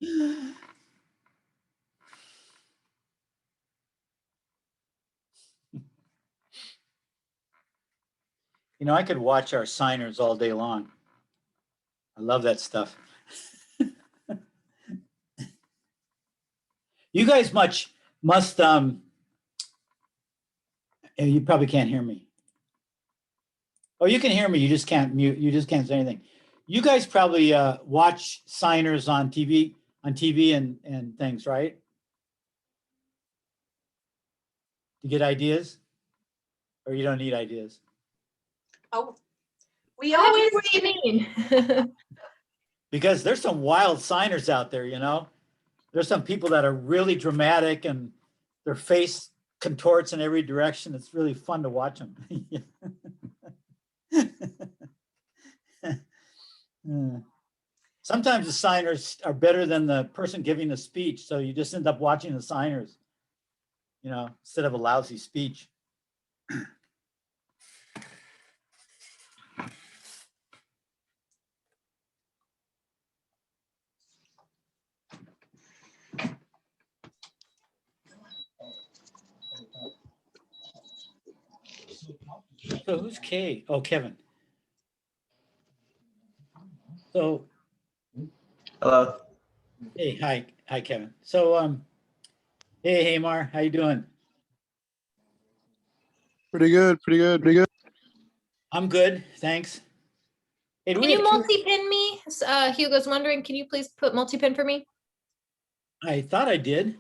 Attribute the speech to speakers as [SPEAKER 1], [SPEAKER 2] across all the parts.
[SPEAKER 1] You know, I could watch our signers all day long. I love that stuff. You guys must you probably can't hear me. Oh, you can hear me. You just can't mute. You just can't say anything. You guys probably watch signers on TV and things, right? To get ideas, or you don't need ideas.
[SPEAKER 2] Oh, we always.
[SPEAKER 3] What do you mean?
[SPEAKER 1] Because there's some wild signers out there, you know. There's some people that are really dramatic and their face contorts in every direction. It's really fun to watch them. Sometimes the signers are better than the person giving the speech, so you just end up watching the signers, you know, instead of a lousy speech. So who's Kay? Oh, Kevin. So,
[SPEAKER 4] Hello.
[SPEAKER 1] hey, hi, Kevin. So, hey, Hamar, how you doing?
[SPEAKER 5] Pretty good, pretty good, pretty good.
[SPEAKER 1] I'm good, thanks. Hey,
[SPEAKER 3] Can you multi-pin me? Hugo's wondering, can you please put multi-pin for me?
[SPEAKER 1] I thought I did.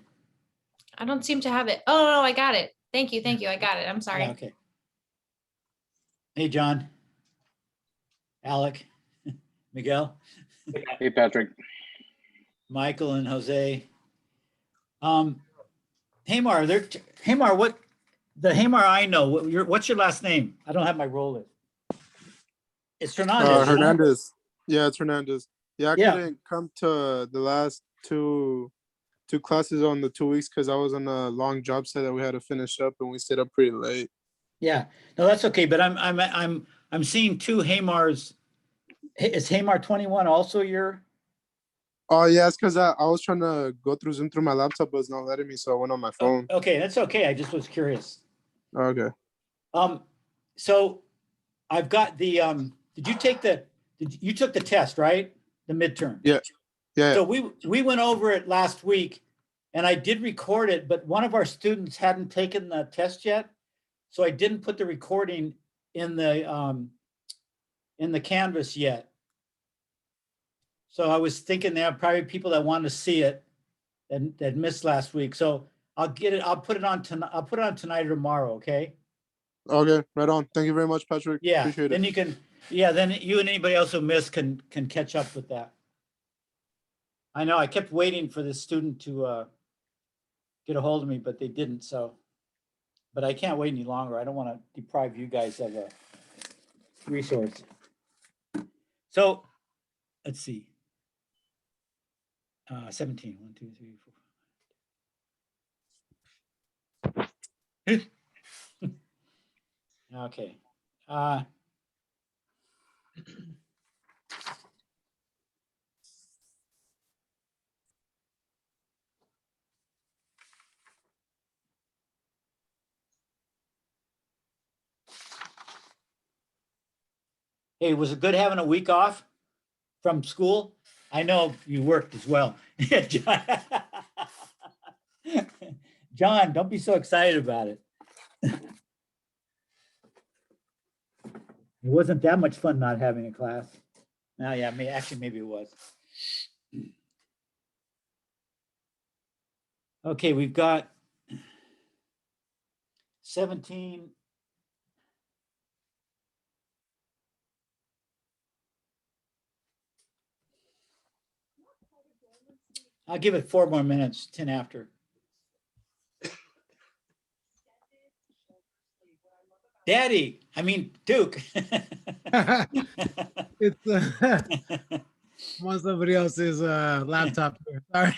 [SPEAKER 3] I don't seem to have it. Oh, no, I got it. Thank you, I got it. I'm sorry.
[SPEAKER 1] Yeah, okay. Hey, John. Alec. Miguel.
[SPEAKER 4] Hey, Patrick.
[SPEAKER 1] Michael and Jose. Hamar, Hamar, the Hamar I know, what's your last name? I don't have my roll list. It's Hernandez.
[SPEAKER 5] Hernandez. Yeah, it's Hernandez. Yeah, I
[SPEAKER 1] Yeah.
[SPEAKER 5] couldn't come to the last two classes on the 2 weeks because I was on a long job site that we had to finish up and we stayed up pretty late.
[SPEAKER 1] Yeah, no, that's okay. But I'm seeing two Hamars. Is Hamar 21 also your?
[SPEAKER 5] Oh yeah, it's because I was trying to go through Zoom through my laptop, but it's not letting me, so I went on my phone.
[SPEAKER 1] Okay, that's okay. I just was curious.
[SPEAKER 5] Okay.
[SPEAKER 1] So I've got the you took the test, right? The midterm.
[SPEAKER 5] Yeah. Yeah.
[SPEAKER 1] So we went over it last week and I did record it, but one of our students hadn't taken the test yet. So I didn't put the recording in the Canvas yet. So I was thinking there are probably people that want to see it that missed last week. So I'll put it on tonight or tomorrow, okay?
[SPEAKER 5] Okay, right on. Thank you very much, Patrick.
[SPEAKER 1] Yeah,
[SPEAKER 5] Appreciate
[SPEAKER 1] then
[SPEAKER 5] it.
[SPEAKER 1] you can, then you and anybody else who missed can catch up with that. I know I kept waiting for this student to get a hold of me, but they didn't, so. But I can't wait any longer. I don't want to deprive you guys of a resource. So, let's see. 17, 1, 2, 3, 4. Okay. Hey, was it good having a week off from school? I know you worked as well. John, don't be so excited about it. It wasn't that much fun not having a class. Oh, yeah, maybe it was. Okay, we've got 17. I'll give it 4 more minutes, 10 after. Daddy, I mean, Duke.
[SPEAKER 6] It's I'm on somebody else's laptop here. Sorry.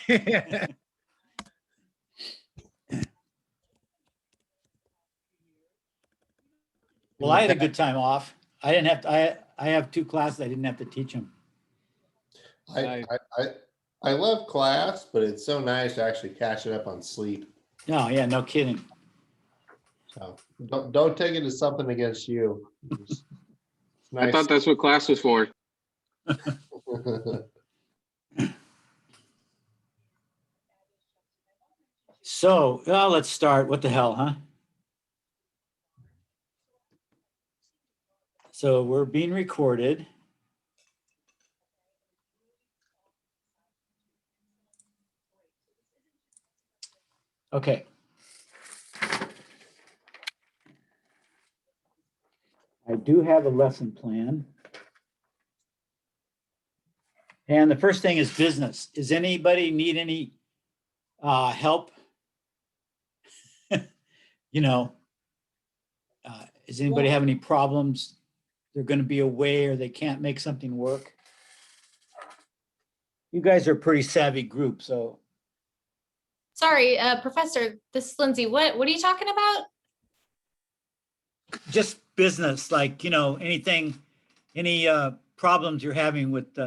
[SPEAKER 1] Well, I had a good time off. I didn't have to, I have 2 classes I didn't have to teach them.
[SPEAKER 7] I I love class, but it's so nice to actually catch it up on sleep.
[SPEAKER 1] Oh, yeah, no kidding.
[SPEAKER 7] So don't take it as something against you. It's
[SPEAKER 4] I
[SPEAKER 7] nice.
[SPEAKER 4] thought that's what class was for.
[SPEAKER 1] So, let's start. What the hell, huh? So we're being recorded. Okay. I do have a lesson plan. And the first thing is business. Does anybody need any help? You know, does anybody have any problems? They're going to be away or they can't make something work. You guys are a pretty savvy group, so
[SPEAKER 3] Sorry, Professor, this is Lindsay. What are you talking about?
[SPEAKER 1] just business, like, anything, any problems you're having with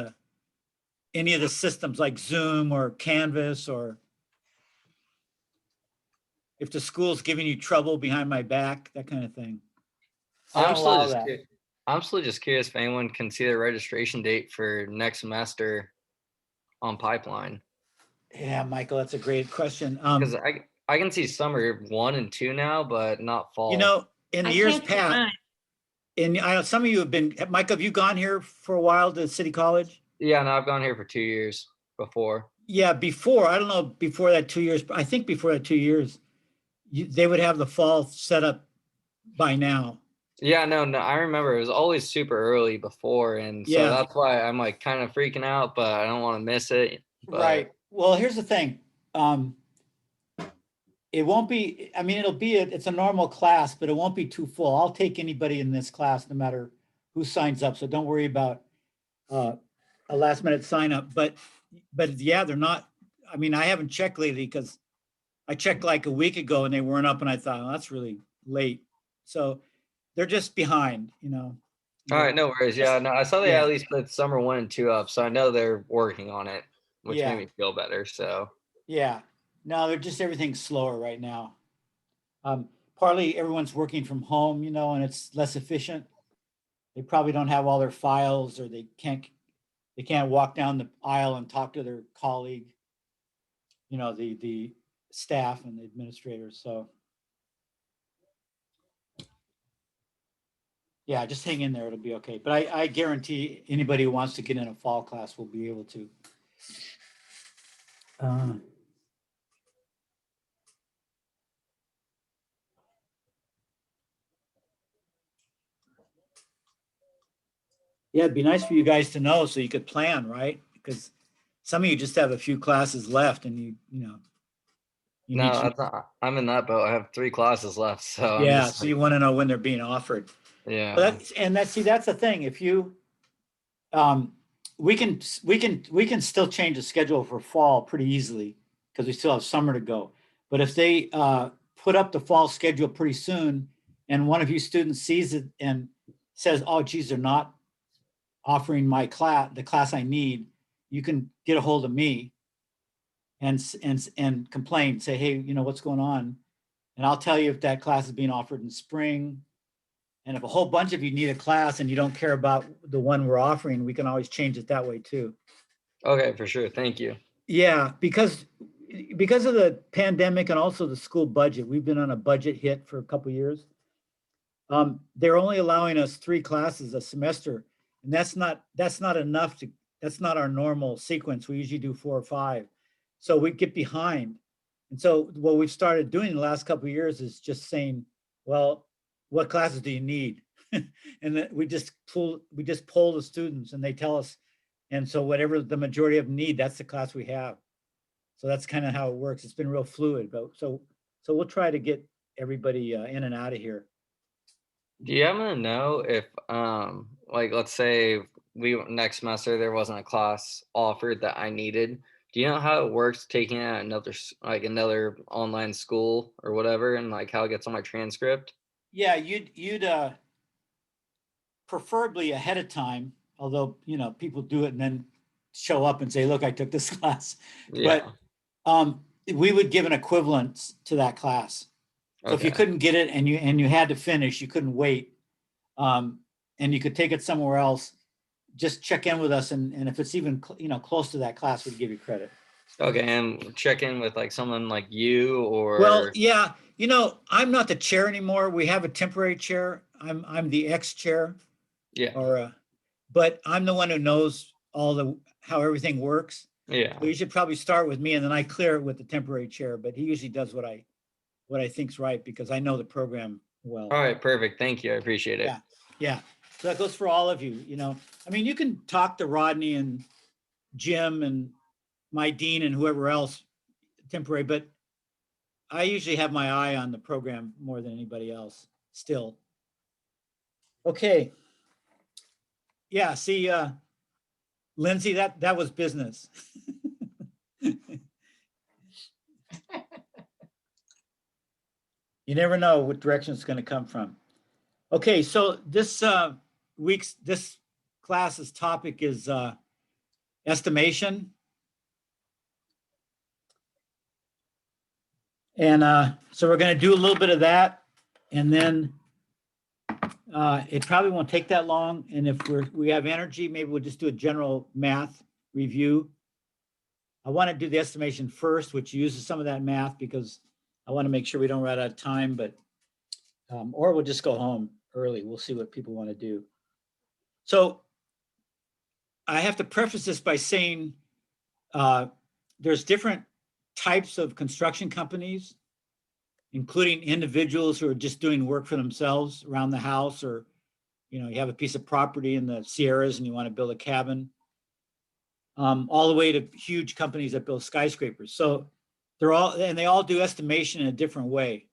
[SPEAKER 1] any of the systems like Zoom or Canvas, or if the school's giving you trouble behind my back, that kind of thing. I don't allow that.
[SPEAKER 8] I'm still just curious if anyone can see the registration date for next semester on Pipeline.
[SPEAKER 1] Yeah, Michael, that's a great question.
[SPEAKER 8] Because I can see summer 1 and 2 now, but not fall.
[SPEAKER 1] In the
[SPEAKER 3] I
[SPEAKER 1] years
[SPEAKER 3] can't see
[SPEAKER 1] past,
[SPEAKER 3] mine.
[SPEAKER 1] and I know some of you have been, Michael, have you gone here for a while to City College?
[SPEAKER 8] Yeah, no, I've gone here for 2 years before.
[SPEAKER 1] Yeah, before, I don't know, before that 2 years, but I think before that 2 years, they would have the fall set up by now.
[SPEAKER 8] Yeah, no, I remember it was always super early before, and so
[SPEAKER 1] Yeah.
[SPEAKER 8] that's why I'm like kind of freaking out, but I don't want to miss it. But
[SPEAKER 1] Right. Well, here's the thing. It won't be, I mean, it's a normal class, but it won't be too full. I'll take anybody in this class, no matter who signs up. So don't worry about a last minute sign up. But yeah, they're not, I mean, I haven't checked lately because I checked like a week ago and they weren't up and I thought, oh, that's really late. So they're just behind,
[SPEAKER 8] all right, no worries. Yeah, no, I saw they
[SPEAKER 1] Yeah.
[SPEAKER 8] at least put summer 1 and 2 up, so I know they're working on it, which
[SPEAKER 1] Yeah.
[SPEAKER 8] made me feel better. So
[SPEAKER 1] Yeah. No, they're just, everything's slower right now. Partly everyone's working from home, and it's less efficient. They probably don't have all their files, or they can't walk down the aisle and talk to their colleague, the staff and the administrators. So yeah, just hang in there. It'll be okay. But I guarantee anybody who wants to get in a fall class will be able to. Yeah, it'd be nice for you guys to know so you could plan, right? Because some of you just have a few classes left and you
[SPEAKER 8] no,
[SPEAKER 1] need
[SPEAKER 8] that's not, I'm in that boat. I have 3 classes left, so I'm
[SPEAKER 1] yeah,
[SPEAKER 8] just
[SPEAKER 1] so you want to know when they're being offered.
[SPEAKER 8] yeah.
[SPEAKER 1] That's the thing. If you, we can still change the schedule for fall pretty easily because we still have summer to go. But if they put up the fall schedule pretty soon, and one of you students sees it and says, "Oh, geez, they're not offering my class, the class I need," you can get a hold of me and complain. Say, "Hey, what's going on?" And I'll tell you if that class is being offered in spring. And if a whole bunch of you need a class and you don't care about the one we're offering, we can always change it that way too.
[SPEAKER 8] Okay, for sure. Thank you.
[SPEAKER 1] Yeah, because of the pandemic and also the school budget, we've been on a budget hit for a couple of years. They're only allowing us 3 classes a semester, and that's not enough that's not our normal sequence. We usually do 4 or 5. So we get behind. And so what we've started doing the last couple of years is just saying, well, what classes do you need? And then we just poll the students and they tell us. And so whatever the majority of them need, that's the class we have. So that's kind of how it works. It's been real fluid, but so we'll try to get everybody in and out of here.
[SPEAKER 8] Do you happen to know if, like, let's say next semester there wasn't a class offered that I needed? Do you know how it works taking out another online school or whatever, and like how it gets on my transcript?
[SPEAKER 1] Yeah, you'd preferably ahead of time, although people do it and then show up and say, look, I took this class.
[SPEAKER 8] Yeah.
[SPEAKER 1] We would give an equivalence to that class. So if you
[SPEAKER 8] Okay.
[SPEAKER 1] couldn't get it and you had to finish, you couldn't wait, and you could take it somewhere else, just check in with us, and if it's even close to that class, we'd give you credit.
[SPEAKER 8] Okay, and check in with like someone like you or.
[SPEAKER 1] Well, yeah, I'm not the chair anymore. We have a temporary chair. I'm the ex-chair,
[SPEAKER 8] Yeah.
[SPEAKER 1] but I'm the one who knows how everything works.
[SPEAKER 8] Yeah.
[SPEAKER 1] So you should probably start with me, and then I clear it with the temporary chair. But he usually does what I think's right, because I know the program well.
[SPEAKER 8] All right, perfect. Thank you. I appreciate it.
[SPEAKER 1] Yeah. Yeah. So that goes for all of you, I mean, you can talk to Rodney and Jim and my dean and whoever else temporary, but I usually have my eye on the program more than anybody else still. Okay. Yeah, see, Lindsay, that was business. You never know what direction it's going to come from. Okay, so this class's topic is estimation. And so we're going to do a little bit of that, and then it probably won't take that long. And if we have energy, maybe we'll just do a general math review. I want to do the estimation first, which uses some of that math, because I want to make sure we don't run out of time, but or we'll just go home early. We'll see what people want to do. So I have to preface this by saying there's different types of construction companies, including individuals who are just doing work for themselves around the house, or you have a piece of property in the Sierras and you want to build a cabin, all the way to huge companies that build skyscrapers. So they all do estimation in a different way.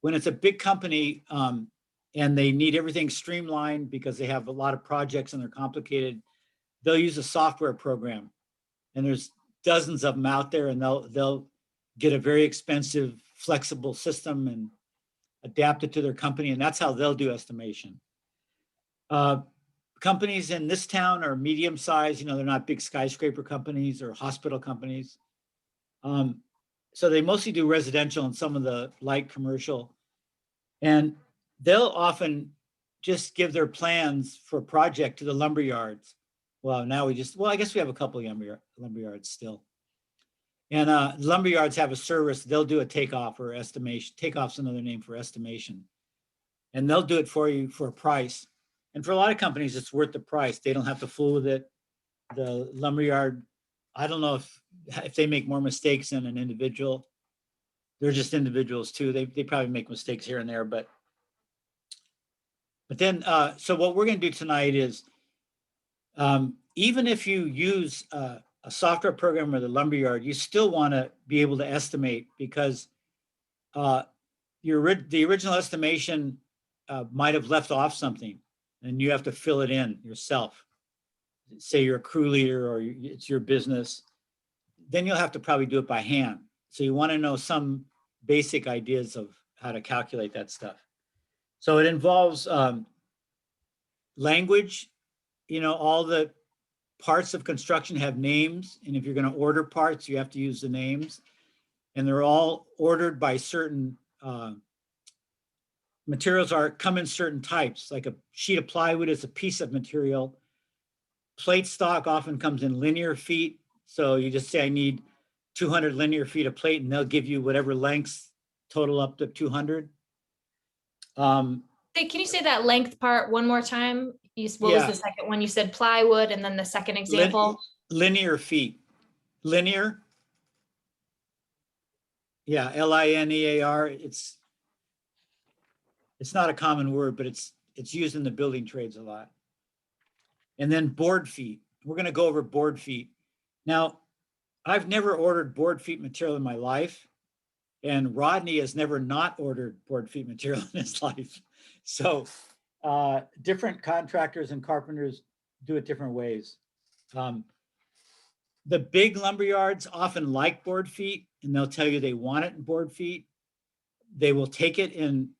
[SPEAKER 1] When it's a big company and they need everything streamlined because they have a lot of projects and they're complicated, they'll use a software program, and there's dozens of them out there, and they'll get a very expensive, flexible system and adapt it to their company, and that's how they'll do estimation. Companies in this town are medium sized, they're not big skyscraper companies or hospital companies. So they mostly do residential and some of the light commercial. And they'll often just give their plans for a project to the lumber yards. Well, I guess we have a couple of lumber yards still. And lumber yards have a service. They'll do a takeoff or estimation. Takeoff's another name for estimation. And they'll do it for you for a price. And for a lot of companies, it's worth the price. They don't have to fool with it. The lumberyard, I don't know if they make more mistakes than an individual. They're just individuals too. They probably make mistakes here and there, but then, so what we're going to do tonight is, even if you use a software program or the lumberyard, you still want to be able to estimate, because the original estimation might have left off something, and you have to fill it in yourself. Say you're a crew leader or it's your business, then you'll have to probably do it by hand. So you want to know some basic ideas of how to calculate that stuff. So it involves language. All the parts of construction have names, and if you're going to order parts, you have to use the names, and they're all ordered by certain materials come in certain types. Like a sheet of plywood is a piece of material. Plate stock often comes in linear feet. So you just say, I need 200 linear feet of plate, and they'll give you whatever lengths total up to 200.
[SPEAKER 3] Hey, can you say that length part one more time? What was the second one? You said plywood, and then the second example?
[SPEAKER 1] Linear feet. Linear. Yeah, linear. It's not a common word, but it's used in the building trades a lot. And then board feet. We're going to go over board feet. Now, I've never ordered board feet material in my life, and Rodney has never not ordered board feet material in his life. So different contractors and carpenters do it different ways. The big lumber yards often like board feet, and they'll tell you they want it in board feet. They will take it in,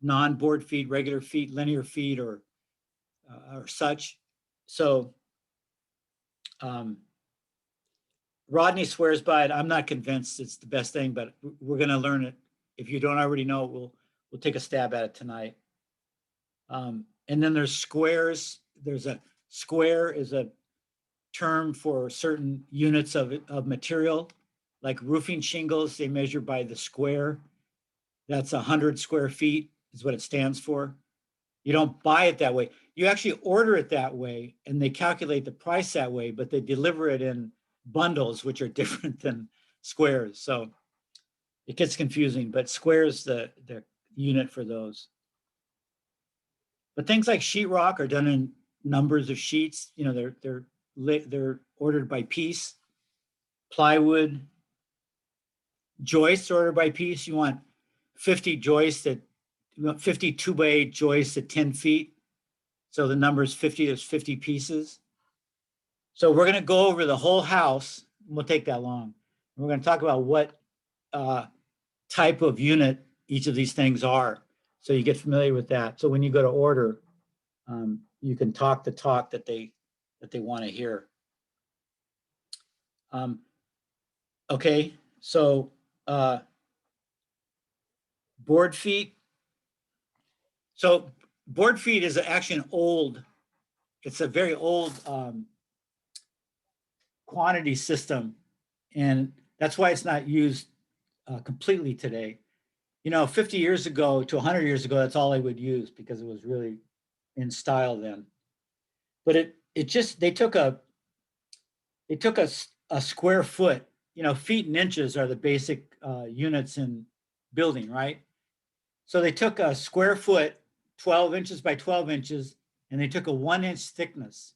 [SPEAKER 1] non-board feet, regular feet, linear feet, or such. So Rodney swears by it. I'm not convinced it's the best thing, but we're going to learn it. If you don't already know it, we'll take a stab at it tonight. And then there's squares. There's a square is a term for certain units of material, like roofing shingles. They measure by the square. That's 100 square feet is what it stands for. You don't buy it that way. You actually order it that way, and they calculate the price that way, but they deliver it in bundles, which are different than squares. So it gets confusing, but squares the unit for those. But things like sheetrock are done in numbers of sheets. You know, they're ordered by piece. Plywood, joists ordered by piece. You want 50 joists at, you want 50 2x8 joists at 10 feet. So the number is 50, there's 50 pieces. So we're gonna go over the whole house. It won't take that long. We're gonna talk about what type of unit each of these things are. So you get familiar with that. So when you go to order, you can talk the talk that they want to hear. Okay, so board feet. So board feet is actually it's a very old quantity system, and that's why it's not used completely today. You know, 50 years ago to 100 years ago, that's all they would use because it was really in style then. But they took a square foot. You know, feet and inches are the basic units in building, right? So they took a square foot, 12 inches by 12 inches, and they took a 1-inch thickness,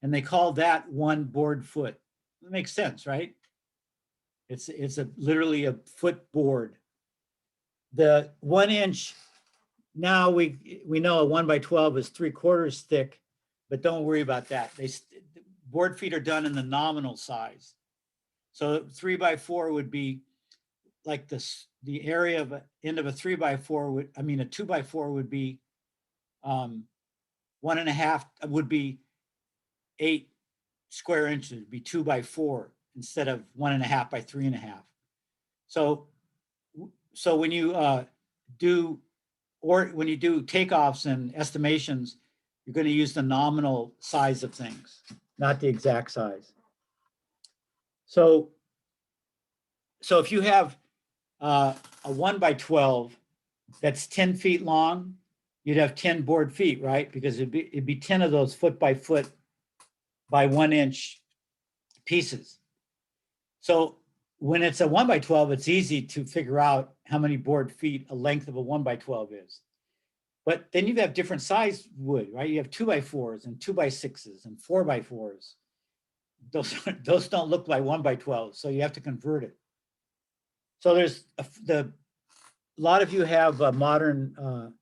[SPEAKER 1] and they called that one board foot. It makes sense, right? It's literally a foot board. The 1 inch, now we know a 1 by 12 is 3/4 thick, but don't worry about that. Board feet are done in the nominal size. So 3 by 4 would be like the area of end of a 3 by 4 a 2 by 4 would be 1.5 would be 8 square inches, would be 2 by 4 instead of 1.5 by 3.5. So when you do takeoffs and estimations, you're going to use the nominal size of things, not the exact size. So if you have a 1 by 12 that's 10 feet long, you'd have 10 board feet, right? Because it'd be 10 of those foot by 1 inch pieces. So when it's a 1 by 12, it's easy to figure out how many board feet a length of a 1 by 12 is. But then you have different size wood, right? You have 2 by 4s and 2 by 6s and 4 by 4s. Those don't look like 1 by 12, so you have to convert it. So there's a lot of you have modern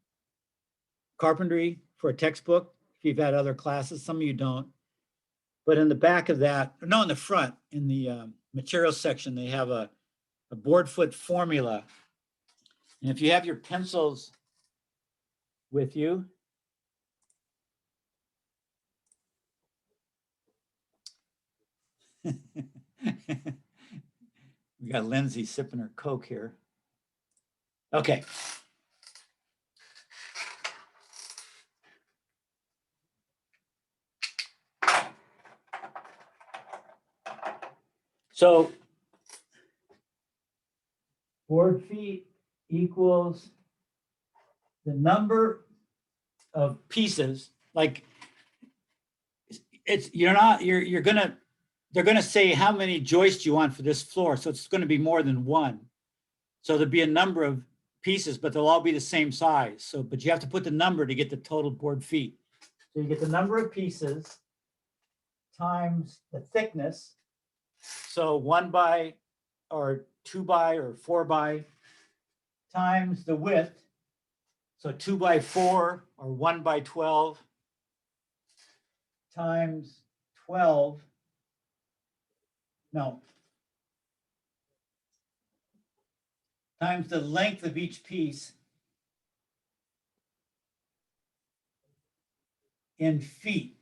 [SPEAKER 1] carpentry for a textbook. If you've had other classes, some of you don't. But in the back of that, no, in the front, in the materials section, they have a board foot formula. And if you have your pencils with you, we got Lindsay sipping her Coke here. Okay. So board feet equals the number of pieces. Like they're gonna say how many joists you want for this floor. So it's gonna be more than one. So there'll be a number of pieces, but they'll all be the same size. So, but you have to put the number to get the total board feet. So you get the number of pieces times the thickness. So 1 by or 2 by or 4 by times the width. So 2 by 4 or 1 by 12 times 12. No. Times the length of each piece in feet.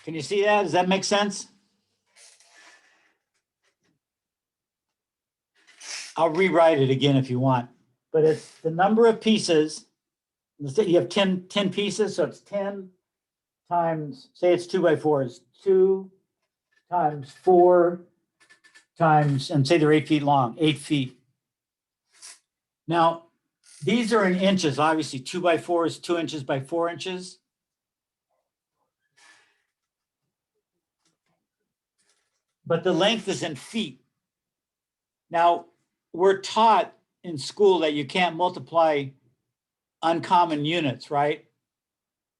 [SPEAKER 1] Can you see that? Does that make sense? I'll rewrite it again if you want, but it's the number of pieces. Let's say you have 10 pieces, so it's 10 times, say it's 2 by 4, is 2 times 4 times, and say they're 8 feet long, 8 feet. Now, these are in inches. Obviously, 2 by 4 is 2 inches by 4 inches. But the length is in feet. Now, we're taught in school that you can't multiply uncommon units, right?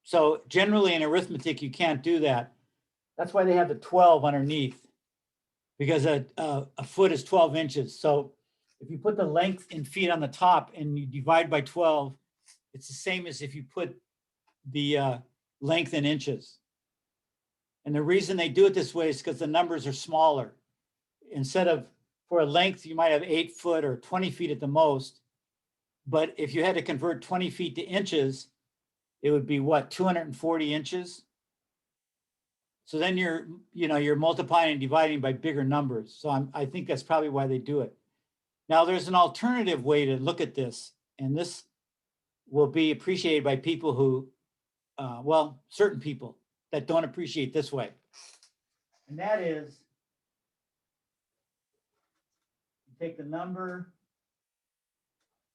[SPEAKER 1] So generally in arithmetic, you can't do that. That's why they have the 12 underneath, because a foot is 12 inches. So if you put the length in feet on the top and you divide by 12, it's the same as if you put the length in inches. And the reason they do it this way is because the numbers are smaller. Instead of, for a length, you might have 8 foot or 20 feet at the most. But if you had to convert 20 feet to inches, it would be what, 240 inches? So then you're multiplying and dividing by bigger numbers. So I think that's probably why they do it. Now there's an alternative way to look at this, and this will be appreciated by people who, well, certain people that don't appreciate this way. And that is, you take the number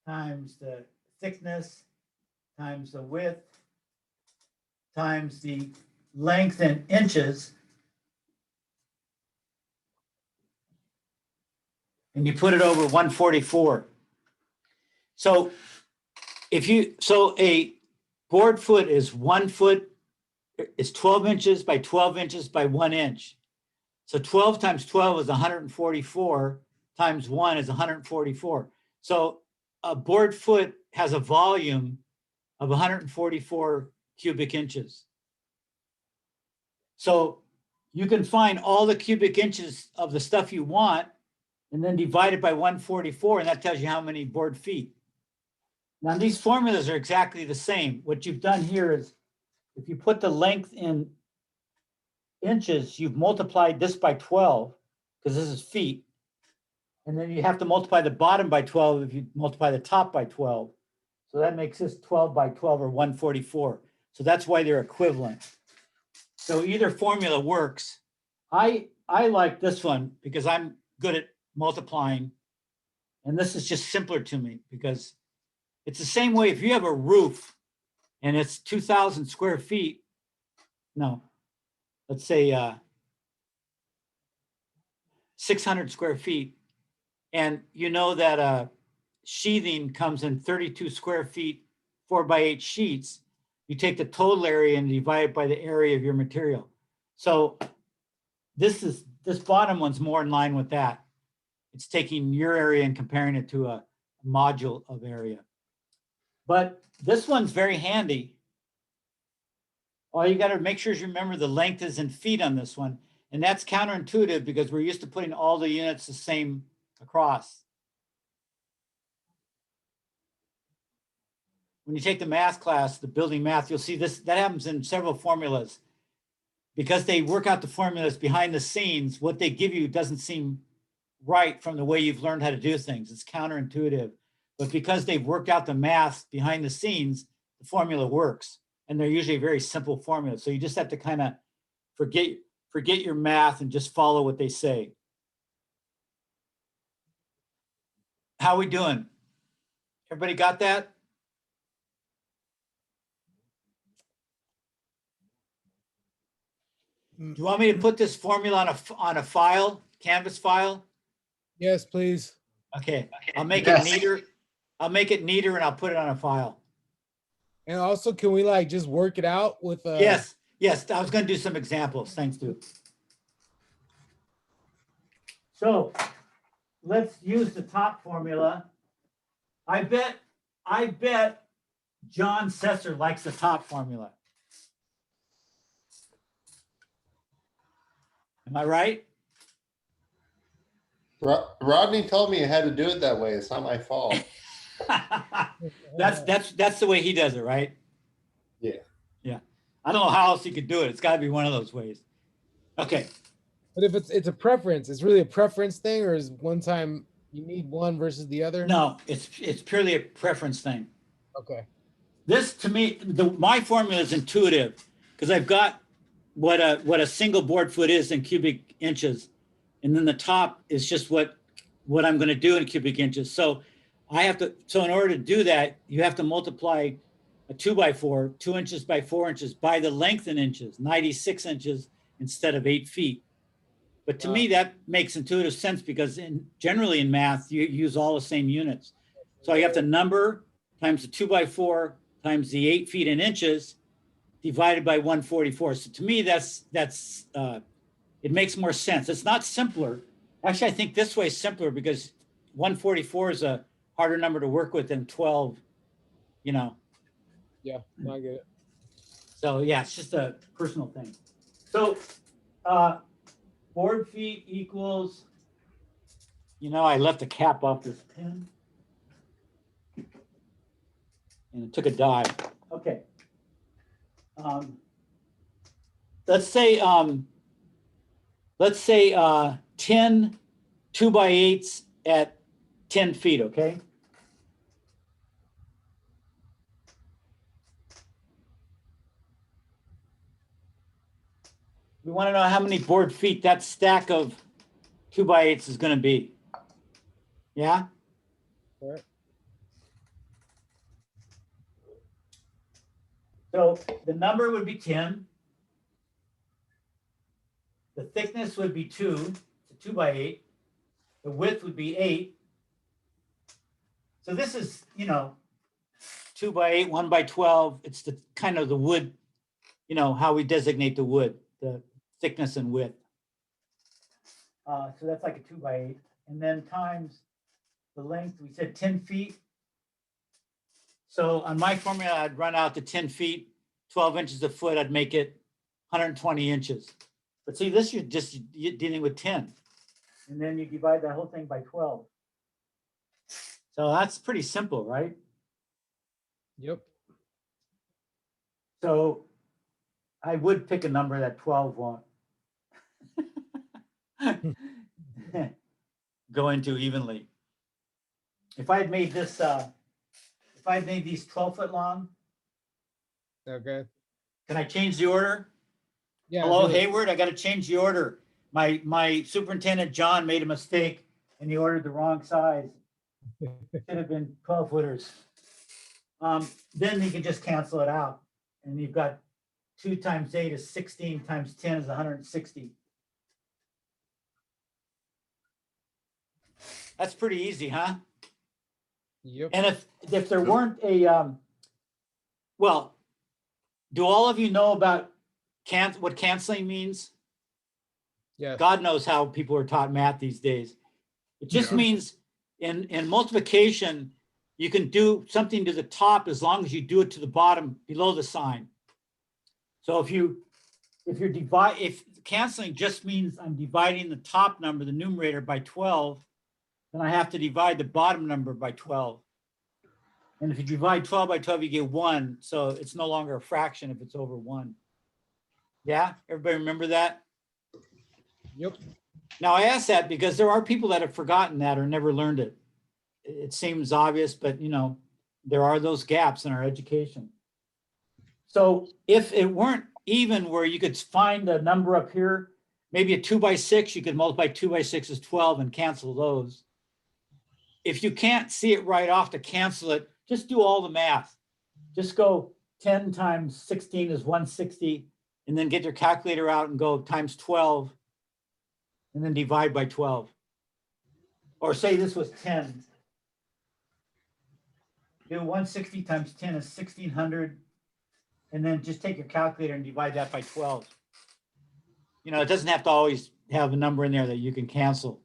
[SPEAKER 1] times the thickness times the width times the length in inches, and you put it over 144. So a board foot is 1 foot, is 12 inches by 12 inches by 1 inch. So 12 times 12 is 144, times 1 is 144. So a board foot has a volume of 144 cubic inches. So you can find all the cubic inches of the stuff you want and then divide it by 144, and that tells you how many board feet. Now these formulas are exactly the same. What you've done here is, if you put the length in inches, you've multiplied this by 12, because this is feet. And then you have to multiply the bottom by 12 if you multiply the top by 12. So that makes this 12 by 12 or 144. So that's why they're equivalent. So either formula works. I like this one because I'm good at multiplying. And this is just simpler to me because it's the same way if you have a roof and it's 2,000 square feet. No, let's say 600 square feet. And you know that sheathing comes in 32 square feet, 4x8 sheets. You take the total area and divide it by the area of your material. So this bottom one's more in line with that. It's taking your area and comparing it to a module of area. But this one's very handy. All you got to make sure is you remember the length is in feet on this one. And that's counterintuitive because we're used to putting all the units the same across. When you take the math class, the building math, you'll see this, that happens in several formulas. Because they work out the formulas behind the scenes, what they give you doesn't seem right from the way you've learned how to do things. It's counterintuitive. But because they've worked out the math behind the scenes, the formula works. And they're usually very simple formulas. So you just have to kind of forget your math and just follow what they say. How we doing? Everybody got that? Do you want me to put this formula on a file, Canvas file?
[SPEAKER 6] Yes, please.
[SPEAKER 1] Okay, I'll make
[SPEAKER 7] Yes.
[SPEAKER 1] it neater. I'll make it neater and I'll put it on a file.
[SPEAKER 6] And also, can we like just work it out with
[SPEAKER 1] Yes, I was gonna do some examples. Thanks, dude. So let's use the top formula. I bet John Sesser likes the top formula. Am I right?
[SPEAKER 7] Rodney told me I had to do it that way. It's not my fault.
[SPEAKER 1] That's the way he does it, right?
[SPEAKER 7] Yeah.
[SPEAKER 1] Yeah. I don't know how else you could do it. It's gotta be one of those ways. Okay,
[SPEAKER 6] But if it's a preference, it's really a preference thing, or is one time you need one versus the other?
[SPEAKER 1] no, it's purely a preference thing.
[SPEAKER 6] Okay.
[SPEAKER 1] This to me, my formula is intuitive because I've got what a single board foot is in cubic inches. And then the top is just what I'm going to do in cubic inches. So so in order to do that, you have to multiply a 2x4, 2 inches by 4 inches by the length in inches, 96 inches instead of 8 feet. But to me, that makes intuitive sense because generally in math, you use all the same units. So you have the number times the 2x4 times the 8 feet in inches divided by 144. So to me, it makes more sense. It's not simpler. Actually, I think this way is simpler because 144 is a harder number to work with than 12,
[SPEAKER 6] Yeah, no, I get it.
[SPEAKER 1] So yeah, it's just a personal thing. So board feet equals, I left a cap off this pen. And it took a dive. Okay. Let's say 10 2x8s at 10 feet, okay? We want to know how many board feet that stack of 2x8s is going to be. Yeah?
[SPEAKER 6] All right.
[SPEAKER 1] So the number would be 10. The thickness would be 2, it's a 2x8. The width would be 8. So this is, 2x8, 1x12. It's the kind of the wood, how we designate the wood, the thickness and width. So that's like a 2x8. And then times the length, we said 10 feet. So on my formula, I'd run out to 10 feet, 12 inches a foot, I'd make it 120 inches. But see, this you're just dealing with 10. And then you divide that whole thing by 12. So that's pretty simple, right?
[SPEAKER 6] Yep.
[SPEAKER 1] So I would pick a number that 12 won't go into evenly. If I had made this, if I had made these 12-foot long,
[SPEAKER 6] Okay.
[SPEAKER 1] can I change the order?
[SPEAKER 6] Yeah.
[SPEAKER 1] Hello,
[SPEAKER 6] do it.
[SPEAKER 1] Hayward, I got to change the order. My superintendent, John, made a mistake and he ordered the wrong size. Should have been 12 footers. Then you can just cancel it out. And you've got 2 times 8 is 16 times 10 is 160. That's pretty easy, huh?
[SPEAKER 6] Yep.
[SPEAKER 1] And if there weren't a, well, do all of you know about what canceling means?
[SPEAKER 6] Yeah.
[SPEAKER 1] God knows how people are taught math these days. It just means in multiplication, you can do something to the top as long as you do it to the bottom below the sign. So if canceling just means I'm dividing the top number, the numerator, by 12, then I have to divide the bottom number by 12. And if you divide 12 by 12, you get 1. So it's no longer a fraction if it's over 1. Yeah, everybody remember that?
[SPEAKER 6] Yep.
[SPEAKER 1] Now I ask that because there are people that have forgotten that or never learned it. It seems obvious, but there are those gaps in our education. So if it weren't even where you could find a number up here, maybe a 2x6, you could multiply 2 by 6 is 12 and cancel those. If you can't see it right off to cancel it, just do all the math. Just go 10 times 16 is 160, and then get your calculator out and go times 12, and then divide by 12. Or say this was 10. Do 160 times 10 is 1600, and then just take your calculator and divide that by 12. It doesn't have to always have a number in there that you can cancel.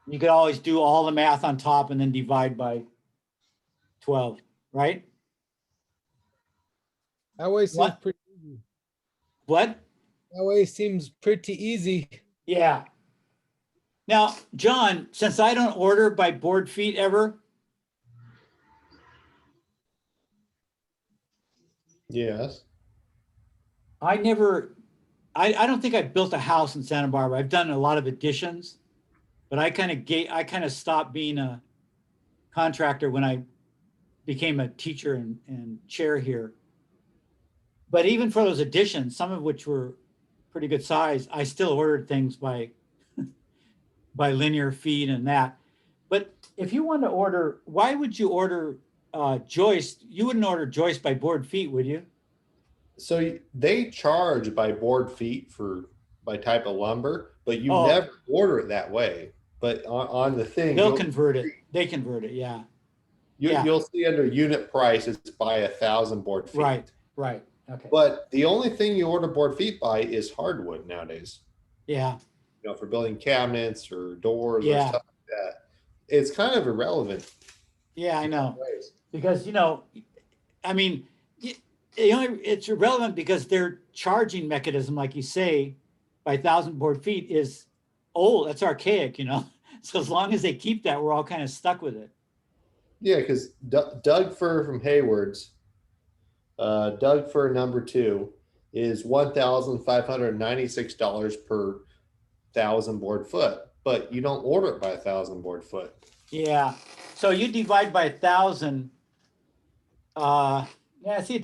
[SPEAKER 1] You could always do all the math on top and then divide by 12, right?
[SPEAKER 6] That way seems
[SPEAKER 1] What?
[SPEAKER 6] pretty easy.
[SPEAKER 1] What?
[SPEAKER 6] That way seems pretty easy.
[SPEAKER 1] Yeah. Now, John, since I don't order by board feet ever,
[SPEAKER 7] Yes.
[SPEAKER 1] I don't think I built a house in Santa Barbara. I've done a lot of additions, but I kind of stopped being a contractor when I became a teacher and chair here. But even for those additions, some of which were pretty good size, I still ordered things by linear feet and that. But if you want to order, why would you order joist? You wouldn't order joist by board feet, would you?
[SPEAKER 7] So they charge by board feet for by type of lumber, but you
[SPEAKER 1] Oh.
[SPEAKER 7] never order it that way. But on the thing,
[SPEAKER 1] They'll convert it. They convert it. Yeah. yeah.
[SPEAKER 7] you'll see under unit price, it's by 1,000 board feet.
[SPEAKER 1] Right. Right. Okay.
[SPEAKER 7] But the only thing you order board feet by is hardwood nowadays.
[SPEAKER 1] Yeah.
[SPEAKER 7] You know, for building cabinets or doors or
[SPEAKER 1] Yeah.
[SPEAKER 7] stuff like that. It's kind of irrelevant.
[SPEAKER 1] Yeah, I know.
[SPEAKER 7] Ways.
[SPEAKER 1] Because, I mean, it's irrelevant because their charging mechanism, like you say, by 1,000 board feet is old. That's archaic, So as long as they keep that, we're all kind of stuck with it.
[SPEAKER 7] Yeah, because Doug fir from Hayward's, Doug fir #2 is $1,596 per 1,000 board foot, but you don't order it by 1,000 board foot.
[SPEAKER 1] Yeah. So you divide by 1,000. Yeah. See,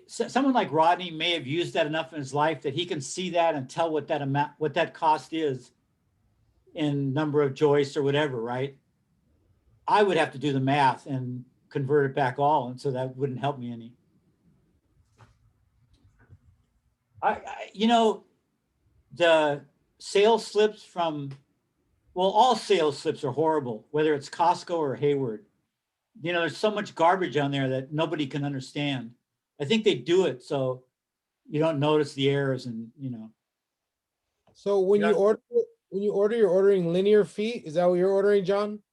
[SPEAKER 1] someone like Rodney may have used that enough in his life that he can see that and tell what that cost is in number of joists or whatever, right? I would have to do the math and convert it back all, and so that wouldn't help me any. The sales slips all sales slips are horrible, whether it's Costco or Hayward. There's so much garbage on there that nobody can understand. I think they do it so you don't notice the errors and.
[SPEAKER 6] So when you order, you're ordering linear feet. Is that what you're ordering, John?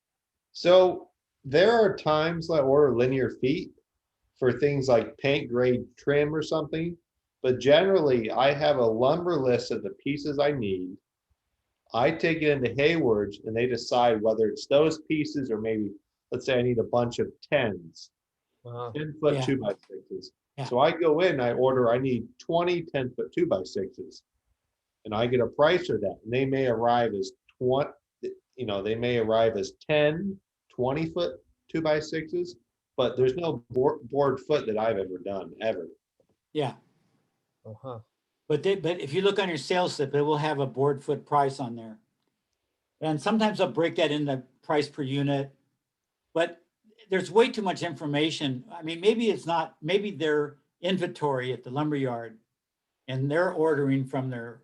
[SPEAKER 7] So there are times I order linear feet for things like paint grade trim or something, but generally I have a lumber list of the pieces I need. I take it into Hayward's and they decide whether it's those pieces or maybe, let's say I need a bunch of 10s, 10-foot
[SPEAKER 1] Yeah.
[SPEAKER 7] 2x6s.
[SPEAKER 1] Yeah.
[SPEAKER 7] So I go in, I need 20 10-foot 2x6s, and I get a price for that. And they may arrive as 10, 20-foot 2x6s, but there's no board foot that I've ever done, ever.
[SPEAKER 1] Yeah.
[SPEAKER 6] Uh-huh.
[SPEAKER 1] But if you look on your sales slip, it will have a board foot price on there. And sometimes I'll break that in the price per unit, but there's way too much information. I mean, maybe their inventory at the lumberyard and their ordering from their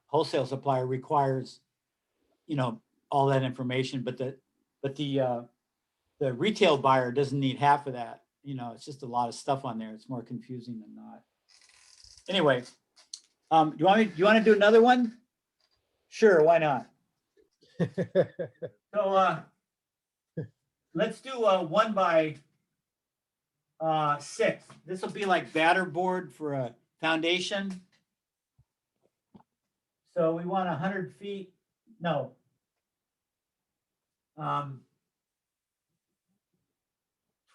[SPEAKER 1] wholesale supplier requires, all that information, but the retail buyer doesn't need half of that. It's just a lot of stuff on there. It's more confusing than not. Anyway, do you want to do another one? Sure, why not? So let's do 1x6. This will be like batter board for a foundation. So we want 100 feet. No.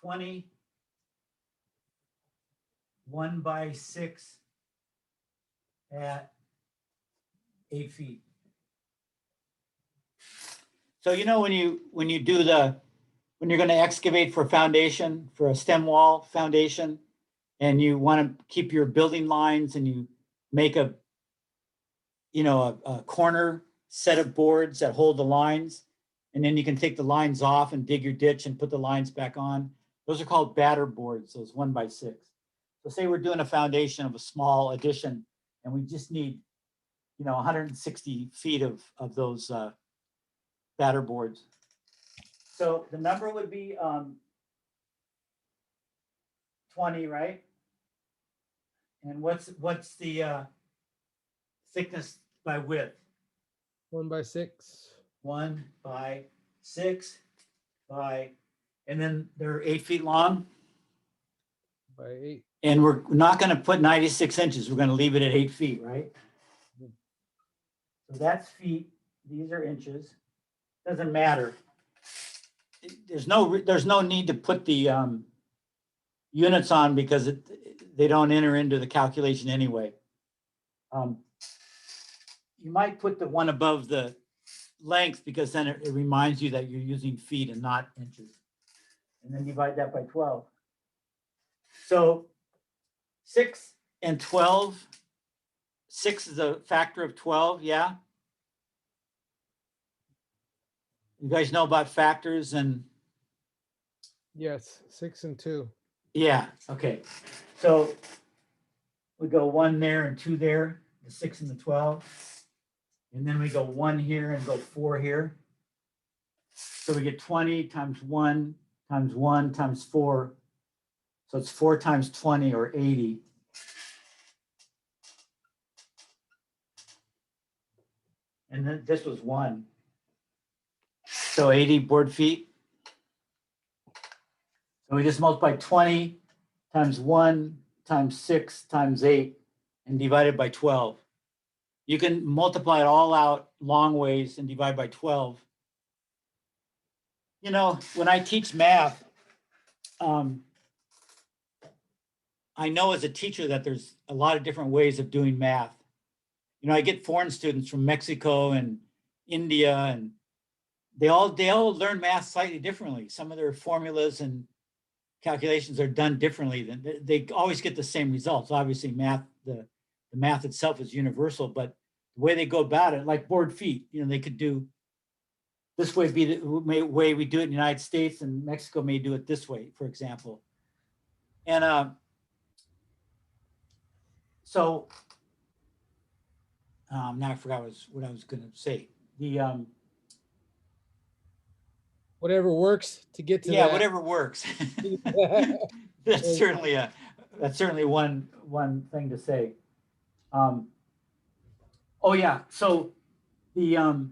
[SPEAKER 1] 20 1x6 at 8 feet. So when you're going to excavate for foundation, for a stem wall foundation, and you want to keep your building lines, and you make a corner set of boards that hold the lines, and then you can take the lines off and dig your ditch and put the lines back on. Those are called batter boards, those 1x6. So say we're doing a foundation of a small addition, and we just need 160 feet of those batter boards. So the number would be 20, right? And what's the thickness by width?
[SPEAKER 6] 1x6.
[SPEAKER 1] 1x6 and then they're 8 feet long.
[SPEAKER 6] By 8.
[SPEAKER 1] And we're not going to put 96 inches. We're going to leave it at 8 feet, right? So that's feet. These are inches. Doesn't matter. There's no need to put the units on because they don't enter into the calculation anyway. You might put the one above the length because then it reminds you that you're using feet and not inches. And then divide that by 12. So 6 and 12, 6 is a factor of 12, yeah? You guys know about factors and,
[SPEAKER 6] Yes, 6 and 2.
[SPEAKER 1] yeah, okay. So we go 1 there and 2 there, the 6 and the 12. And then we go 1 here and go 4 here. So we get 20 times 1 times 1 times 4. So it's 4 times 20 or 80. And then this was 1. So 80 board feet. So we just multiply 20 times 1 times 6 times 8 and divide it by 12. You can multiply it all out long ways and divide by 12. You know, when I teach math, I know as a teacher that there's a lot of different ways of doing math. You know, I get foreign students from Mexico and India, and they all learn math slightly differently. Some of their formulas and calculations are done differently. Than they always get the same results. Obviously, math, the math itself is universal, but the way they go about it, like board feet, you know, they could do this way be the way we do it in the United States, and Mexico may do it this way, for example. And so now I forgot what I was going to say. The
[SPEAKER 6] Whatever works to get to
[SPEAKER 1] yeah,
[SPEAKER 6] that.
[SPEAKER 1] whatever works. That's certainly one thing to say. Oh yeah, so the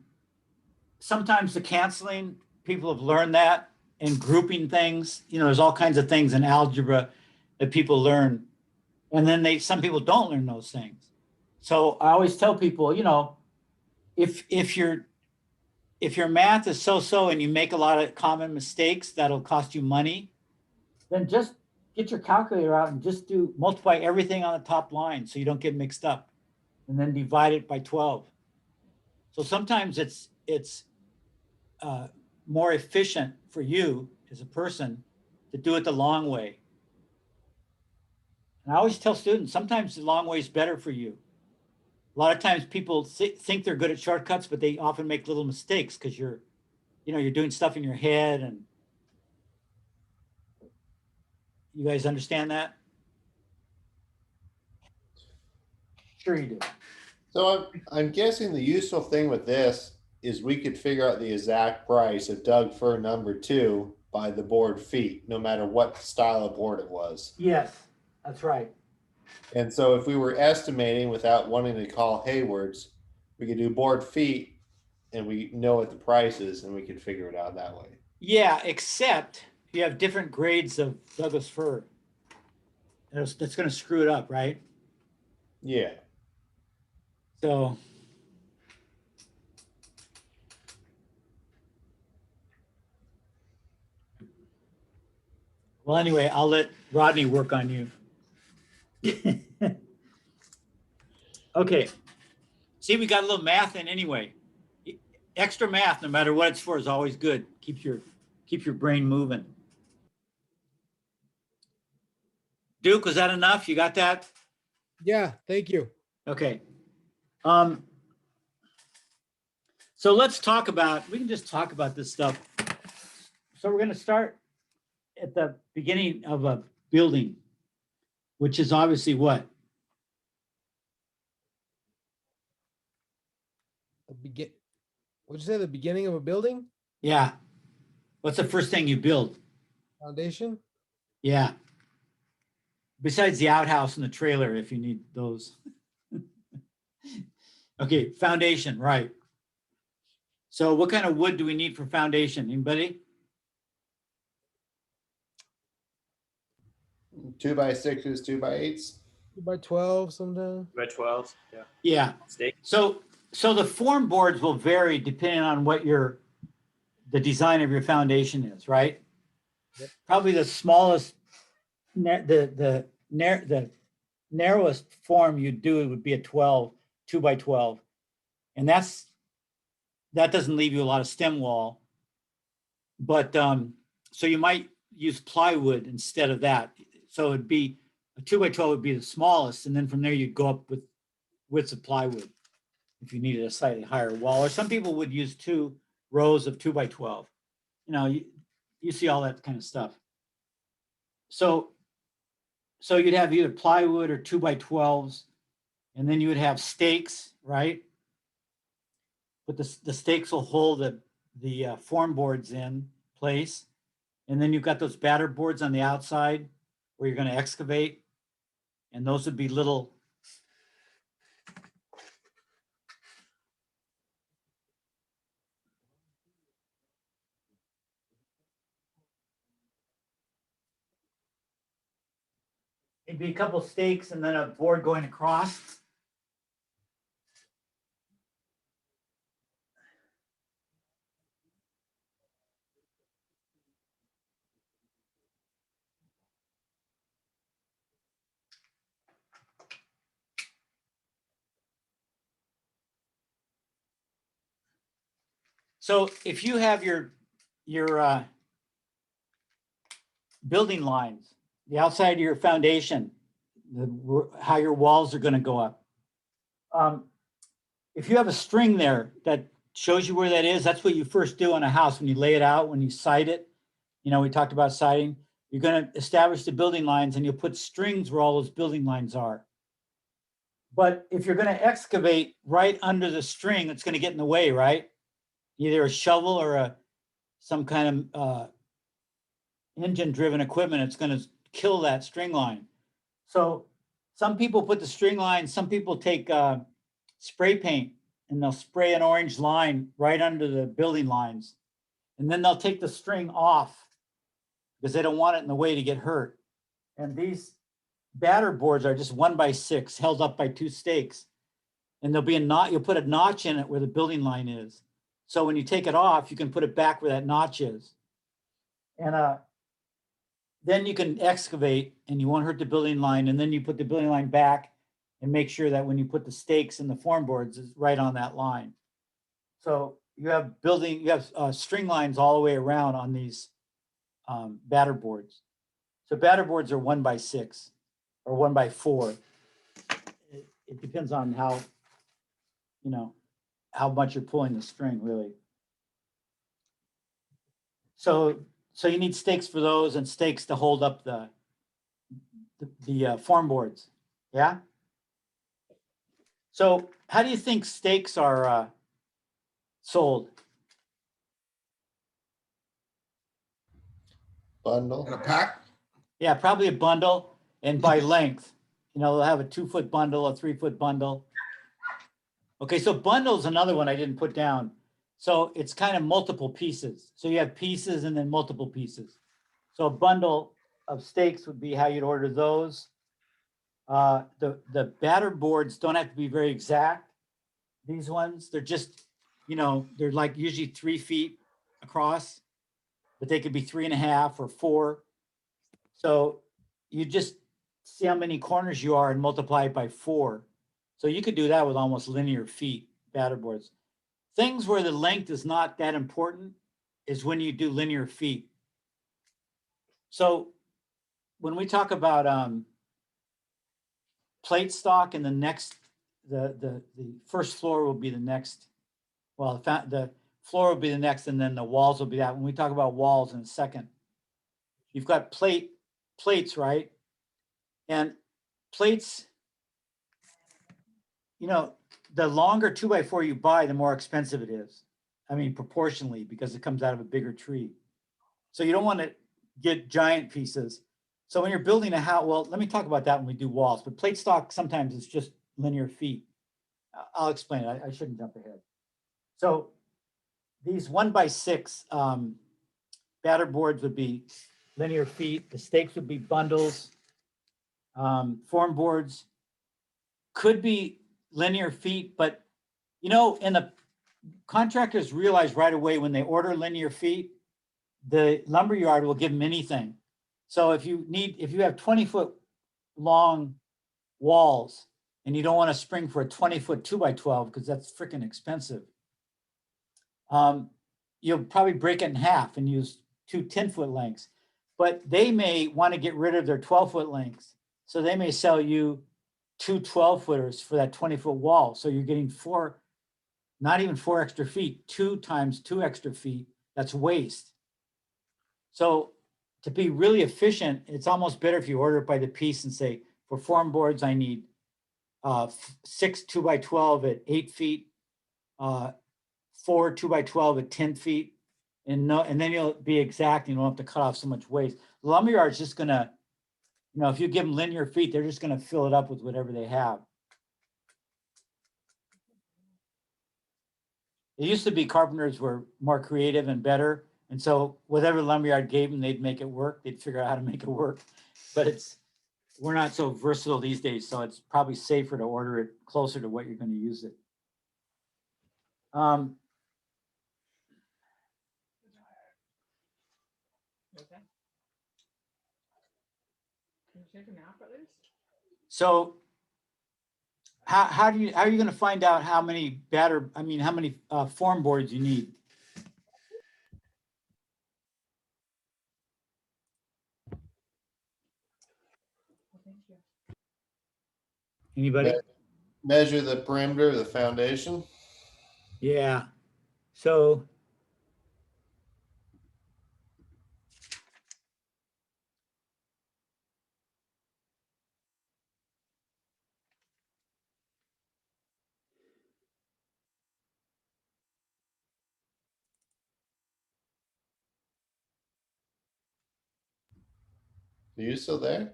[SPEAKER 1] sometimes the canceling, people have learned that, and grouping things. You know, there's all kinds of things in algebra that people learn, and then some people don't learn those things. So I always tell people, you know, if your math is so-so and you make a lot of common mistakes that'll cost you money, then just get your calculator out and just multiply everything on the top line so you don't get mixed up, and then divide it by 12. So sometimes it's more efficient for you as a person to do it the long way. And I always tell students, sometimes the long way is better for you. A lot of times people think they're good at shortcuts, but they often make little mistakes because you're doing stuff in your head. And you guys understand that? Sure you do.
[SPEAKER 7] So I'm guessing the useful thing with this is we could figure out the exact price of Doug fir number 2 by the board feet, no matter what style of board it was.
[SPEAKER 1] Yes, that's right.
[SPEAKER 7] And so if we were estimating without wanting to call Hayward's, we could do board feet and we know what the price is and we could figure it out that way.
[SPEAKER 1] Yeah, except you have different grades of Douglas fir. That's going to screw it up, right?
[SPEAKER 7] Yeah.
[SPEAKER 1] So well, anyway, I'll let Rodney work on you. Okay. See, we got a little math in anyway. Extra math, no matter what it's for, is always good. Keeps your brain moving. Duke, was that enough? You got that?
[SPEAKER 6] Yeah, thank you.
[SPEAKER 1] Okay. So let's we can just talk about this stuff. So we're going to start at the beginning of a building, which is obviously what?
[SPEAKER 6] What'd you say, the beginning of a building?
[SPEAKER 1] Yeah. What's the first thing you build?
[SPEAKER 6] Foundation?
[SPEAKER 1] Yeah. Besides the outhouse and the trailer, if you need those. Okay, foundation, right. So what kind of wood do we need for foundation? Anybody?
[SPEAKER 7] 2x6s, 2x8s.
[SPEAKER 6] 2x12 sometimes.
[SPEAKER 9] By 12, yeah.
[SPEAKER 1] Yeah.
[SPEAKER 9] Stake.
[SPEAKER 1] So the form boards will vary depending on what the design of your foundation is, right?
[SPEAKER 6] Yep.
[SPEAKER 1] Probably the smallest the narrowest form you'd do would be a 12, 2 by 12. And that doesn't leave you a lot of stem wall. But so you might use plywood instead of that. So it'd be a 2 by 12 would be the smallest, and then from there you'd go up with widths of plywood if you needed a slightly higher wall. Or some people would use 2 rows of 2 by 12. You know, you see all that kind of stuff. So you'd have either plywood or 2 by 12s, and then you would have stakes, right? But the stakes will hold the form boards in place. And then you've got those batter boards on the outside where you're going to excavate. And those would be little. It'd be a couple stakes and then a board going across. So if you have your building lines, the outside of your foundation, how your walls are going to go up. If you have a string there that shows you where that is, that's what you first do on a house when you lay it out, when you site it. You know, we talked about siting. You're going to establish the building lines and you'll put strings where all those building lines are. But if you're going to excavate right under the string, it's going to get in the way, right? Either a shovel or some kind of engine-driven equipment. It's going to kill that string line. So some people put the string line. Some people take spray paint and they'll spray an orange line right under the building lines, and then they'll take the string off because they don't want it in the way to get hurt. And these batter boards are just 1 by 6 held up by 2 stakes, and there'll be a knot. You'll put a notch in it where the building line is. So when you take it off, you can put it back where that notch is. And then you can excavate and you won't hurt the building line. And then you put the building line back and make sure that when you put the stakes and the form boards is right on that line. So you have string lines all the way around on these batter boards. So batter boards are 1 by 6 or 1 by 4. It depends on how, you know, how much you're pulling the string, really. So you need stakes for those and stakes to hold up the form boards. Yeah. So how do you think stakes are sold?
[SPEAKER 7] Bundle.
[SPEAKER 9] In a pack?
[SPEAKER 1] Yeah, probably a bundle and by length. You know, they'll have a 2-foot bundle, a 3-foot bundle. Okay, so bundle is another one I didn't put down. So it's kind of multiple pieces. So you have pieces and then multiple pieces. So a bundle of stakes would be how you'd order those. The batter boards don't have to be very exact. These ones, they're just, you know, they're like usually 3 feet across, but they could be 3.5 or 4. So you just see how many corners you are and multiply it by 4. So you could do that with almost linear feet, batter boards. Things where the length is not that important is when you do linear feet. So when we talk about plate stock and the first floor will be the next, well, the floor will be the next, and then the walls will be that. When we talk about walls in a second, you've got plates, right? And plates, you know, the longer 2 by 4 you buy, the more expensive it is. I mean, proportionally, because it comes out of a bigger tree. So you don't want to get giant pieces. So when you're building a house, well, let me talk about that when we do walls, but plate stock sometimes is just linear feet. I'll explain it. I shouldn't jump ahead. So these 1 by 6 batter boards would be linear feet. The stakes would be bundles. Form boards could be linear feet, but you know, and the contractors realize right away when they order linear feet, the lumberyard will give them anything. So if you have 20-foot long walls and you don't want to spring for a 20-foot 2x12 because that's freaking expensive, you'll probably break it in half and use two 10-foot lengths. But they may want to get rid of their 12-foot lengths. So they may sell you two 12-footers for that 20-foot wall. So you're getting not even 4 extra feet, 2 times 2 extra feet. That's waste. So to be really efficient, it's almost better if you order it by the piece and say, for form boards, I need 6 2x12 at 8 feet, 4 2x12 at 10 feet. And then you'll be exact and you won't have to cut off so much waste. The lumberyard's just gonna, if you give them linear feet, they're just gonna fill it up with whatever they have. It used to be carpenters were more creative and better. And so whatever lumberyard gave them, they'd make it work. They'd figure out how to make it work. But we're not so versatile these days. So it's probably safer to order it closer to what you're going to use it. So how are you going to find out how many form boards you need? Anybody?
[SPEAKER 7] Measure the perimeter of the foundation.
[SPEAKER 1] Yeah. So
[SPEAKER 7] Are you still there?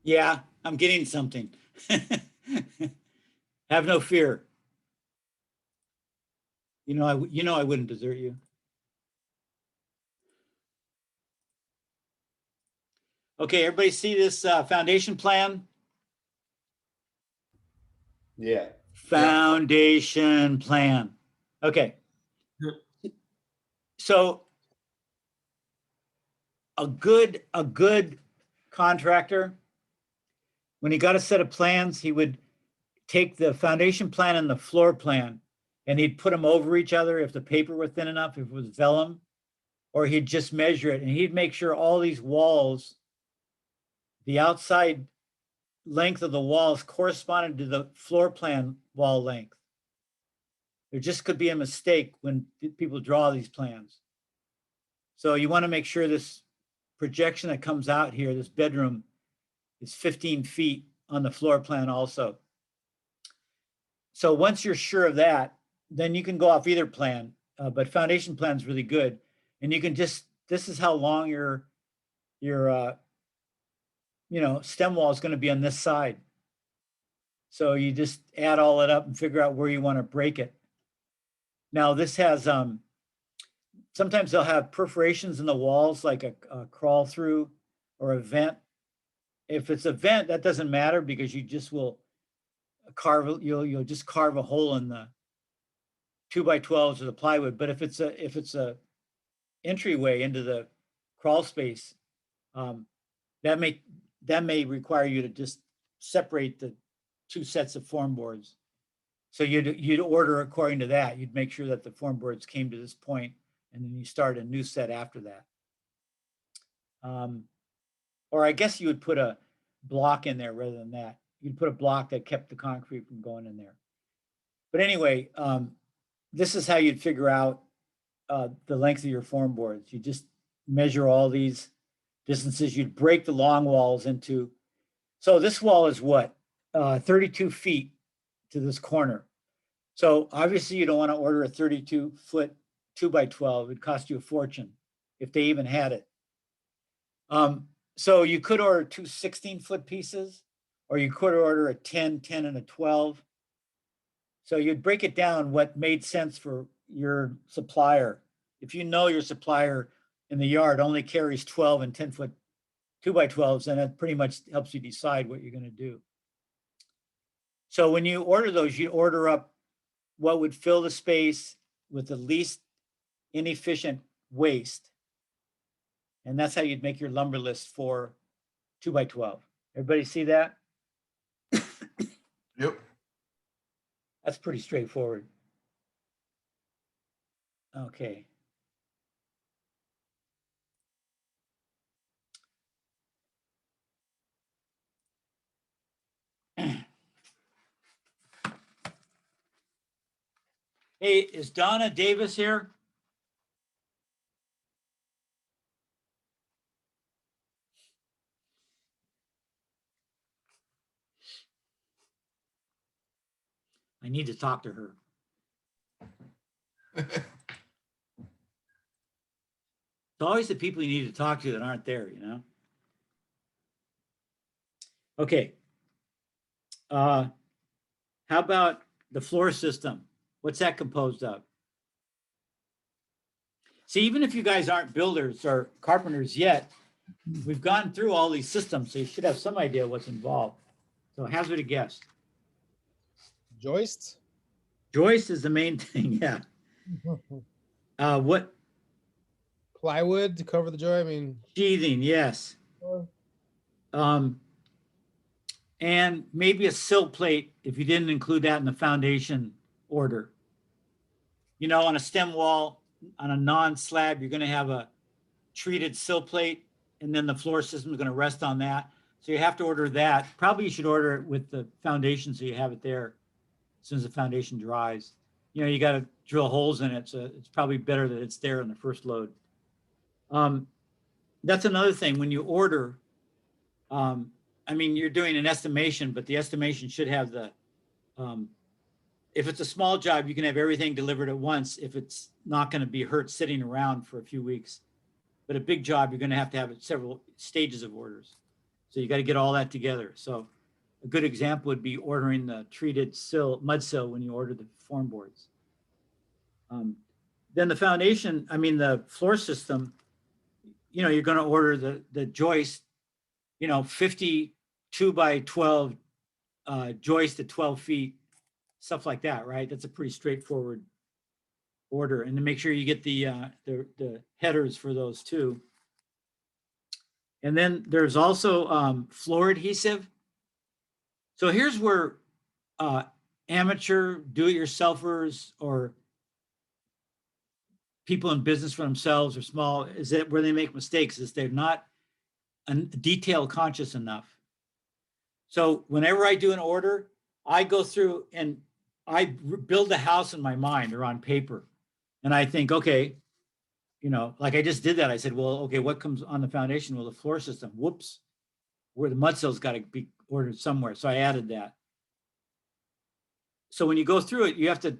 [SPEAKER 1] yeah, I'm getting something. Have no fear. I wouldn't desert you. Okay, everybody see this foundation plan?
[SPEAKER 7] Yeah.
[SPEAKER 1] Foundation plan. Okay. So a good contractor, when he got a set of plans, he would take the foundation plan and the floor plan, and he'd put them over each other if the paper were thin enough, if it was vellum, or he'd just measure it, and he'd make sure all these walls, the outside length of the walls corresponded to the floor plan wall length. There just could be a mistake when people draw these plans. So you want to make sure this projection that comes out here, this bedroom, is 15 feet on the floor plan also. So once you're sure of that, then you can go off either plan, but foundation plan is really good. And you can this is how long your stem wall is going to be on this side. So you just add all it up and figure out where you want to break it. Now this has, sometimes they'll have perforations in the walls, like a crawl through or a vent. If it's a vent, that doesn't matter because you just will you'll just carve a hole in the 2x12s or the plywood. But if it's a entryway into the crawl space, that may require you to just separate the two sets of form boards. So you'd order according to that. You'd make sure that the form boards came to this point, and then you start a new set after that. Or I guess you would put a block in there rather than that. You'd put a block that kept the concrete from going in there. But anyway, this is how you'd figure out the length of your form boards. You just measure all these distances. You'd break the long walls into, so this wall is what? 32 feet to this corner. So obviously you don't want to order a 32-foot 2x12. It'd cost you a fortune if they even had it. So you could order two 16-foot pieces, or you could order a 10, 10, and a 12. So you'd break it down what made sense for your supplier. If you know your supplier in the yard only carries 12 and 10-foot 2x12s, then it pretty much helps you decide what you're going to do. So when you order those, you order up what would fill the space with the least inefficient waste. And that's how you'd make your lumber list for 2x12. Everybody see that?
[SPEAKER 9] Yep.
[SPEAKER 1] That's pretty straightforward. Okay. Hey, is Donna Davis here? I need to talk to her. It's always the people you need to talk to that aren't there, you know? Okay. How about the floor system? What's that composed of? See, even if you guys aren't builders or carpenters yet, we've gone through all these systems, so you should have some idea what's involved. So hazard a guess.
[SPEAKER 6] Joists?
[SPEAKER 1] Joist is the main thing, yeah. What?
[SPEAKER 6] Plywood to cover the joint. I mean,
[SPEAKER 1] Sheathing, yes. And maybe a sill plate if you didn't include that in the foundation order. You know, on a stem wall, on a non-slab, you're going to have a treated sill plate, and then the floor system is going to rest on that. So you have to order that. Probably you should order it with the foundation so you have it there as soon as the foundation dries. You know, you got to drill holes in it, so it's probably better that it's there on the first load. That's another thing when you order. I mean, you're doing an estimation, but the estimation should have the, if it's a small job, you can have everything delivered at once if it's not going to be hurt sitting around for a few weeks. But a big job, you're going to have several stages of orders. So you got to get all that together. So a good example would be ordering the treated mud sill when you order the form boards. Then the foundation, I mean, the floor system, you know, you're going to order the joist, you know, 52 by 12 joist at 12 feet, stuff like that, right? That's a pretty straightforward order. And to make sure you get the headers for those too. And then there's also floor adhesive. So here's where amateur do-it-yourselfers or people in business for themselves or small, is that where they make mistakes is they're not detail conscious enough. So whenever I do an order, I go through and I build a house in my mind or on paper. And I think, okay, you know, like I just did that. I said, well, okay, what comes on the foundation? Well, the floor system, whoops, where the mud sill's got to be ordered somewhere. So I added that. So when you go through it, you have to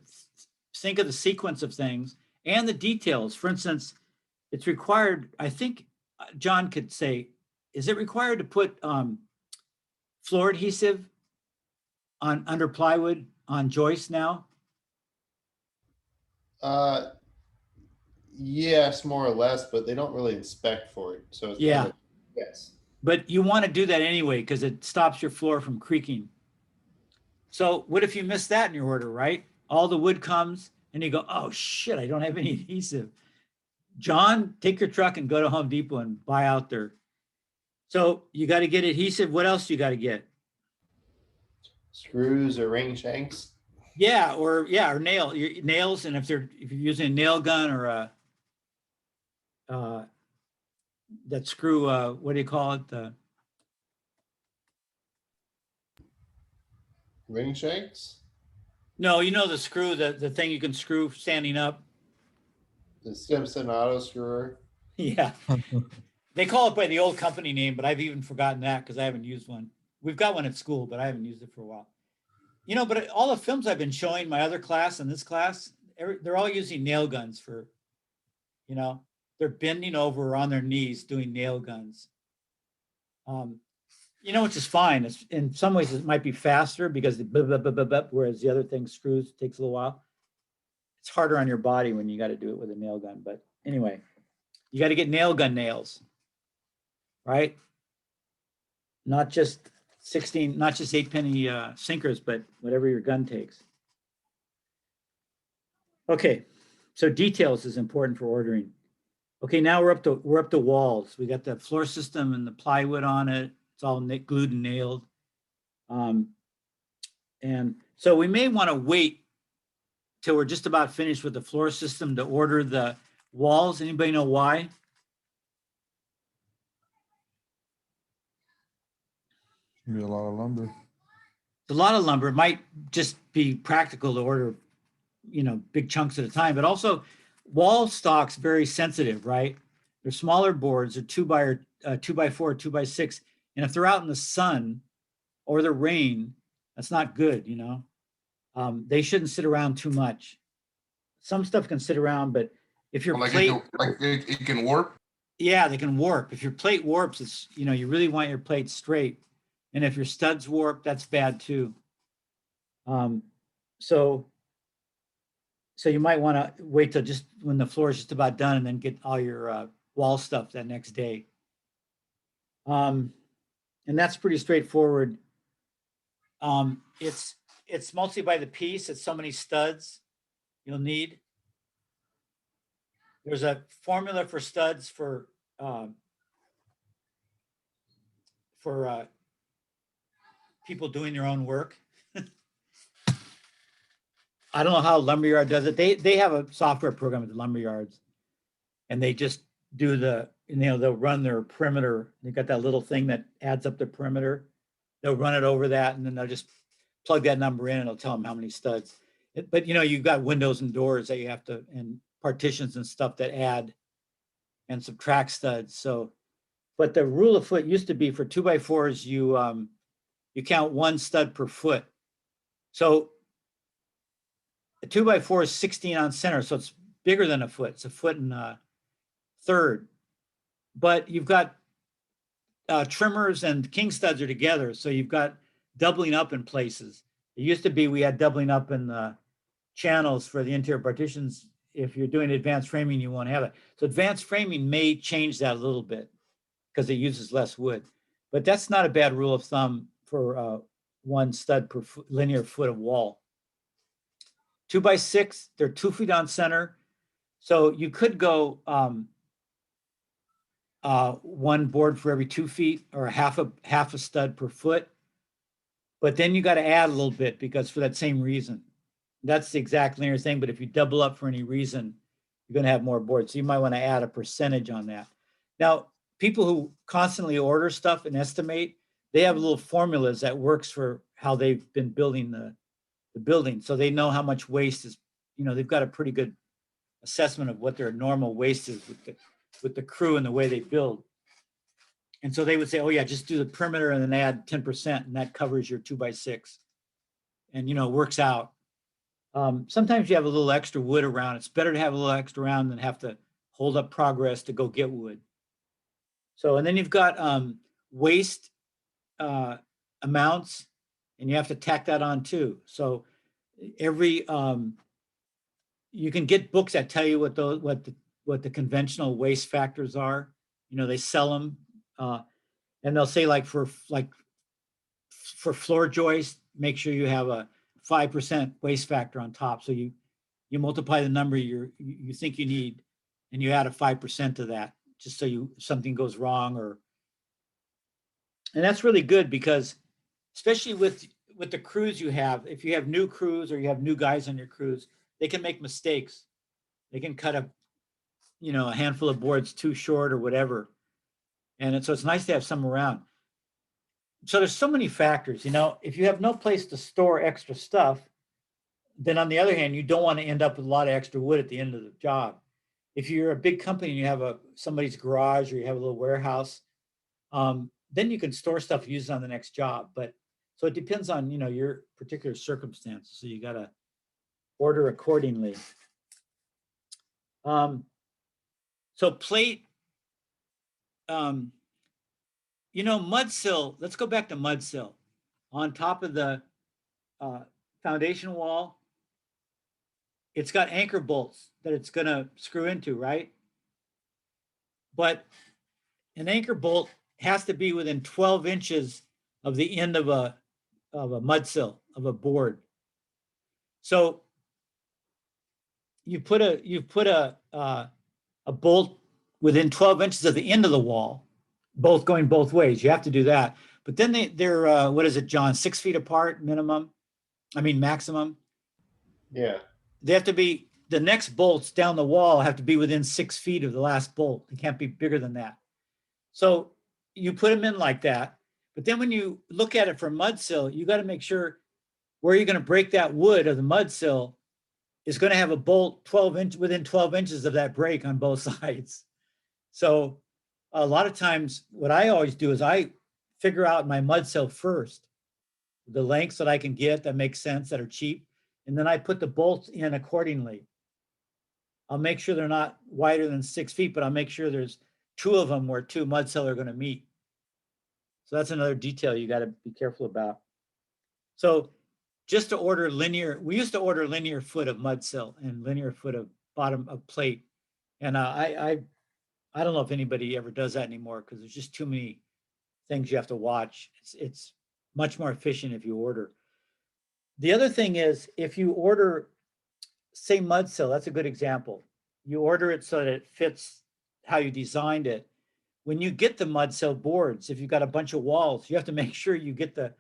[SPEAKER 1] think of the sequence of things and the details. For instance, it's required, I think John could say, is it required to put floor adhesive on under plywood on joists now?
[SPEAKER 7] Yes, more or less, but they don't really inspect for it. So it's
[SPEAKER 1] Yeah.
[SPEAKER 7] Yes.
[SPEAKER 1] But you want to do that anyway because it stops your floor from creaking. So what if you miss that in your order, right? All the wood comes and you go, oh shit, I don't have any adhesive. John, take your truck and go to Home Depot and buy out there. So you got to get adhesive. What else you got to get?
[SPEAKER 7] Screws or ring shanks.
[SPEAKER 1] Yeah, or nails. And if you're using a nail gun or a that screw, what do you call it?
[SPEAKER 7] Ring shanks?
[SPEAKER 1] No, you know the screw, the thing you can screw standing up.
[SPEAKER 7] The Simpson auto screwer.
[SPEAKER 1] Yeah. They call it by the old company name, but I've even forgotten that because I haven't used one. We've got one at school, but I haven't used it for a while. You know, but all the films I've been showing my other class and this class, they're all using nail guns for, you know, they're bending over on their knees doing nail guns. You know, which is fine. It's, in some ways, it might be faster because whereas the other thing screws takes a little while. It's harder on your body when you got to do it with a nail gun. But anyway, you got to get nail gun nails, right? Not just 16, not just 8-penny sinkers, but whatever your gun takes. Okay, so details is important for ordering. Okay, now we're up to walls. We got the floor system and the plywood on it. It's all glued and nailed. And so we may want to wait till we're just about finished with the floor system to order the walls. Anybody know why?
[SPEAKER 9] Be a lot of lumber.
[SPEAKER 1] It's a lot of lumber. It might just be practical to order, big chunks at a time, but also wall stock's very sensitive, right? They're smaller boards, they're 2x4, 2x6. And if they're out in the sun or the rain, that's not good, They shouldn't sit around too much. Some stuff can sit around, but if your
[SPEAKER 9] Like
[SPEAKER 1] plate,
[SPEAKER 9] it can warp.
[SPEAKER 1] yeah, they can warp. If your plate warps, it's, you really want your plate straight. And if your studs warp, that's bad too. So you might want to wait till just when the floor is just about done and then get all your wall stuff that next day. And that's pretty straightforward. It's mostly by the piece. It's so many studs you'll need. There's a formula for studs for people doing their own work. I don't know how Lumberyard does it. They have a software program at the Lumberyards, and they just do they'll run their perimeter. They got that little thing that adds up the perimeter. They'll run it over that, and then they'll just plug that number in, and it'll tell them how many studs. But you've got windows and doors that you have to, and partitions and stuff that add and subtract studs. So, but the rule of foot used to be for 2x4s, you count one stud per foot. So a 2x4 is 16 on center, so it's bigger than a foot. It's a foot and a third. But you've got trimmers and king studs are together, so you've got doubling up in places. It used to be we had doubling up in the channels for the interior partitions. If you're doing advanced framing, you won't have it. So advanced framing may change that a little bit because it uses less wood. But that's not a bad rule of thumb for one stud per linear foot of wall. 2x6, they're 2 feet on center. So you could go one board for every 2 feet or half a stud per foot. But then you got to add a little bit because for that same reason. That's the exact linear thing. But if you double up for any reason, you're going to have more boards. So you might want to add a percentage on that. Now, people who constantly order stuff and estimate, they have little formulas that works for how they've been building the building. So they know how much waste is, they've got a pretty good assessment of what their normal waste is with the crew and the way they build. And so they would say, oh yeah, just do the perimeter and then add 10% and that covers your 2x6. And, it works out. Sometimes you have a little extra wood around. It's better to have a little extra around than have to hold up progress to go get wood. So, and then you've got waste amounts, and you have to tack that on too. So every you can get books that tell you what the conventional waste factors are. They sell them, and they'll say for floor joist, make sure you have a 5% waste factor on top. So you multiply the number you think you need, and you add a 5% to that, just so something goes wrong and that's really good because especially with the crews you have, if you have new crews or you have new guys on your crews, they can make mistakes. They can cut a handful of boards too short or whatever. And so it's nice to have some around. So there's so many factors, if you have no place to store extra stuff, then on the other hand, you don't want to end up with a lot of extra wood at the end of the job. If you're a big company and you have somebody's garage or you have a little warehouse, then you can store stuff, use it on the next job. But so it depends on, your particular circumstances. So you got to order accordingly. So plate, mud sill, let's go back to mud sill. On top of the foundation wall, it's got anchor bolts that it's going to screw into, right? But an anchor bolt has to be within 12 inches of the end of a mud sill, of a board. So you put a bolt within 12 inches of the end of the wall, both going both ways. You have to do that. But then they're what is it, John? 6 feet apart minimum. I mean maximum.
[SPEAKER 7] Yeah,
[SPEAKER 1] They have to be, the next bolts down the wall have to be within 6 feet of the last bolt. They can't be bigger than that. So you put them in like that. But then when you look at it for mud sill, you got to make sure where you're going to break that wood of the mud sill is going to have a bolt 12 inch within 12 inches of that break on both sides. So a lot of times what I always do is I figure out my mud sill first, the lengths that I can get that make sense, that are cheap. And then I put the bolts in accordingly. I'll make sure they're not wider than 6 feet, but I'll make sure there's 2 of them where 2 mud sill are going to meet. So that's another detail you got to be careful about. So just to order linear, we used to order linear foot of mud sill and linear foot of bottom of plate. And I don't know if anybody ever does that anymore because there's just too many things you have to watch. It's much more efficient if you order. The other thing is if you order, say mud sill, that's a good example. You order it so that it fits how you designed it. When you get the mud sill boards, if you've got a bunch of walls, you have to make sure you get the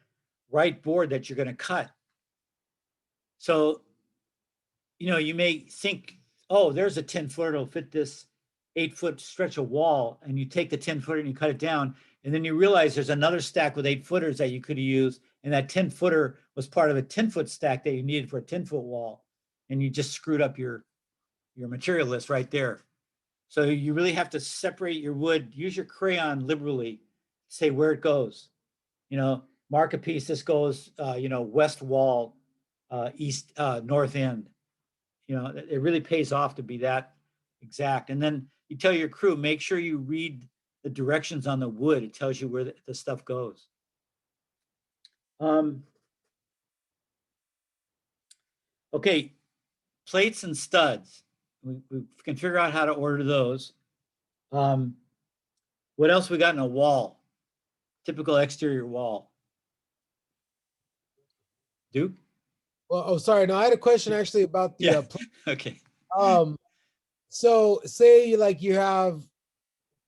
[SPEAKER 1] right board that you're going to cut. So, you may think, oh, there's a 10-footer that'll fit this 8-foot stretch of wall, and you take the 10-footer and you cut it down, and then you realize there's another stack with 8-footers that you could have used, and that 10-footer was part of a 10-foot stack that you needed for a 10-foot wall, and you just screwed up your material list right there. So you really have to separate your wood, use your crayon liberally, say where it goes. Mark a piece, this goes, west wall, east, north end. It really pays off to be that exact. And then you tell your crew, make sure you read the directions on the wood. It tells you where the stuff goes. Okay, plates and studs. We can figure out how to order those. What else we got in a wall? Typical exterior wall. Duke?
[SPEAKER 6] Well, oh, sorry. No, I had a question actually about the,
[SPEAKER 1] Yeah. Okay.
[SPEAKER 6] So say you have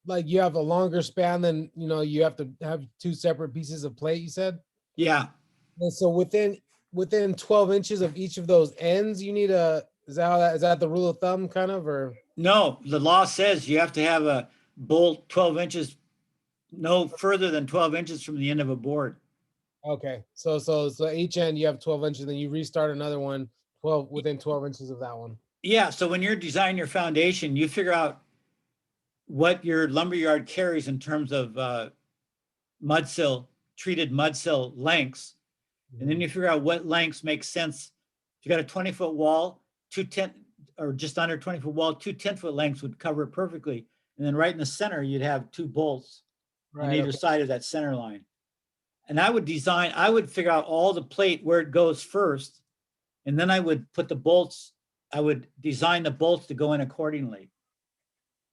[SPEAKER 6] a longer span than, you have to have 2 separate pieces of plate, you said?
[SPEAKER 1] Yeah.
[SPEAKER 6] And so within 12 inches of each of those ends, you need is that the rule of thumb kind of, or?
[SPEAKER 1] No, the law says you have to have a bolt 12 inches, no further than 12 inches from the end of a board.
[SPEAKER 6] Okay. So each end you have 12 inches, then you restart another one within 12 inches of that one.
[SPEAKER 1] Yeah. So when you're designing your foundation, you figure out what your lumberyard carries in terms of treated mud sill lengths. And then you figure out what lengths make sense. If you got a 20-foot wall, 210 or just under 20-foot wall, 2 10-foot lengths would cover it perfectly. And then right in the center, you'd have 2 bolts on either side of that center line. And I would figure out all the plate where it goes first. And then I would put the bolts, I would design the bolts to go in accordingly.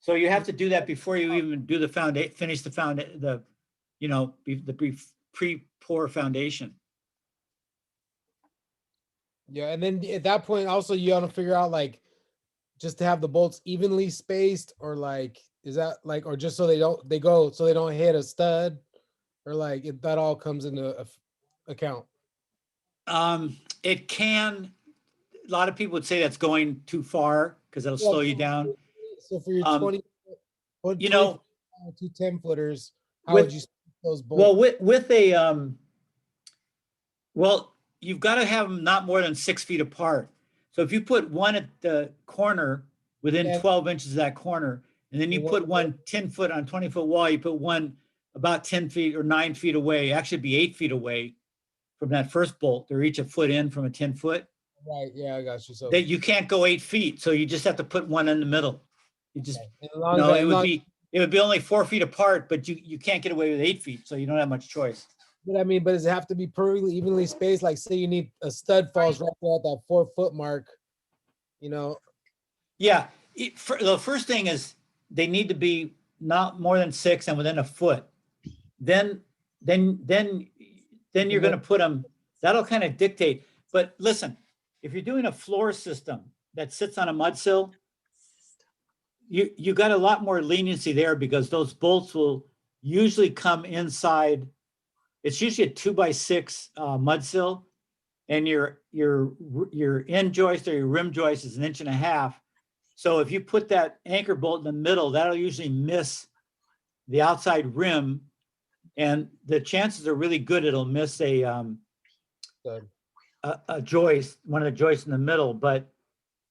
[SPEAKER 1] So you have to do that before you even do the foundation, finish the pre-pour foundation.
[SPEAKER 6] Yeah, and then at that point also you want to figure out just to have the bolts evenly spaced, or is that or just so they don't hit a stud, or if that all comes into account?
[SPEAKER 1] It can, a lot of people would say that's going too far because it'll slow you down.
[SPEAKER 6] So for your 20 foot, 2 10-footers, how would you those bolts?
[SPEAKER 1] Well, you've got to have them not more than 6 feet apart. So if you put one at the corner within 12 inches of that corner, and then you put one 10-foot on 20-foot wall, you put one about 10 feet or 9 feet away, actually be 8 feet away from that first bolt. They're each a foot in from a 10-foot.
[SPEAKER 6] Right. Yeah, I got you. So
[SPEAKER 1] that you can't go 8 feet. So you just have to put one in the middle. You just,
[SPEAKER 6] okay.
[SPEAKER 1] it would be only 4 feet apart, but you can't get away with 8 feet. So you don't have much choice.
[SPEAKER 6] But does it have to be perfectly evenly spaced? Say you need a stud falls right there at that 4-foot mark,
[SPEAKER 1] Yeah. The first thing is they need to be not more than 6 and within a foot. Then you're going to put them, that'll kind of dictate. But listen, if you're doing a floor system that sits on a mud sill, you got a lot more leniency there because those bolts will usually come inside. It's usually a 2x6 mud sill, and your end joist or your rim joist is 1.5 inches. So if you put that anchor bolt in the middle, that'll usually miss the outside rim, and the chances are really good it'll miss a joist, one of the joists in the middle. But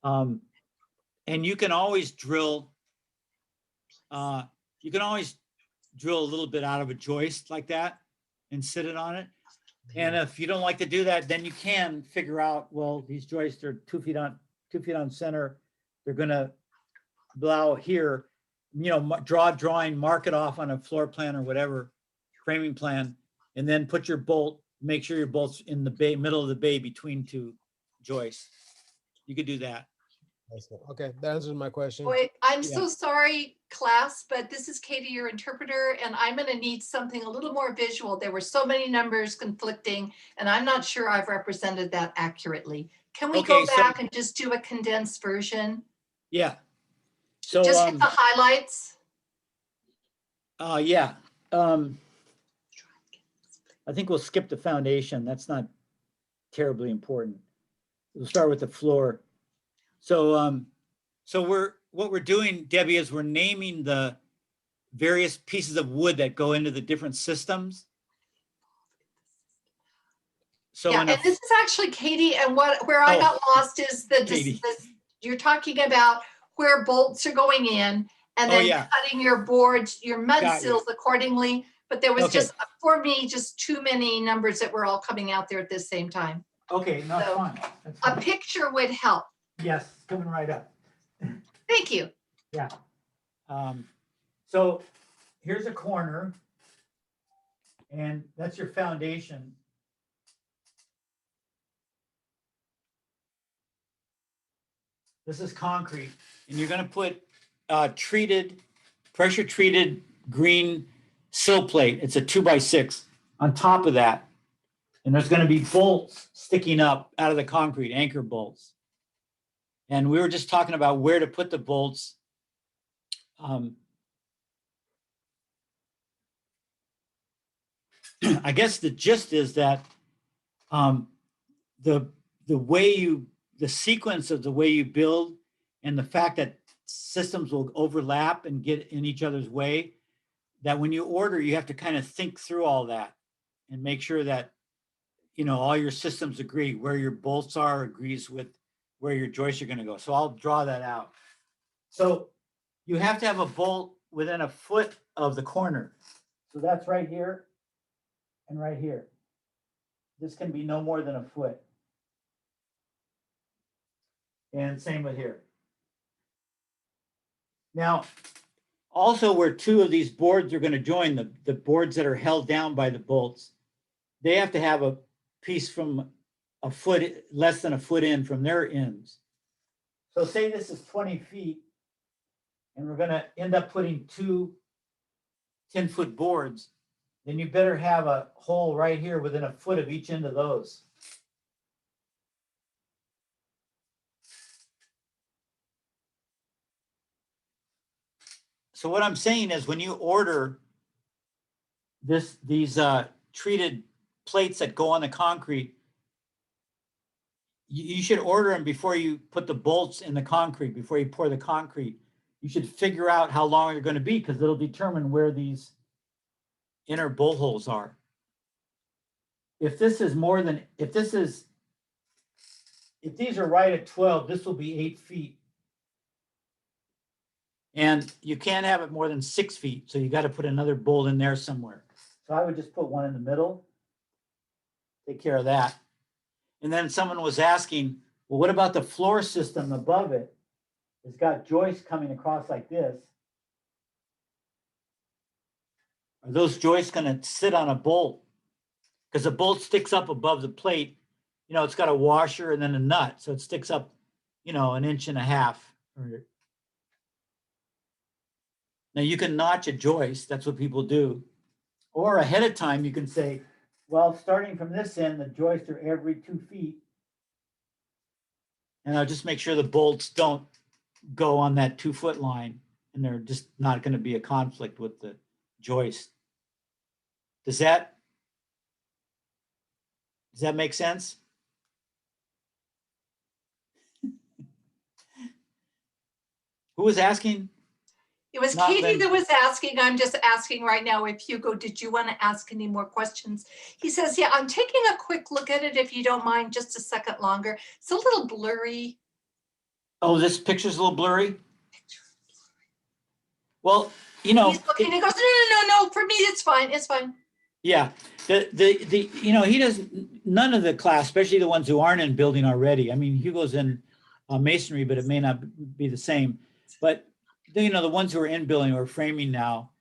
[SPEAKER 1] and you can always drill a little bit out of a joist like that and sit it on it. And if you don't like to do that, then you can figure out, well, these joists are 2 feet on center. They're gonna blow here, draw a drawing, mark it off on a floor plan or whatever, framing plan, and then put your bolt, make sure your bolt's in the bay, middle of the bay between two joists. You could do that.
[SPEAKER 6] Okay, that answers my question.
[SPEAKER 2] Boy, I'm
[SPEAKER 1] Yeah.
[SPEAKER 2] so sorry, class, but this is Katie, your interpreter, and I'm gonna need something a little more visual. There were so many numbers conflicting, and I'm not sure I've represented that accurately. Can we go
[SPEAKER 1] Okay, so-
[SPEAKER 2] back and just do a condensed version?
[SPEAKER 1] Yeah. So,
[SPEAKER 2] Just hit the highlights?
[SPEAKER 1] yeah. I think we'll skip the foundation. That's not terribly important. We'll start with the floor. So, what we're doing, Debbie, is we're naming the various pieces of wood that go into the different systems. So
[SPEAKER 2] Yeah,
[SPEAKER 1] in
[SPEAKER 2] and
[SPEAKER 1] a,
[SPEAKER 2] this is actually Katie, and where I
[SPEAKER 1] Oh,
[SPEAKER 2] got lost is
[SPEAKER 1] Katie.
[SPEAKER 2] you're talking about where bolts are going in and
[SPEAKER 1] Oh,
[SPEAKER 2] then
[SPEAKER 1] yeah.
[SPEAKER 2] cutting your boards, your mud
[SPEAKER 1] Got you.
[SPEAKER 2] seals accordingly. But there was
[SPEAKER 1] Okay.
[SPEAKER 2] just, for me, just too many numbers that were all coming out there at the same time.
[SPEAKER 1] okay, no, that's
[SPEAKER 2] So,
[SPEAKER 1] fine. That's
[SPEAKER 2] A
[SPEAKER 1] fine.
[SPEAKER 2] picture would help.
[SPEAKER 1] Yes, coming right up.
[SPEAKER 2] Thank you.
[SPEAKER 1] Yeah. So here's a corner, and that's your foundation. This is concrete, and you're gonna put pressure treated green sill plate. It's a 2x6 on top of that. And there's gonna be bolts sticking up out of the concrete, anchor bolts. And we were just talking about where to put the bolts. I guess the gist is that the sequence of the way you build and the fact that systems will overlap and get in each other's way, that when you order, you have to kind of think through all that and make sure that all your systems agree, where your bolts are agrees with where your joists are going to go. So I'll draw that out. So you have to have a bolt within a foot of the corner. So that's right here and right here. This can be no more than a foot. And same with here. Now, also where two of these boards are going to join, the boards that are held down by the bolts, they have to have a piece from a foot, less than a foot in from their ends. So say this is 20 feet, and we're going to end up putting two 10-foot boards, then you better have a hole right here within a foot of each end of those. So what I'm saying is when you order these treated plates that go on the concrete, you should order them before you put the bolts in the concrete, before you pour the concrete. You should figure out how long they're going to be, because it'll determine where these inner bolt holes are. If these are right at 12, this will be 8 feet. And you can't have it more than 6 feet. So you got to put another bolt in there somewhere. So I would just put one in the middle, take care of that. And then someone was asking, well, what about the floor system above it? It's got joists coming across like this. Are those joists going to sit on a bolt? Because the bolt sticks up above the plate. It's got a washer and then a nut. So it sticks up, 1.5 inches. Now you can notch a joist. That's what people do. Or ahead of time, you can say, well, starting from this end, the joists are every 2 feet. And I'll just make sure the bolts don't go on that 2-foot line. and they're just not going to be a conflict with the joist. Does that make sense? Who was asking?
[SPEAKER 2] It was
[SPEAKER 1] Not
[SPEAKER 2] Katie
[SPEAKER 1] Lynn.
[SPEAKER 2] that was asking. I'm just asking right now if Hugo, did you want to ask any more questions? He says, yeah, I'm taking a quick look at it if you don't mind, just a second longer. It's a little blurry.
[SPEAKER 1] Oh, this picture's a little blurry. Well, you know,
[SPEAKER 2] He's looking, he goes, no, for me, it's fine, it's fine.
[SPEAKER 1] yeah, you know, he doesn't, none of the class, especially the ones who aren't in building already. I mean, Hugo's in masonry, but it may not be the same. But you know, the ones who are in building or framing now,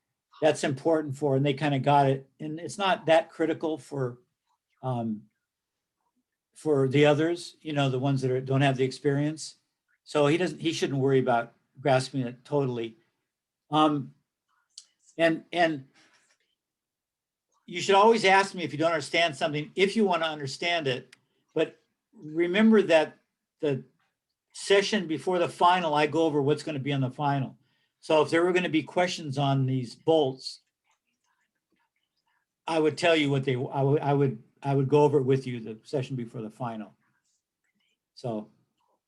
[SPEAKER 1] that's important for, and they kind of got it. And it's not that critical for the others, you know, the ones that don't have the experience. So he shouldn't worry about grasping it totally. And you should always ask me if you don't understand something, if you want to understand it. But remember that the session before the final, I go over what's going to be on the final. So if there were going to be questions on these bolts, I would tell you what I would go over it with you the session before the final. So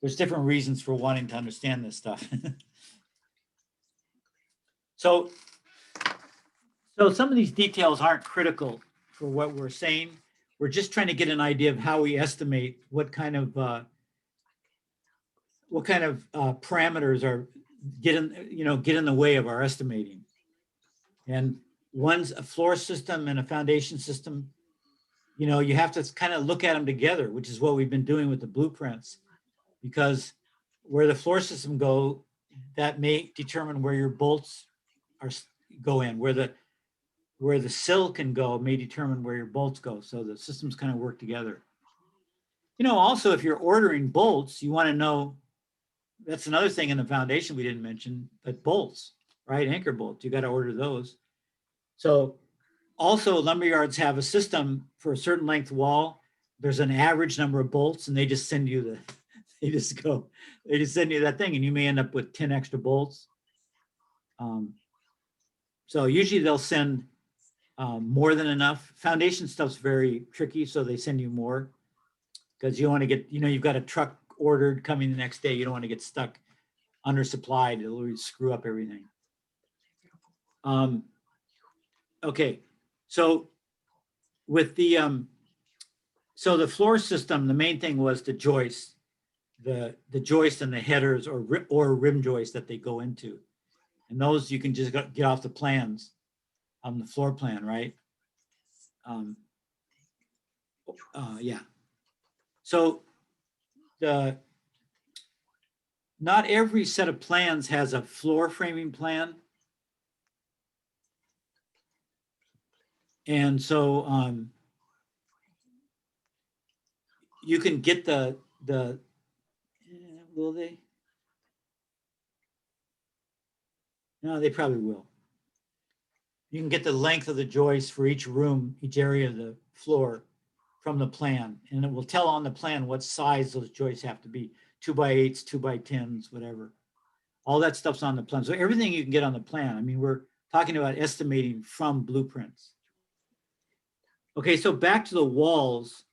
[SPEAKER 1] there's different reasons for wanting to understand this stuff. So some of these details aren't critical for what we're saying. We're just trying to get an idea of how we estimate what kind of parameters are get in the way of our estimating. And one's a floor system and a foundation system. You know, you have to kind of look at them together, which is what we've been doing with the blueprints, because where the floor system go, that may determine where your bolts go in. Where the sill can go may determine where your bolts go. So the systems kind of work together. You know, also, if you're ordering bolts, you want to know, that's another thing in the foundation we didn't mention, but bolts, right? Anchor bolts, you got to order those. So also lumberyards have a system for a certain length wall. There's an average number of bolts and they just send you they just send you that thing and you may end up with 10 extra bolts. So usually they'll send more than enough. Foundation stuff's very tricky, so they send you more because you want to get, you know, you've got a truck ordered coming the next day. You don't want to get stuck undersupplied. It'll really screw up everything. Okay, so with the the floor system, the main thing was the joist, the joist and the headers or rim joist that they go into, and those you can just get off the plans on the floor plan, right? Yeah. So not every set of plans has a floor framing plan. And so you can get will they? No, they probably will. You can get the length of the joist for each room, each area of the floor from the plan. And it will tell on the plan what size those joists have to be, 2x8s, 2x10s, whatever. All that stuff's on the plan. So everything you can get on the plan. I mean, we're talking about estimating from blueprints. Okay, so back to the walls.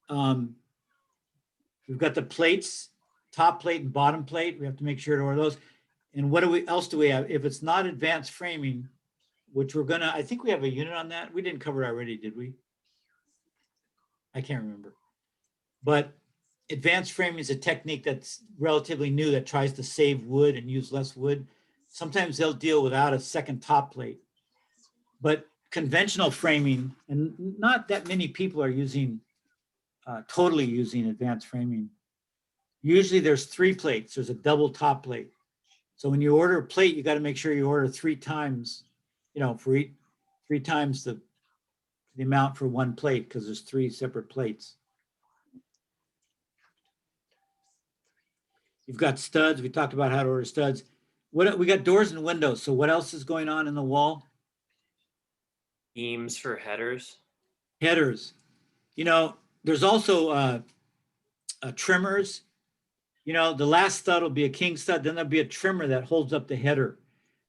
[SPEAKER 1] We've got the plates, top plate and bottom plate. We have to make sure to order those. And what else do we have? If it's not advanced framing, which I think we have a unit on that. We didn't cover it already, did we? I can't remember. But advanced framing is a technique that's relatively new that tries to save wood and use less wood. Sometimes they'll deal without a second top plate. But conventional framing, and not that many people are totally using advanced framing. Usually there's 3 plates. There's a double top plate. So when you order a plate, you got to make sure you order 3 times, you know, for 3 times the amount for 1 plate, because there's 3 separate plates. You've got studs. We talked about how to order studs. We got doors and windows. So what else is going on in the wall?
[SPEAKER 10] Beams for headers.
[SPEAKER 1] Headers. You know, there's also trimmers. You know, the last stud will be a king stud. Then there'll be a trimmer that holds up the header.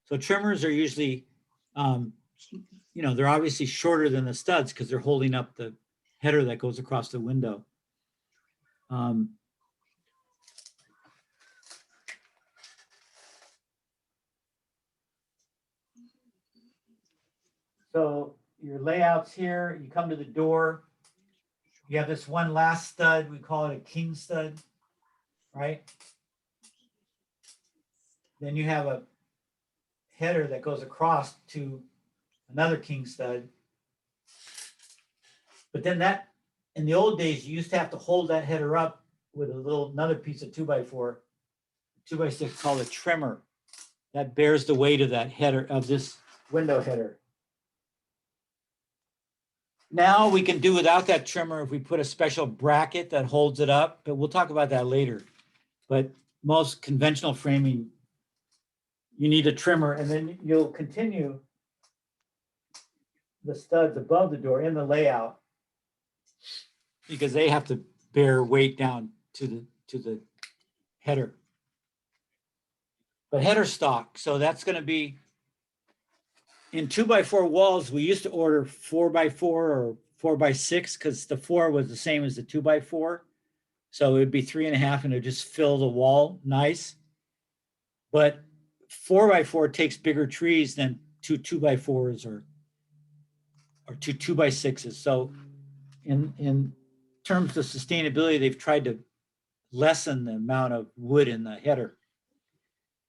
[SPEAKER 1] So trimmers are usually, they're obviously shorter than the studs because they're holding up the header that goes across the window. So your layouts here, you come to the door, you have this one last stud, we call it a king stud, right? Then you have a header that goes across to another king stud. But then in the old days, you used to have to hold that header up with another piece of 2x4, 2x6 called a trimmer. That bears the weight of that header, of this window header. Now we can do without that trimmer if we put a special bracket that holds it up, but we'll talk about that later. But most conventional framing, you need a trimmer, and then you'll continue the studs above the door in the layout because they have to bear weight down to the header. But header stock, so that's going to be in 2x4 walls. We used to order 4x4 or 4x6 because the 4 was the same as the 2x4. So it would be 3.5 and it would just fill the wall nice. But 4x4 takes bigger trees than two 2x4s or two 2x6s. So in terms of sustainability, they've tried to lessen the amount of wood in the header.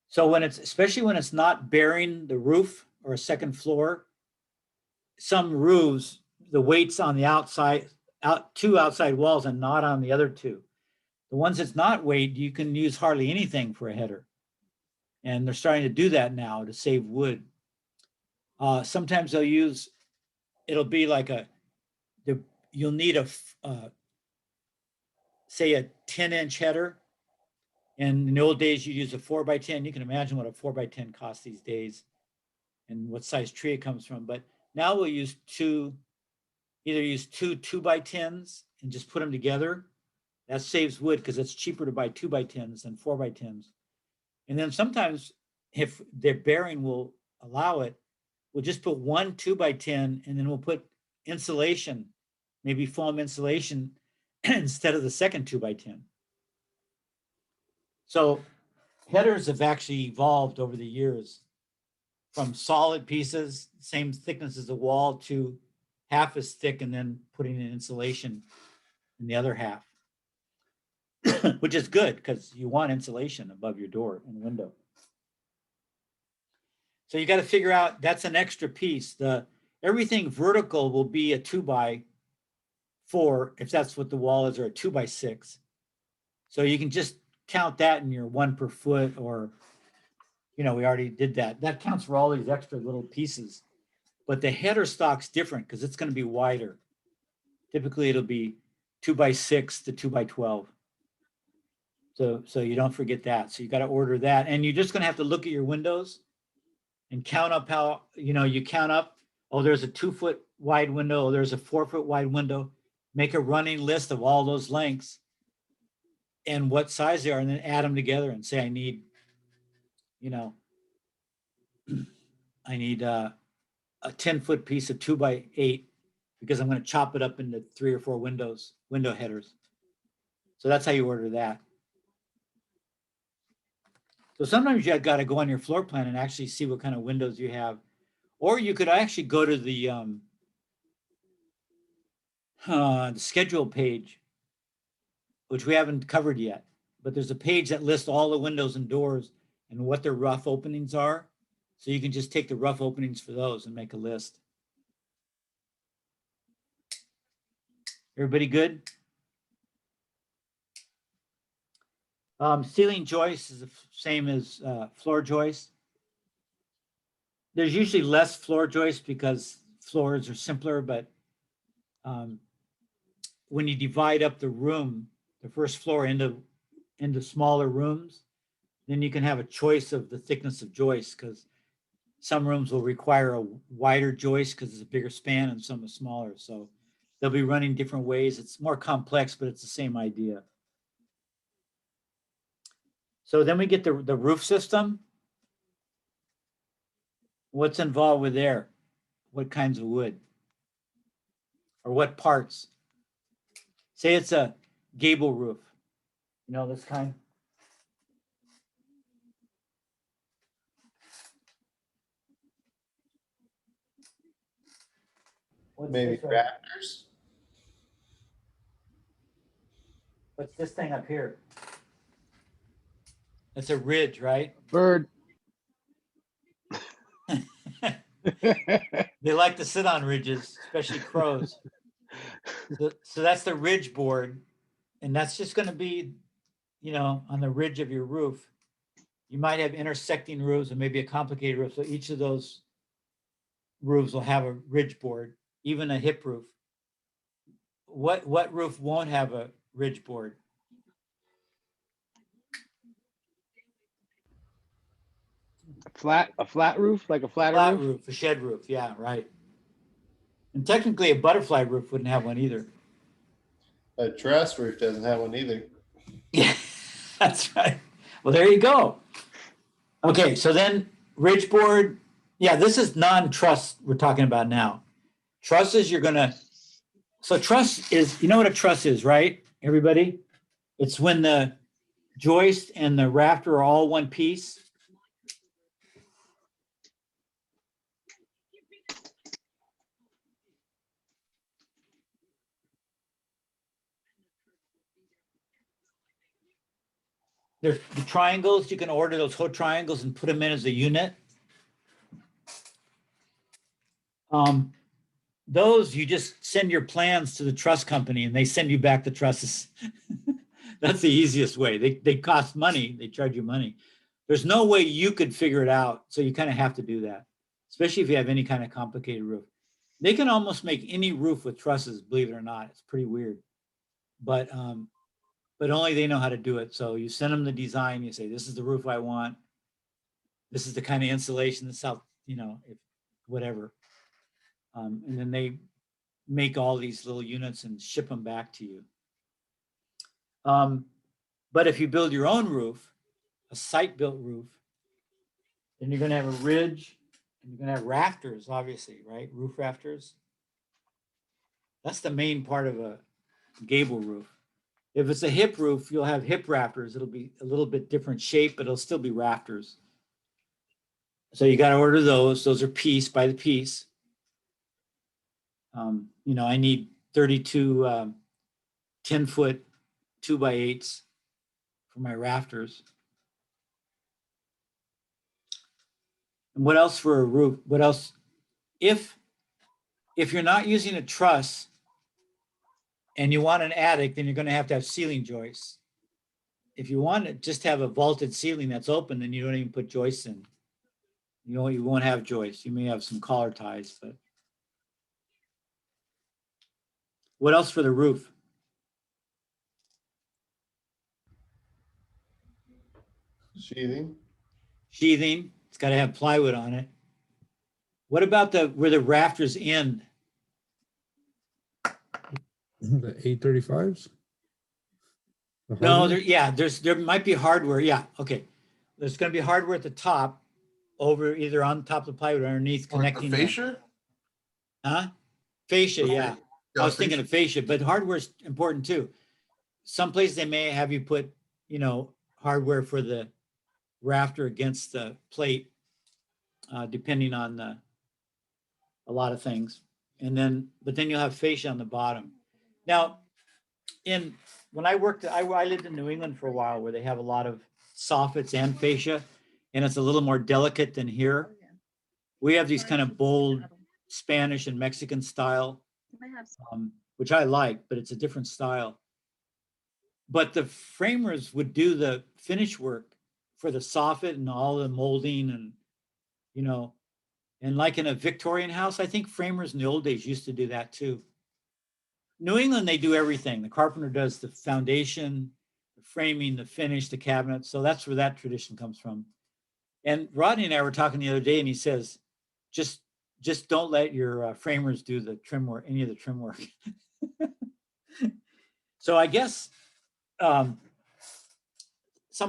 [SPEAKER 1] So especially when it's not bearing the roof or a second floor, some roofs, the weight's on the outside, two outside walls and not on the other two. The ones that's not weight, you can use hardly anything for a header. And they're starting to do that now to save wood. Sometimes it'll be like you'll need say a 10-inch header. And in the old days, you use a 4x10. You can imagine what a 4x10 costs these days and what size tree it comes from. But now we'll use either use two 2x10s and just put them together. That saves wood because it's cheaper to buy 2x10s than 4x10s. And then sometimes if their bearing will allow it, we'll just put one 2x10 and then we'll put insulation, maybe foam insulation instead of the second 2x10. So headers have actually evolved over the years from solid pieces, same thickness as the wall, to half as thick and then putting in insulation in the other half, which is good because you want insulation above your door and window. So you got to figure out that's an extra piece. Everything vertical will be a 2x4 if that's what the wall is, or a 2x6. So you can just count that in your 1 per foot, or we already did that. That counts for all these extra little pieces. But the header stock's different because it's going to be wider. Typically, it'll be 2x6 to 2x12. So you don't forget that. So you got to order that, and you're just going to have to look at your windows and count up how you count up. Oh, there's a 2-foot wide window. Oh, there's a 4-foot wide window. Make a running list of all those lengths and what size they are, and then add them together and say, I need a 10-foot piece of 2x8 because I'm going to chop it up into 3 or 4 window headers. So that's how you order that. So sometimes you got to go on your floor plan and actually see what kind of windows you have. Or you could actually go to the schedule page, which we haven't covered yet. But there's a page that lists all the windows and doors and what their rough openings are. So you can just take the rough openings for those and make a list. Everybody good? Ceiling joist is the same as floor joist. There's usually less floor joist because floors are simpler, but when you divide up the room, the first floor into smaller rooms, then you can have a choice of the thickness of joist, because some rooms will require a wider joist because it's a bigger span and some are smaller. So they'll be running different ways. It's more complex, but it's the same idea. So then we get the roof system. What's involved with there? What kinds of wood? Or what parts? Say it's a gable roof. You know, this kind. What's
[SPEAKER 7] Maybe
[SPEAKER 1] this,
[SPEAKER 7] rafters.
[SPEAKER 1] what's this thing up here? That's a ridge, right?
[SPEAKER 10] Bird.
[SPEAKER 1] They like to sit on ridges, especially crows. So that's the ridge board. And that's just going to be, you know, on the ridge of your roof. You might have intersecting roofs and maybe a complicated roof. So each of those roofs will have a ridge board, even a hip roof. What roof won't have a ridge board?
[SPEAKER 10] A flat roof, like a flatter
[SPEAKER 1] Flat
[SPEAKER 10] roof.
[SPEAKER 1] roof, a shed roof. Yeah, right. And technically a butterfly roof wouldn't have one either.
[SPEAKER 7] A truss roof doesn't have one either.
[SPEAKER 1] Yeah, that's right. Well, there you go. Okay, so then ridge board. Yeah, this is non-truss we're talking about now. Trusses, you're gonna, so truss is, you know what a truss is, right? Everybody? It's when the joist and the rafter are all one piece. There's the triangles, you can order those whole triangles and put them in as a unit. Those, you just send your plans to the truss company and they send you back the trusses. That's the easiest way. They cost money, they charge you money. There's no way you could figure it out, so you kind of have to do that, especially if you have any kind of complicated roof. They can almost make any roof with trusses, believe it or not. It's pretty weird. But only they know how to do it. So you send them the design, you say, this is the roof I want. This is the kind of insulation that's out, you know, if whatever. And then they make all these little units and ship them back to you. But if you build your own roof, a site-built roof, then you're going to have a ridge and you're going to have rafters, obviously, right? Roof rafters. That's the main part of a gable roof. If it's a hip roof, you'll have hip rafters. It'll be a little bit different shape, but it'll still be rafters. So you got to order those. Those are piece by the piece. You know, I need 32 10-foot 2x8s for my rafters. And what else for a roof? What else? If you're not using a truss and you want an attic, then you're going to have ceiling joists. If you want to just have a vaulted ceiling that's open, then you don't even put joists in. You won't have joists. You may have some collar ties, but what else for the roof?
[SPEAKER 7] Sheathing.
[SPEAKER 1] Sheathing. It's got to have plywood on it. What about where the rafters end?
[SPEAKER 11] The 835s?
[SPEAKER 1] No, there might be hardware. Yeah, okay. There's going to be hardware at the top, over either on top of the plywood or underneath,
[SPEAKER 9] Like
[SPEAKER 1] connecting.
[SPEAKER 9] the fascia?
[SPEAKER 1] Huh? Fascia, yeah.
[SPEAKER 9] Yeah,
[SPEAKER 1] I was thinking of fascia, but hardware is important too. Some places they may have you put, you know, hardware for the rafter against the plate, depending on a lot of things. And then, but then you'll have fascia on the bottom. Now, when I worked, I lived in New England for a while where they have a lot of soffits and fascia, and it's a little more delicate than here. We have these kind of bold Spanish and Mexican style, which I like, but it's a different style. But the framers would do the finish work for the soffit and all the molding and, you know, and like in a Victorian house, I think framers in the old days used to do that too. New England, they do everything. The carpenter does the foundation, the framing, the finish, the cabinet. So that's where that tradition comes from. And Rodney and I were talking the other day, and he says, just don't let your framers do the trim work, any of the trim work. So I guess some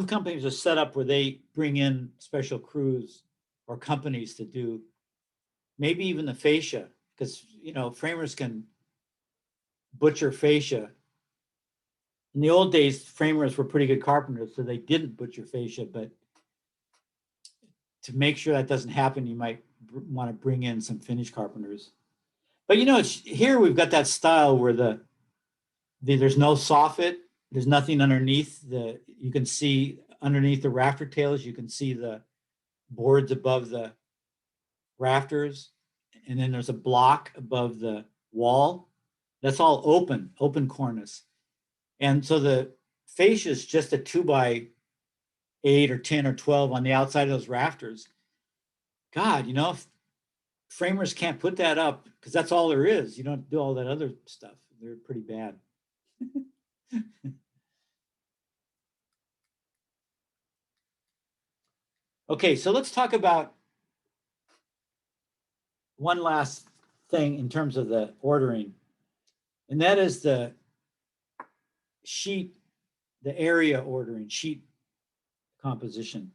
[SPEAKER 1] companies are set up where they bring in special crews or companies to do maybe even the fascia, because, framers can butcher fascia. In the old days, framers were pretty good carpenters, so they didn't butcher fascia, but to make sure that doesn't happen, you might want to bring in some finish carpenters. But here we've got that style where there's no soffit, there's nothing underneath. You can see underneath the rafter tails, you can see the boards above the rafters, and then there's a block above the wall. That's all open cornice. And so the fascia is just a 2x8 or 10 or 12 on the outside of those rafters. God, if framers can't put that up, because that's all there is. You don't do all that other stuff. They're pretty bad. Okay, so let's talk about one last thing in terms of the ordering, and that is the sheet, the area ordering, sheet composition.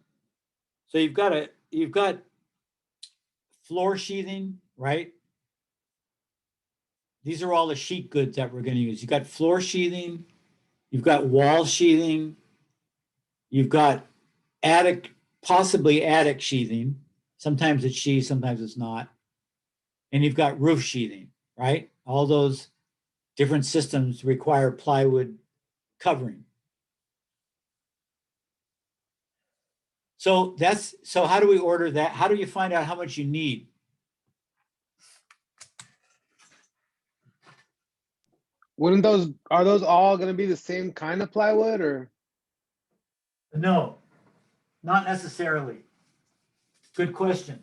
[SPEAKER 1] So you've got floor sheathing, right? These are all the sheet goods that we're going to use. You've got floor sheathing, you've got wall sheathing, you've got possibly attic sheathing. Sometimes it's sheathed, sometimes it's not. And you've got roof sheathing, right? All those different systems require plywood covering. So how do we order that? How do you find out how much you need?
[SPEAKER 6] Are those all gonna be the same kind of plywood or?
[SPEAKER 1] No, not necessarily. Good question.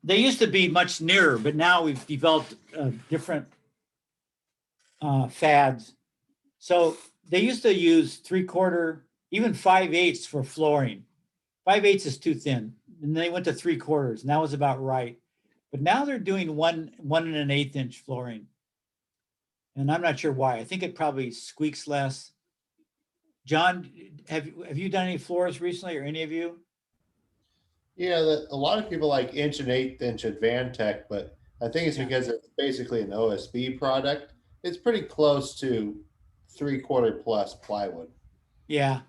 [SPEAKER 1] They used to be much nearer, but now we've developed different fads. So they used to use 3/4, even 5/8 for flooring. 5/8 is too thin. And they went to 3/4, and that was about right. But now they're doing 1 1 1/8 flooring. And I'm not sure why. I think it probably squeaks less. John, have you done any floors recently, or any of you?
[SPEAKER 7] Yeah, a lot of people like 1 1/8 Advantech, but I think it's
[SPEAKER 1] Yeah.
[SPEAKER 7] because it's basically an OSB product. It's pretty close to 3/4 plus plywood.
[SPEAKER 1] Yeah,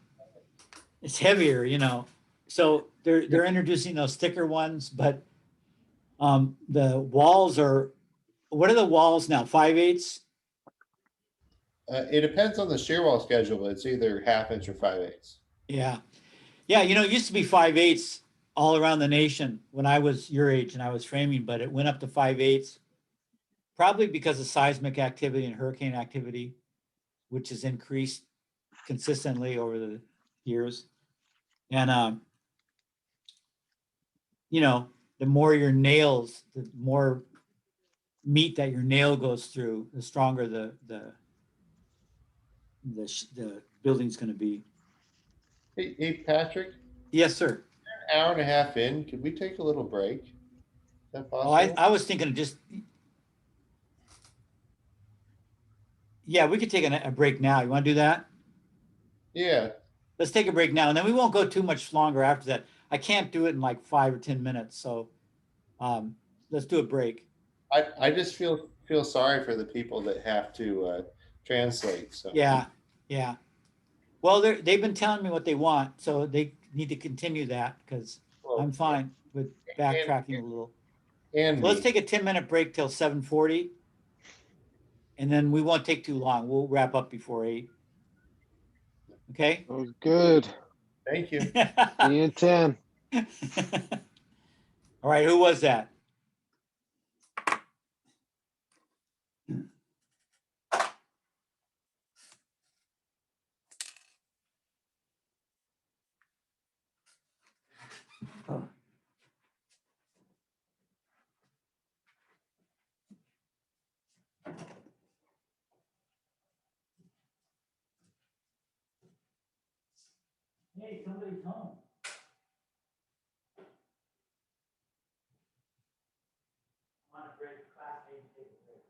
[SPEAKER 1] it's heavier, So they're introducing those thicker ones, but the walls are, what are the walls now? 5/8?
[SPEAKER 7] It depends on the shear wall schedule, but it's either 1/2 inch or 5/8.
[SPEAKER 1] Yeah. Yeah, it used to be 5/8 all around the nation when I was your age and I was framing, but it went up to 5/8, probably because of seismic activity and hurricane activity, which has increased consistently over the years. And the more your nails, the more meat that your nail goes through, the stronger the building's going to be.
[SPEAKER 7] Hey, Patrick,
[SPEAKER 1] Yes, sir.
[SPEAKER 7] an hour and a half in, could we take a little break? Is that
[SPEAKER 1] Oh,
[SPEAKER 7] possible?
[SPEAKER 1] I was thinking of just, yeah, we could take a break now. You want to do that?
[SPEAKER 7] Yeah,
[SPEAKER 1] Let's take a break now, and then we won't go too much longer after that. I can't do it in like 5 or 10 minutes, so let's do a break.
[SPEAKER 7] I just feel sorry for the people that have to translate. So
[SPEAKER 1] Yeah, yeah. Well, they've been telling me what they want, so they need to continue that, because
[SPEAKER 7] well,
[SPEAKER 1] I'm fine with backtracking a little.
[SPEAKER 7] and
[SPEAKER 1] So let's
[SPEAKER 7] me.
[SPEAKER 1] take a 10-minute break till 7:40, and then we won't take too long. We'll wrap up before 8. Okay?
[SPEAKER 6] That was good.
[SPEAKER 7] Thank you.
[SPEAKER 6] See you in 10.
[SPEAKER 1] All right, who was that? Hey, somebody's home. I'm on a break, class, maybe take a break.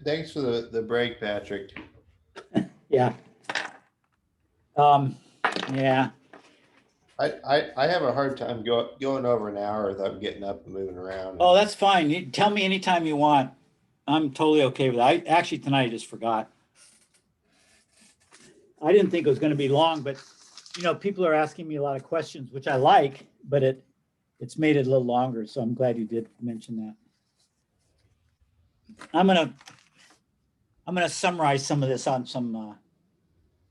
[SPEAKER 7] Thanks for the break, Patrick.
[SPEAKER 1] Yeah. Yeah,
[SPEAKER 7] I have a hard time going over an hour without getting up and moving around.
[SPEAKER 1] oh, that's fine. You tell me anytime you want. I'm totally okay with that. I actually tonight I just forgot. I didn't think it was gonna be long, but you know, people are asking me a lot of questions, which I like, but it's made it a little longer, so I'm glad you did mention that. I'm gonna summarize some of this on some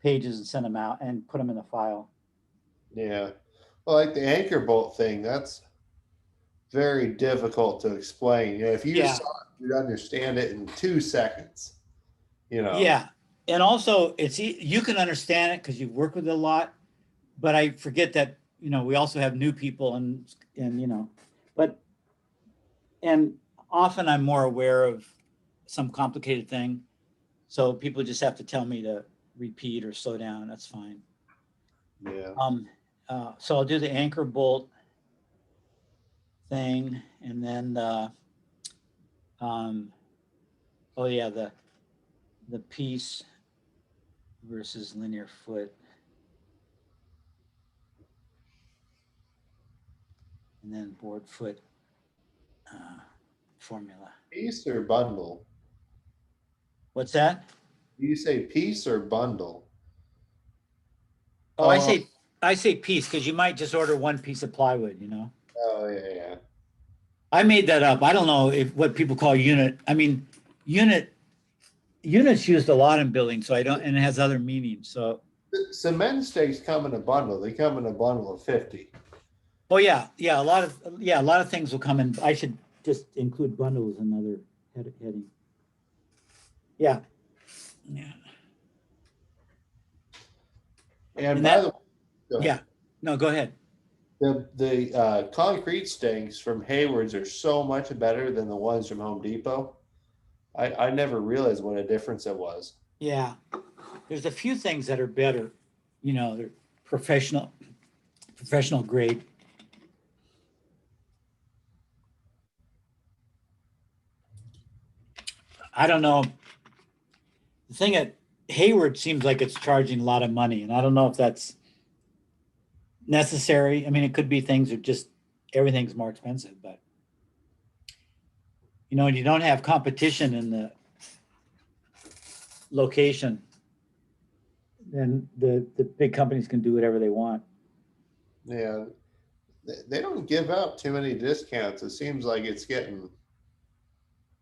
[SPEAKER 1] pages and send them out and put them in the file.
[SPEAKER 7] Yeah. Well, like the anchor bolt thing, that's very difficult to explain. You know, if you
[SPEAKER 1] Yeah.
[SPEAKER 7] saw it, you'd understand it in 2 seconds. You know.
[SPEAKER 1] Yeah, and also you can understand it because you've worked with it a lot, but I forget that, you know, we also have new people and you know, but and often I'm more aware of some complicated thing. So people just have to tell me to repeat or slow down. That's fine.
[SPEAKER 7] Yeah.
[SPEAKER 1] So I'll do the anchor bolt thing and then oh yeah, the piece versus linear foot. And then board foot formula.
[SPEAKER 7] Piece or bundle?
[SPEAKER 1] What's that?
[SPEAKER 7] Do you say piece or bundle?
[SPEAKER 1] Oh, I say piece because you might just order one piece of plywood, you know.
[SPEAKER 7] Oh yeah.
[SPEAKER 1] I made that up. I don't know if what people call unit. I mean, units used a lot in building, so I don't, and it has other meanings. So
[SPEAKER 7] Cement stakes come in a bundle. They come in a bundle of 50.
[SPEAKER 1] oh yeah, a lot of things will come in. I should just include bundle as another heading. Yeah. Yeah.
[SPEAKER 7] And
[SPEAKER 1] And
[SPEAKER 7] by
[SPEAKER 1] that-
[SPEAKER 7] the way, go ahead.
[SPEAKER 1] Yeah. No, go ahead.
[SPEAKER 7] The concrete stakes from Hayward's are so much better than the ones from Home Depot. I never realized what a difference it was.
[SPEAKER 1] Yeah. There's a few things that are better. You know, they're professional grade. I don't know. The thing at Hayward seems like it's charging a lot of money, and I don't know if that's necessary. I mean, it could be things are just everything's more expensive, but you know, you don't have competition in the location, then the big companies can do whatever they want.
[SPEAKER 7] Yeah, they don't give out too many discounts. It seems like it's getting.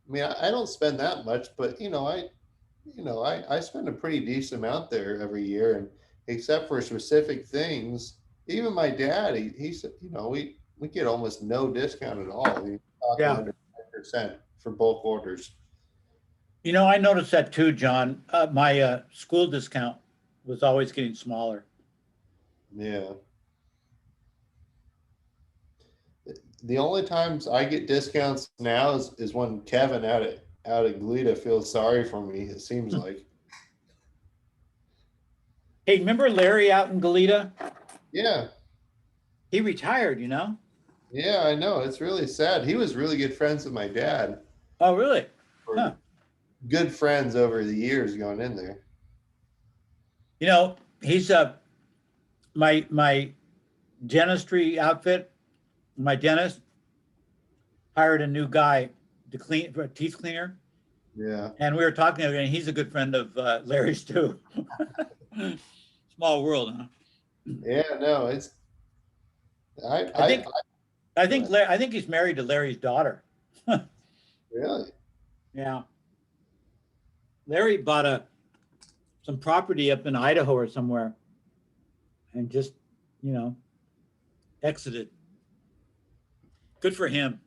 [SPEAKER 7] I mean, I don't spend that much, but I spend a pretty decent amount there every year, and except for specific things, even my dad, he said, we get almost no discount at all. We talk
[SPEAKER 1] Yeah.
[SPEAKER 7] under 10% for bulk orders.
[SPEAKER 1] You know, I noticed that too, John. My school discount was always getting smaller.
[SPEAKER 7] Yeah. The only times I get discounts now is when Kevin out at Glita feels sorry for me. It seems like.
[SPEAKER 1] Hey, remember Larry out in Goleta?
[SPEAKER 7] Yeah.
[SPEAKER 1] He retired, you know?
[SPEAKER 7] Yeah, I know. It's really sad. He was really good friends with my dad.
[SPEAKER 1] Oh, really?
[SPEAKER 7] Or
[SPEAKER 1] Huh.
[SPEAKER 7] Good friends over the years going in there.
[SPEAKER 1] You know, he's my dentistry outfit, my dentist hired a new guy to clean for a teeth cleaner.
[SPEAKER 7] Yeah.
[SPEAKER 1] And we were talking, and he's a good friend of Larry's too. Small world, huh?
[SPEAKER 7] Yeah, no, it's
[SPEAKER 1] I think he's married to Larry's daughter.
[SPEAKER 7] really.
[SPEAKER 1] Yeah. Larry bought some property up in Idaho or somewhere and just, you know, exited. Good for him.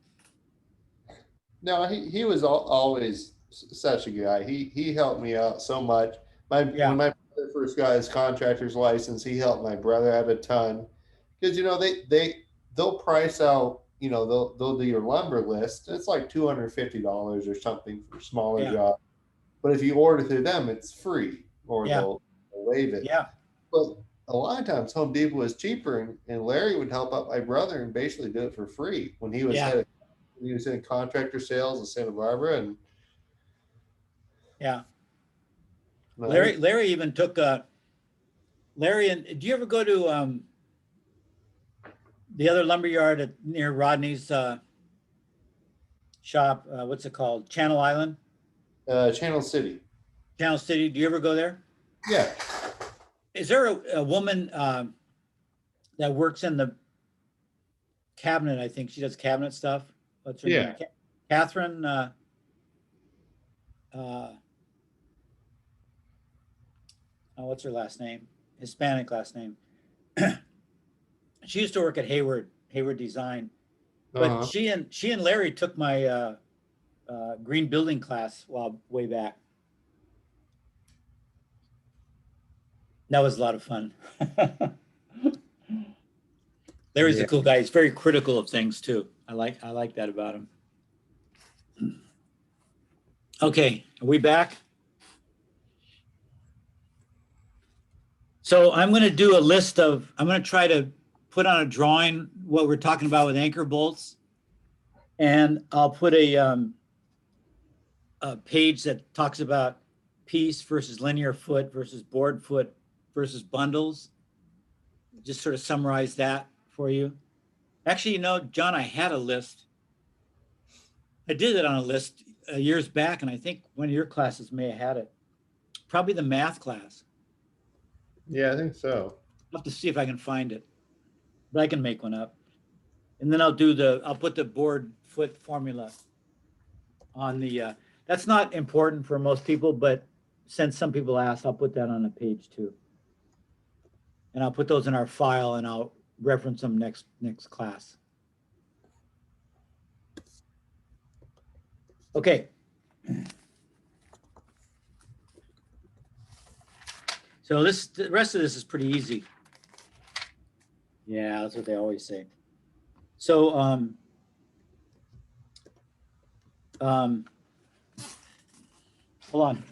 [SPEAKER 7] No, he was always such a guy. He helped me out so much. When my brother first got his contractor's license, he helped my brother out a ton. Because they'll price out, they'll do your lumber list. It's like $250 or something for smaller jobs. But if you order through them, it's free, or they'll waive it.
[SPEAKER 1] Yeah.
[SPEAKER 7] But a lot of times Home Depot was cheaper, and Larry would help out my brother and basically do it for free when he was in contractor sales in Santa Barbara. And
[SPEAKER 1] Yeah.
[SPEAKER 7] Nice.
[SPEAKER 1] Larry even took Larry, and do you ever go to the other lumberyard near Rodney's shop? What's it called? Channel Island,
[SPEAKER 7] Channel City.
[SPEAKER 1] Channel City. Do you ever go there?
[SPEAKER 7] Yeah.
[SPEAKER 1] Is there a woman that works in the cabinet? I think she does cabinet stuff. What's her name? Catherine. What's her last name? Hispanic last name. She used to work at Hayward Design, but
[SPEAKER 7] Uh-huh.
[SPEAKER 1] she and Larry took my green building class way back. That was a lot of fun. Larry's a cool guy. He's very critical of things too. I like that about him. Okay, are we back? So I'm going to do a list of, I'm going to try to put on a drawing what we're talking about with anchor bolts. And I'll put a page that talks about piece versus linear foot versus board foot versus bundles. Just sort of summarize that for you. Actually, you know, John, I had a list. I did it on a list years back, and I think one of your classes may have had it. Probably the math class.
[SPEAKER 7] Yeah, I think so.
[SPEAKER 1] I'll have to see if I can find it, but I can make one up. And then I'll put the board foot formula on the, that's not important for most people, but since some people asked, I'll put that on a page too. And I'll put those in our file and I'll reference them next class. Okay. So the rest of this is pretty easy. Yeah, that's what they always say. So, hold on.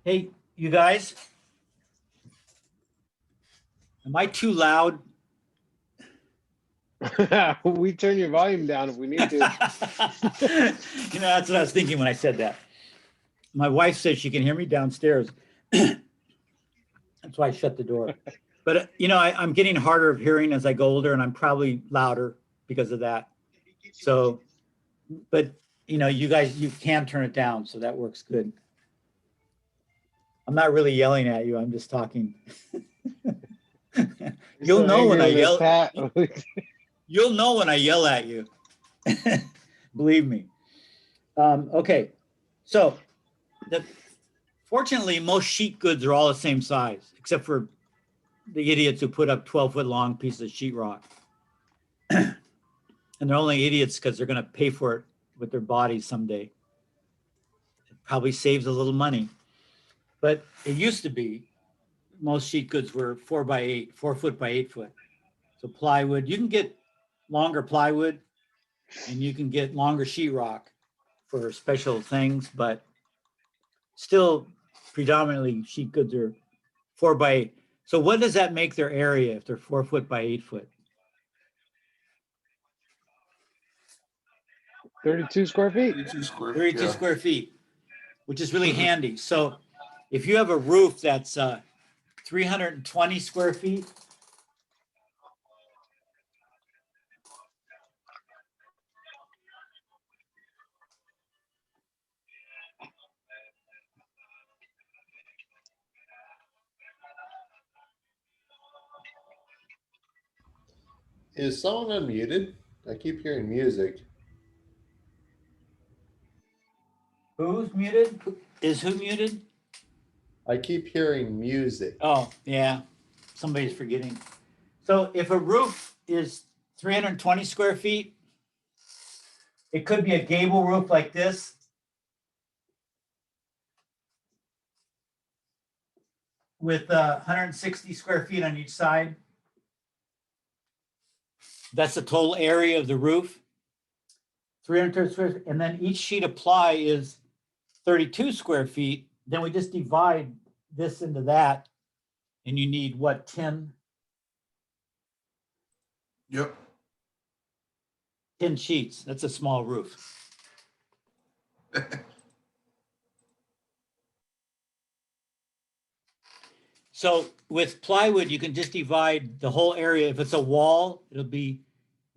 [SPEAKER 1] Hey, you guys, am I too loud?
[SPEAKER 10] We turn your volume down if we need to.
[SPEAKER 1] You know, that's what I was thinking when I said that. My wife says she can hear me downstairs. That's why I shut the door. But, you know, I'm getting harder of hearing as I go older, and I'm probably louder because of that. So, but, you know, you guys, you can turn it down, so that works good. I'm not really yelling at you. I'm just talking. You'll know when I yell. You'll know when I yell at you. Believe me. Okay. So fortunately, most sheet goods are all the same size, except for the idiots who put up 12-foot long pieces of sheetrock. And they're only idiots because they're going to pay for it with their bodies someday. It probably saves a little money. But it used to be most sheet goods were 4 foot by 8 foot. So plywood, you can get longer plywood and you can get longer sheetrock for special things, but still predominantly sheet goods are 4 by 8. So what does that make their area if they're 4 foot by 8 foot?
[SPEAKER 10] 32 square feet.
[SPEAKER 1] 32 square feet, which is really handy. So if you have a roof that's 320 square feet,
[SPEAKER 7] Is someone unmuted? I keep hearing music.
[SPEAKER 1] who's muted? Is who muted?
[SPEAKER 7] I keep hearing music.
[SPEAKER 1] Oh, yeah, somebody's forgetting. So if a roof is 320 square feet, it could be a gable roof like this. With 160 square feet on each side. That's the total area of the roof. 330 square feet, and then each sheet of ply is 32 square feet. Then we just divide this into that, and you need what, 10
[SPEAKER 9] Yep.
[SPEAKER 1] 10 sheets. That's a small roof. So with plywood, you can just divide the whole area. If it's a wall, it'll be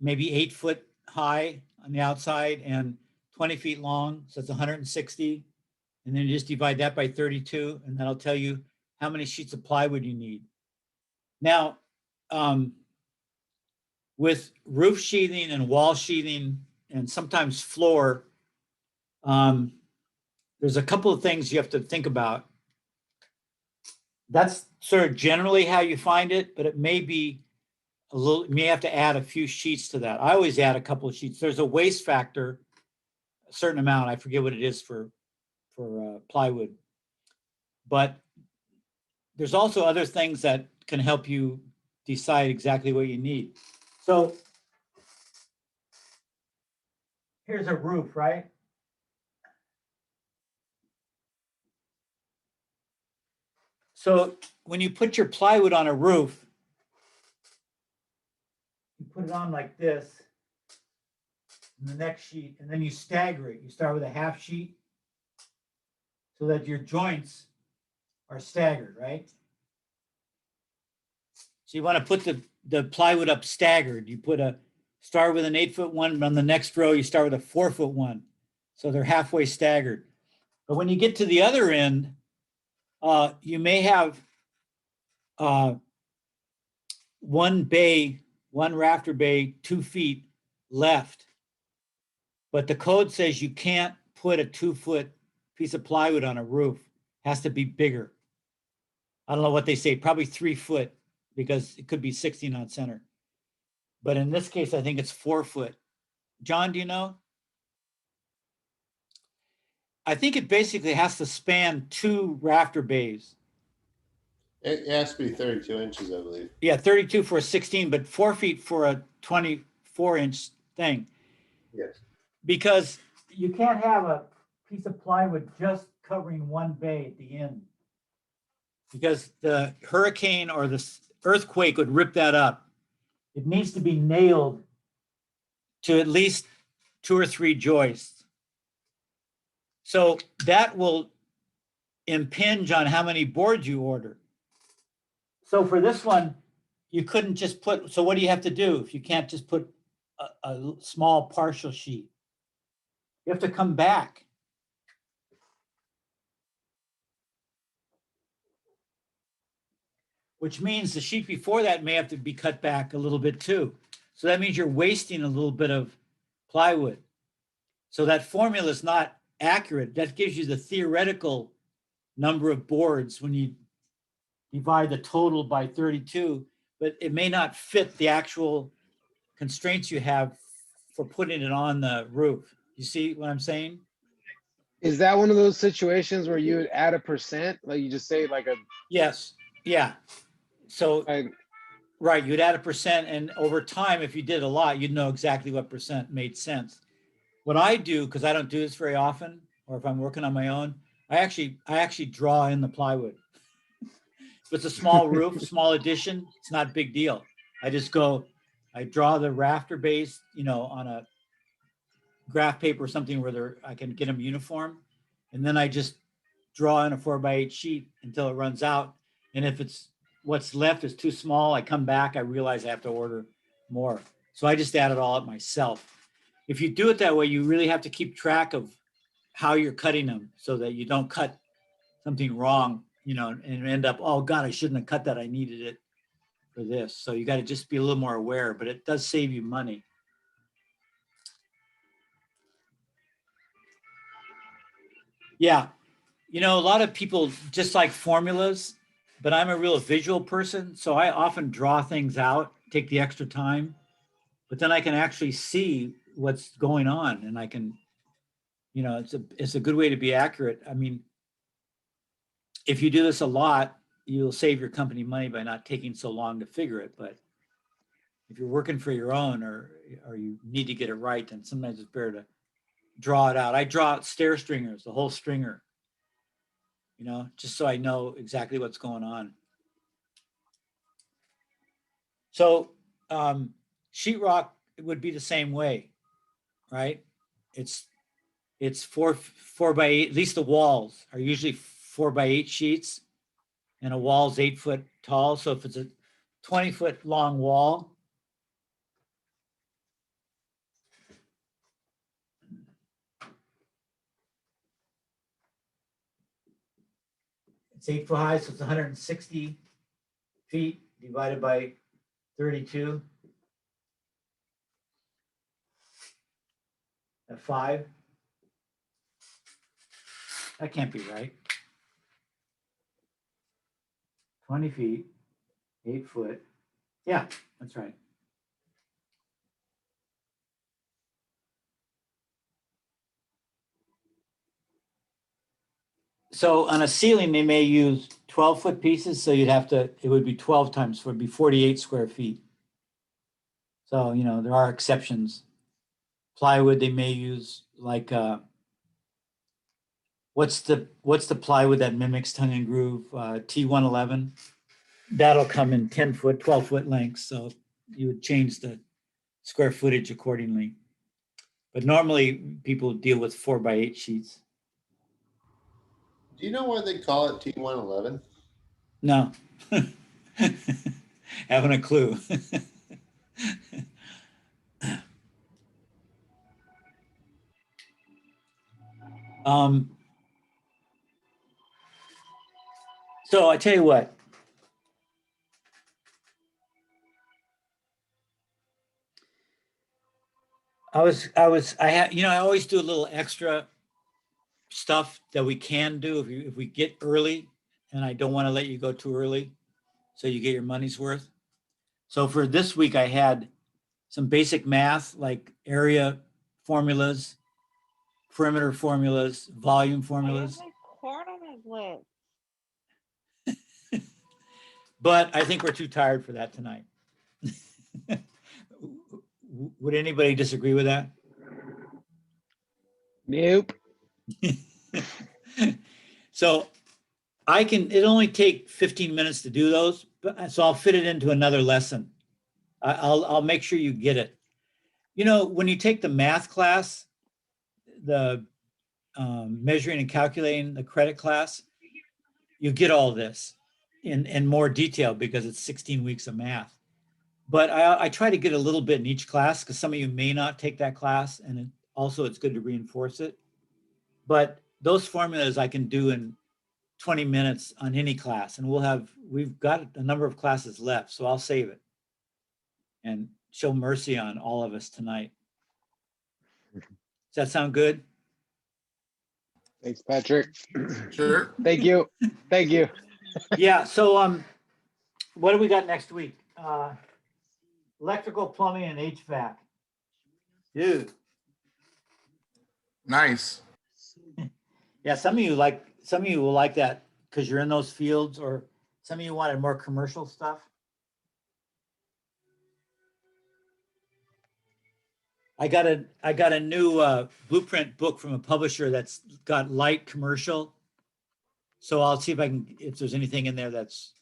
[SPEAKER 1] maybe 8 foot high on the outside and 20 feet long. So it's 160. And then you just divide that by 32, and that'll tell you how many sheets of plywood you need. Now, with roof sheathing and wall sheathing and sometimes floor, there's a couple of things you have to think about. That's sort of generally how you find it, but it may be a little, you may have to add a few sheets to that. I always add a couple of sheets. There's a waste factor, a certain amount. I forget what it is for plywood. But there's also other things that can help you decide exactly what you need. So here's a roof, right? So when you put your plywood on a roof, you put it on like this, and the next sheet, and then you stagger it. You start with a half sheet so that your joints are staggered, right? So you want to put the plywood up staggered. You start with an 8 foot one, but on the next row, you start with a 4 foot one. So they're halfway staggered. But when you get to the other end, you may have one rafter bay, 2 feet left. But the code says you can't put a 2 foot piece of plywood on a roof. It has to be bigger. I don't know what they say, probably 3 foot, because it could be 16 on center. But in this case, I think it's 4 foot. John, do you know? I think it basically has to span 2 rafter bays.
[SPEAKER 7] It has to be 32 inches, I believe.
[SPEAKER 1] Yeah, 32 for a 16, but 4 feet for a 24-inch thing.
[SPEAKER 7] Yes.
[SPEAKER 1] Because you can't have a piece of plywood just covering one bay at the end. Because the hurricane or the earthquake would rip that up. It needs to be nailed to at least 2 or 3 joists. So that will impinge on how many boards you order. So for this one, you couldn't just put, so what do you have to do if you can't just put a small partial sheet? You have to come back. Which means the sheet before that may have to be cut back a little bit too. So that means you're wasting a little bit of plywood. So that formula is not accurate. That gives you the theoretical number of boards when you divide the total by 32, but it may not fit the actual constraints you have for putting it on the roof. You see what I'm saying?
[SPEAKER 10] Is that one of those situations where you would add a percent? Like you just say like a,
[SPEAKER 1] Yes. Yeah. So,
[SPEAKER 10] like,
[SPEAKER 1] right, you'd add a percent, and over time, if you did a lot, you'd know exactly what percent made sense. What I do, because I don't do this very often, or if I'm working on my own, I actually draw in the plywood. If it's a small roof, small addition, it's not a big deal. I just go, I draw the rafter base, on a graph paper or something where I can get them uniform. And then I just draw in a 4x8 sheet until it runs out. And if it's what's left is too small, I come back, I realize I have to order more. So I just add it all up myself. If you do it that way, you really have to keep track of how you're cutting them so that you don't cut something wrong, and end up, oh God, I shouldn't have cut that. I needed it for this. So you got to just be a little more aware, but it does save you money. Yeah. A lot of people just like formulas, but I'm a real visual person. So I often draw things out, take the extra time, but then I can actually see what's going on, and I can, it's a good way to be accurate. I mean, if you do this a lot, you'll save your company money by not taking so long to figure it. But if you're working for your own, or you need to get it right, then sometimes it's better to draw it out. I draw out stair stringers, the whole stringer, just so I know exactly what's going on. So sheetrock would be the same way, right? It's 4 by 8, at least the walls are usually 4 by 8 sheets, and a wall's 8 foot tall. So if it's a 20-foot long wall, it's 8 foot high, so it's 160 feet divided by 32 at 5. That can't be right. 20 feet, 8 foot. Yeah, that's right. So on a ceiling, they may use 12-foot pieces, so you'd have to, it would be 12 times 4, it'd be 48 square feet. So, you know, there are exceptions. Plywood, they may use like, what's the plywood that mimics tongue and groove? T111. That'll come in 10-foot, 12-foot lengths, so you would change the square footage accordingly. But normally, people deal with 4 by 8 sheets.
[SPEAKER 7] Do you know why they call it T111?
[SPEAKER 1] No. Haven't a clue. So I tell you what. I always do a little extra stuff that we can do if we get early, and I don't want to let you go too early, so you get your money's worth. So for this week, I had some basic math like area formulas, perimeter formulas, volume formulas. But I think we're too tired for that tonight. Would anybody disagree with that?
[SPEAKER 10] Nope.
[SPEAKER 1] So it'll only take 15 minutes to do those, but so I'll fit it into another lesson. I'll make sure you get it. You know, when you take the math class, the measuring and calculating the credit class, you get all this in more detail because it's 16 weeks of math. But I try to get a little bit in each class because some of you may not take that class, and also it's good to reinforce it. But those formulas I can do in 20 minutes on any class, and we've got a number of classes left, so I'll save it and show mercy on all of us tonight. Does that sound good?
[SPEAKER 10] Thanks, Patrick.
[SPEAKER 9] Sure.
[SPEAKER 10] Thank you. Thank you.
[SPEAKER 1] Yeah, so what do we got next week? Electrical, plumbing, and HVAC. Dude.
[SPEAKER 9] Nice.
[SPEAKER 1] Yeah, some of you will like that because you're in those fields, or some of you wanted more commercial stuff. I got a new blueprint book from a publisher that's got light commercial. So I'll see if there's anything in there that's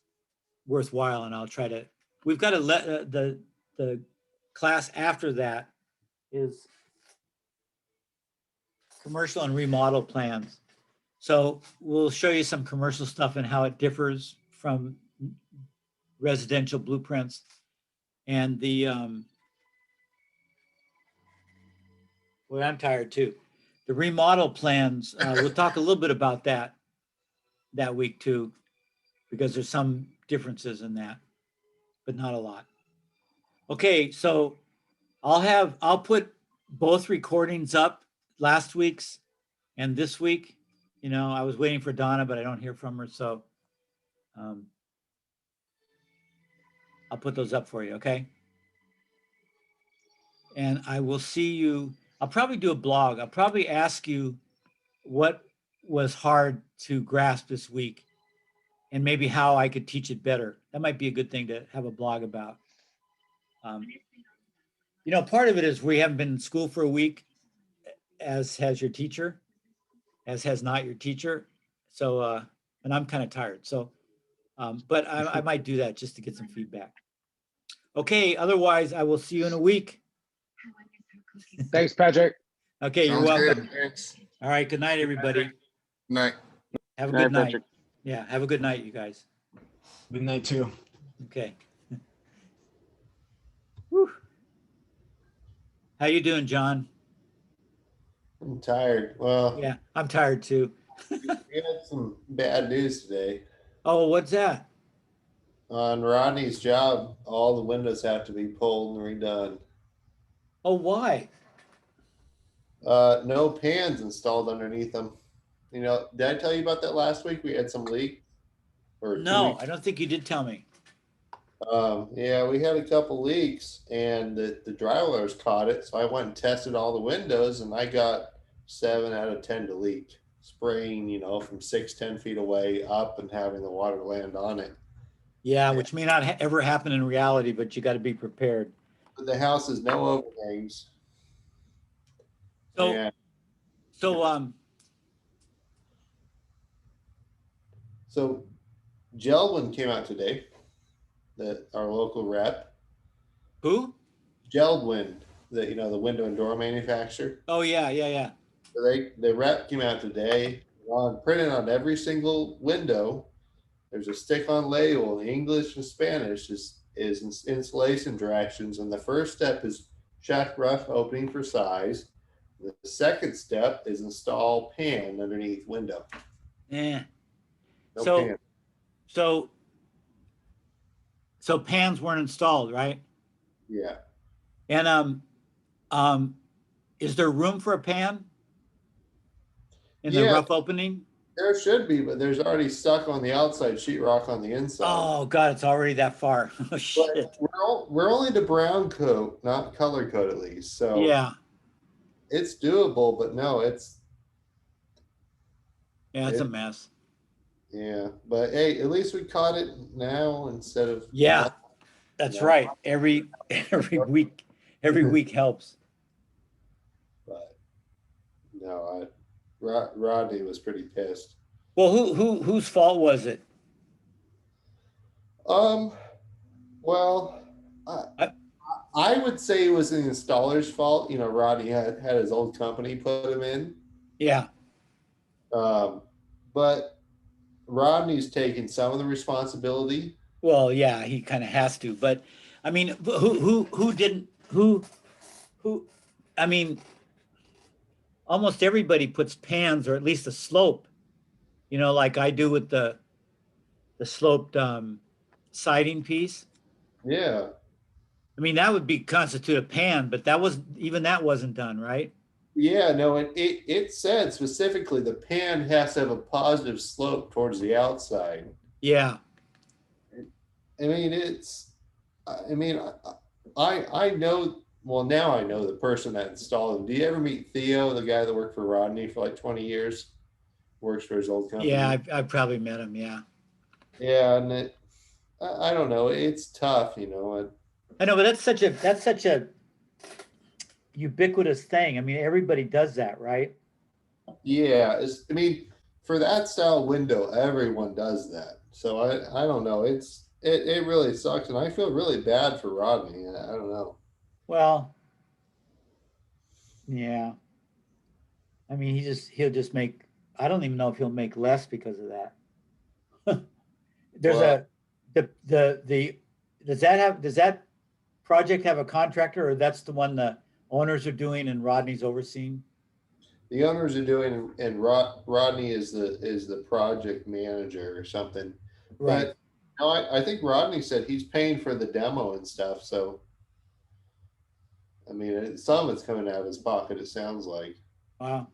[SPEAKER 1] worthwhile, and I'll try to. We've got the class after that is commercial and remodel plans. So we'll show you some commercial stuff and how it differs from residential blueprints, and well, I'm tired too. The remodel plans, we'll talk a little bit about that week too, because there's some differences in that, but not a lot. Okay, so I'll put both recordings up, last week's and this week. You know, I was waiting for Donna, but I don't hear from her, so I'll put those up for you, okay? And I will see you. I'll probably do a blog. I'll probably ask you what was hard to grasp this week and maybe how I could teach it better. That might be a good thing to have a blog about. You know, part of it is we haven't been in school for a week, as has your teacher, as has not your teacher. So, and I'm kind of tired. So, but I might do that just to get some feedback. Okay, otherwise I will see you in a week.
[SPEAKER 10] Thanks, Patrick.
[SPEAKER 1] Okay, you're
[SPEAKER 9] Sounds
[SPEAKER 1] welcome.
[SPEAKER 9] good. Thanks.
[SPEAKER 1] All right, good night, everybody.
[SPEAKER 9] Night.
[SPEAKER 1] Have a
[SPEAKER 8] Good night,
[SPEAKER 1] good night.
[SPEAKER 8] Patrick.
[SPEAKER 1] Yeah, have a good night, you guys.
[SPEAKER 11] Good night too.
[SPEAKER 1] Okay. Whew. How you doing, John?
[SPEAKER 7] I'm tired. Well,
[SPEAKER 1] Yeah, I'm tired too.
[SPEAKER 7] we had some bad news today.
[SPEAKER 1] Oh, what's that?
[SPEAKER 7] On Rodney's job, all the windows have to be pulled and redone.
[SPEAKER 1] Oh, why?
[SPEAKER 7] No pans installed underneath them. You know, did I tell you about that last week? We had some leak. Or 2
[SPEAKER 1] No,
[SPEAKER 7] weeks.
[SPEAKER 1] I don't think you did tell me.
[SPEAKER 7] Yeah, we had a couple leaks and the drywallers caught it. So I went and tested all the windows and I got 7 out of 10 to leak. Spraying, you know, from 6, 10 feet away up and having the water land on it.
[SPEAKER 1] Yeah, which may not ever happen in reality, but you got to be prepared.
[SPEAKER 7] But the house has no overhangs.
[SPEAKER 1] So,
[SPEAKER 7] And
[SPEAKER 1] so,
[SPEAKER 7] so Geldwin came out today, our local rep.
[SPEAKER 1] who?
[SPEAKER 7] Geldwin, the window and door manufacturer.
[SPEAKER 1] Oh, yeah, yeah, yeah.
[SPEAKER 7] So the rep came out today. Printed on every single window. There's a stick-on label in English and Spanish is installation directions, and the first step is check rough opening for size. The second step is install pan underneath window.
[SPEAKER 1] Yeah.
[SPEAKER 7] No
[SPEAKER 1] So-
[SPEAKER 7] pan.
[SPEAKER 1] So pans weren't installed, right?
[SPEAKER 7] Yeah.
[SPEAKER 1] And is there room for a pan in the
[SPEAKER 7] Yeah.
[SPEAKER 1] rough opening?
[SPEAKER 7] There should be, but there's already stuck on the outside sheetrock on the inside.
[SPEAKER 1] Oh God, it's already that far. Oh shit.
[SPEAKER 7] But we're only to brown coat, not color coat at least. So
[SPEAKER 1] Yeah,
[SPEAKER 7] it's doable, but no, it's
[SPEAKER 1] it's a mess.
[SPEAKER 7] yeah. But hey, at least we caught it now instead of
[SPEAKER 1] Yeah, that's
[SPEAKER 7] Yeah.
[SPEAKER 1] right. Every week helps.
[SPEAKER 7] But no, Rodney was pretty pissed.
[SPEAKER 1] Well, whose fault was it?
[SPEAKER 7] Well, I would say it was the installer's fault. You know, Rodney had his old company put him in.
[SPEAKER 1] Yeah.
[SPEAKER 7] But Rodney's taking some of the responsibility.
[SPEAKER 1] Well, yeah, he kind of has to, but I mean, who didn't, I mean, almost everybody puts pans or at least a slope, like I do with the sloped siding piece.
[SPEAKER 7] Yeah.
[SPEAKER 1] I mean, that would constitute a pan, but that wasn't done, right?
[SPEAKER 7] Yeah, no, it said specifically the pan has to have a positive slope towards the outside.
[SPEAKER 1] Yeah.
[SPEAKER 7] I mean, I know, well, now I know the person that installed them. Do you ever meet Theo, the guy that worked for Rodney for like 20 years? Works for his old company.
[SPEAKER 1] Yeah, I probably met him. Yeah.
[SPEAKER 7] Yeah, and I don't know. It's tough, you know.
[SPEAKER 1] I know, but that's such a ubiquitous thing. I mean, everybody does that, right?
[SPEAKER 7] Yeah, I mean, for that style window, everyone does that. So I don't know. It really sucks, and I feel really bad for Rodney. I don't know.
[SPEAKER 1] Well, yeah. I mean, he'll just make. I don't even know if he'll make less because of that. There's does that project have a contractor, or that's the one the owners are doing and Rodney's overseeing?
[SPEAKER 7] The owners are doing, and Rodney is the project manager or something.
[SPEAKER 1] Right.
[SPEAKER 7] But no, I think Rodney said he's paying for the demo and stuff. So, I mean, some of it's coming out of his pocket. It sounds like.
[SPEAKER 1] Wow.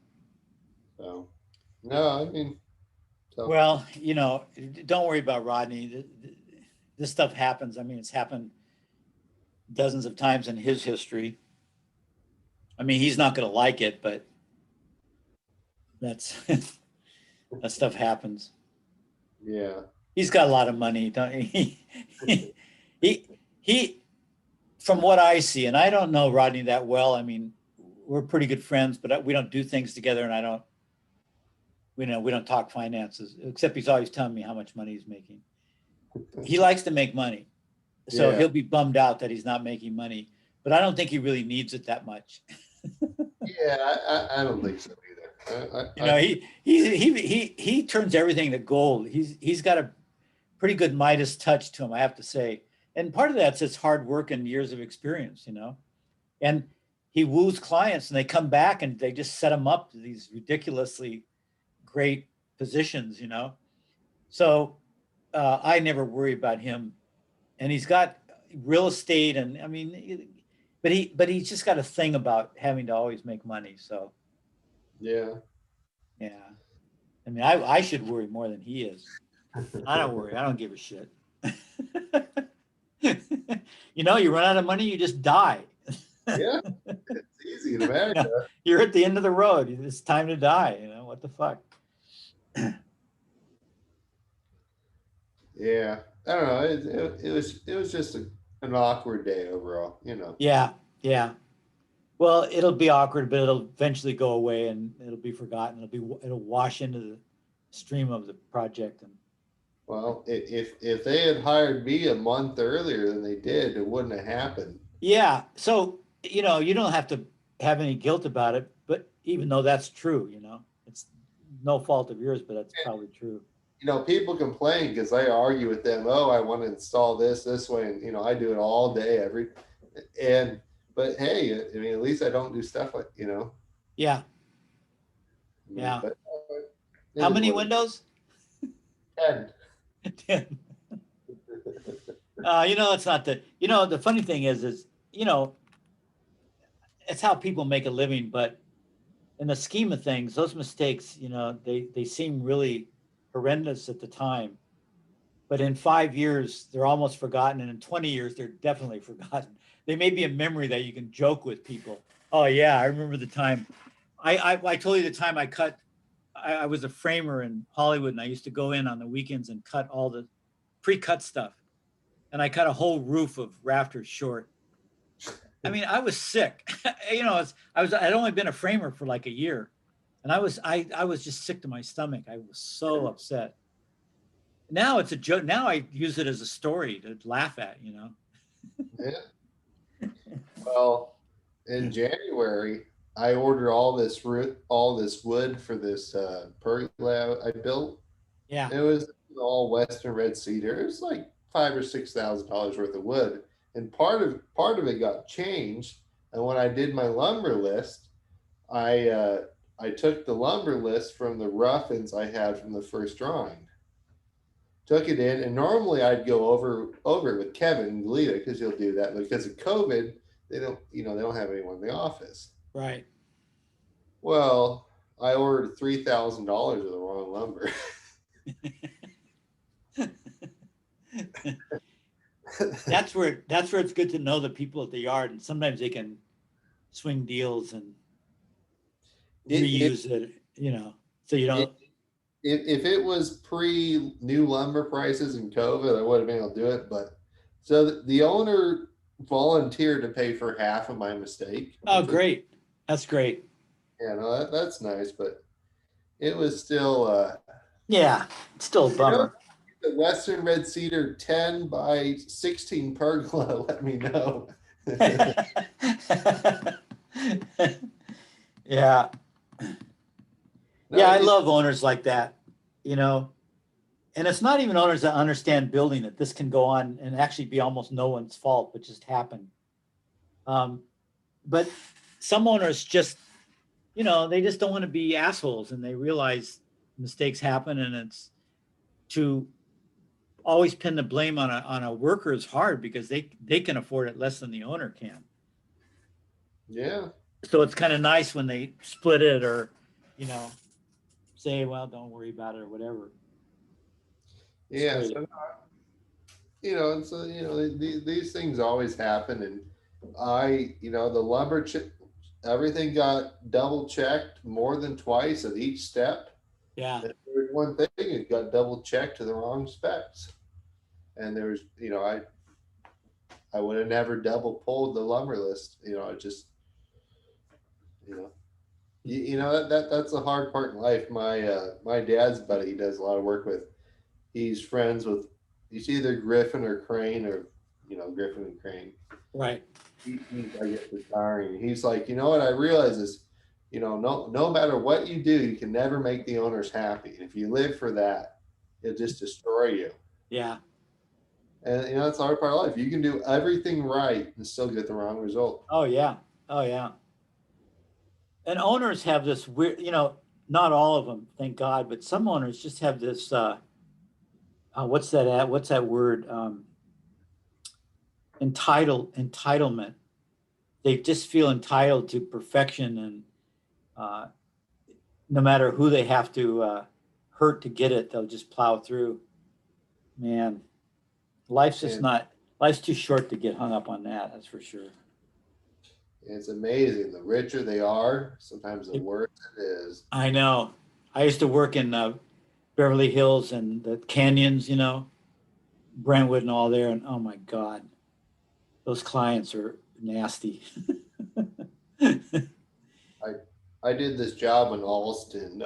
[SPEAKER 7] So, no, I mean. So.
[SPEAKER 1] Well, don't worry about Rodney. This stuff happens. I mean, it's happened dozens of times in his history. I mean, he's not going to like it, but that stuff happens.
[SPEAKER 7] Yeah.
[SPEAKER 1] He's got a lot of money, don't he? He, from what I see, and I don't know Rodney that well. I mean, we're pretty good friends, but we don't do things together, and we don't talk finances, except he's always telling me how much money he's making. He likes to make money. So
[SPEAKER 7] Yeah.
[SPEAKER 1] he'll be bummed out that he's not making money, but I don't think he really needs it that much.
[SPEAKER 7] Yeah, I don't think so either.
[SPEAKER 1] You know, he turns everything to gold. He's got a pretty good Midas touch to him, I have to say. And part of that's his hard work and years of experience, you know. And he woos clients and they come back and they just set him up to these ridiculously great positions, you know. So I never worry about him. And he's got real estate, and I mean, but he's just got a thing about having to always make money. So
[SPEAKER 7] Yeah.
[SPEAKER 1] yeah, I mean, I should worry more than he is. I don't worry. I don't give a shit. You know, you run out of money, you just die.
[SPEAKER 7] Yeah. It's easy in
[SPEAKER 1] You
[SPEAKER 7] America.
[SPEAKER 1] know, you're at the end of the road. It's time to die. You know, what the fuck?
[SPEAKER 7] Yeah. I don't know. It was just an awkward day overall, you know.
[SPEAKER 1] Yeah, yeah. Well, it'll be awkward, but it'll eventually go away and it'll be forgotten. It'll wash into the stream of the project. And
[SPEAKER 7] Well, if they had hired me a month earlier than they did, it wouldn't have happened.
[SPEAKER 1] yeah, so you know, you don't have to have any guilt about it, but even though that's true, you know, it's no fault of yours, but that's probably true.
[SPEAKER 7] You know, people complain because I argue with them. Oh, I want to install this way, and you know, I do it all day, but hey, I mean, at least I don't do stuff like, you know.
[SPEAKER 1] Yeah,
[SPEAKER 7] I mean,
[SPEAKER 1] yeah.
[SPEAKER 7] but it
[SPEAKER 1] How
[SPEAKER 7] is
[SPEAKER 1] many
[SPEAKER 7] what it
[SPEAKER 1] windows?
[SPEAKER 7] is.
[SPEAKER 1] 10. You know, it's not you know, the funny thing is, you know, it's how people make a living, but in the scheme of things, those mistakes, you know, they seem really horrendous at the time. But in 5 years, they're almost forgotten. And in 20 years, they're definitely forgotten. They may be a memory that you can joke with people. Oh, yeah, I remember the time. I told you the time I was a framer in Hollywood, and I used to go in on the weekends and cut all the pre-cut stuff. And I cut a whole roof of rafters short. I mean, I was sick. You know, I'd only been a framer for like a year. And I was just sick to my stomach. I was so upset. Now it's a joke. Now I use it as a story to laugh at, you know.
[SPEAKER 7] Yeah. Well, in January, I ordered all this wood for this pergola I built.
[SPEAKER 1] Yeah.
[SPEAKER 7] It was all Western red cedar. It was like $5,000 or $6,000 worth of wood, and part of it got changed. And when I did my lumber list, I took the lumber list from the rough-ins I had from the first drawing, took it in, and normally I'd go over it with Kevin Galita because he'll do that. But because of COVID, they don't have anyone in the office.
[SPEAKER 1] Right.
[SPEAKER 7] Well, I ordered $3,000 of the wrong lumber.
[SPEAKER 1] That's where it's good to know the people at the yard, and sometimes they can swing deals and reuse it, you know, so you don't.
[SPEAKER 7] If it was pre new lumber prices and COVID, I would have been able to do it. But so the owner volunteered to pay for half of my mistake.
[SPEAKER 1] Oh, great. That's great.
[SPEAKER 7] Yeah, no, that's nice, but it was still
[SPEAKER 1] Yeah, it's still a bummer.
[SPEAKER 7] the Western Red Cedar 10 by 16 pergola, let me know.
[SPEAKER 1] Yeah.
[SPEAKER 7] No,
[SPEAKER 1] Yeah, I love owners like that, you know. And it's not even owners that understand building it. This can go on and actually be almost no one's fault, but just happen. But some owners just, you know, they just don't want to be assholes, and they realize mistakes happen, and it's to always pin the blame on a worker is hard because they can afford it less than the owner can.
[SPEAKER 7] Yeah.
[SPEAKER 1] So it's kind of nice when they split it, or, you know, say, well, don't worry about it or whatever.
[SPEAKER 7] Yeah.
[SPEAKER 1] Straight.
[SPEAKER 7] So, you know, and so, you know, these things always happen. And the lumber, everything got double checked more than twice at each step.
[SPEAKER 1] Yeah.
[SPEAKER 7] And there was one thing, it got double checked to the wrong specs. And there was, you know, I would have never double pulled the lumber list. You know, it just, you know, that's the hard part in life. My dad's buddy he does a lot of work with. He's friends with, he's either Griffin or Crane or Griffin and Crane.
[SPEAKER 1] Right.
[SPEAKER 7] I guess retiring. He's like, you know what I realize is, no matter what you do, you can never make the owners happy. And if you live for that, it'll just destroy you.
[SPEAKER 1] Yeah.
[SPEAKER 7] And that's the hard part of life. You can do everything right and still get the wrong result.
[SPEAKER 1] Oh, yeah. Oh, yeah. And owners have this weird, not all of them, thank God, but some owners just have this, what's that word? Entitlement. They just feel entitled to perfection, and no matter who they have to hurt to get it, they'll just plow through. Man, life's too short to get hung up on that. That's for sure.
[SPEAKER 7] It's amazing. The richer they are, sometimes the worse it is.
[SPEAKER 1] I know. I used to work in Beverly Hills and the canyons, Brentwood and all there. And oh my God, those clients are nasty.
[SPEAKER 7] I did this job in Alston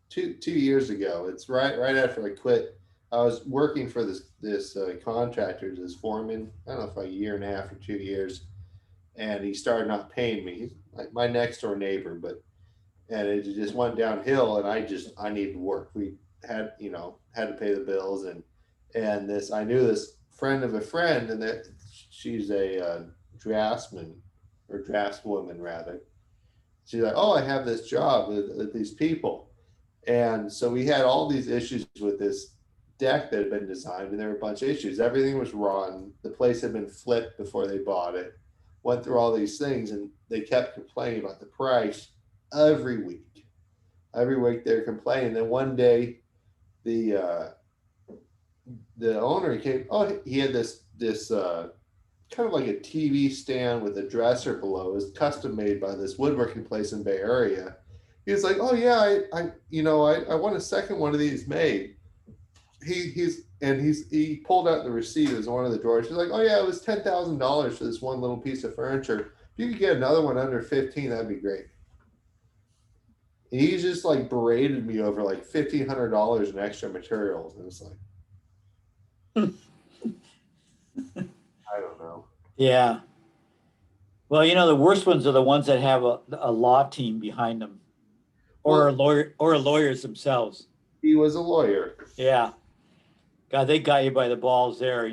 [SPEAKER 7] 2 years ago. It's right after I quit. I was working for this contractor, this foreman. I don't know if a year and a half or 2 years, and he started not paying me. He's like my next door neighbor, and it just went downhill. And I needed work. We had to pay the bills, and I knew this friend of a friend, and that she's a draftsman or draftswoman rather. She's like, oh, I have this job with these people. And so we had all these issues with this deck that had been designed, and there were a bunch of issues. Everything was rotten. The place had been flipped before they bought it. Went through all these things, and they kept complaining about the price every week. Every week they were complaining. Then one day, the owner came. Oh, he had this kind of like a TV stand with a dresser below. It was custom made by this woodworking place in Bay Area. He was like, oh yeah, I want a second one of these made. He pulled out the receipt as one of the drawers. He's like, oh yeah, it was $10,000 for this one little piece of furniture. If you could get another one under 15, that'd be great. And he just like berated me over like $1,500 in extra materials. And it's like, I don't know.
[SPEAKER 1] Yeah. Well, the worst ones are the ones that have a law team behind them, or lawyers themselves.
[SPEAKER 7] He was a lawyer.
[SPEAKER 1] Yeah. God, they got you by the balls there,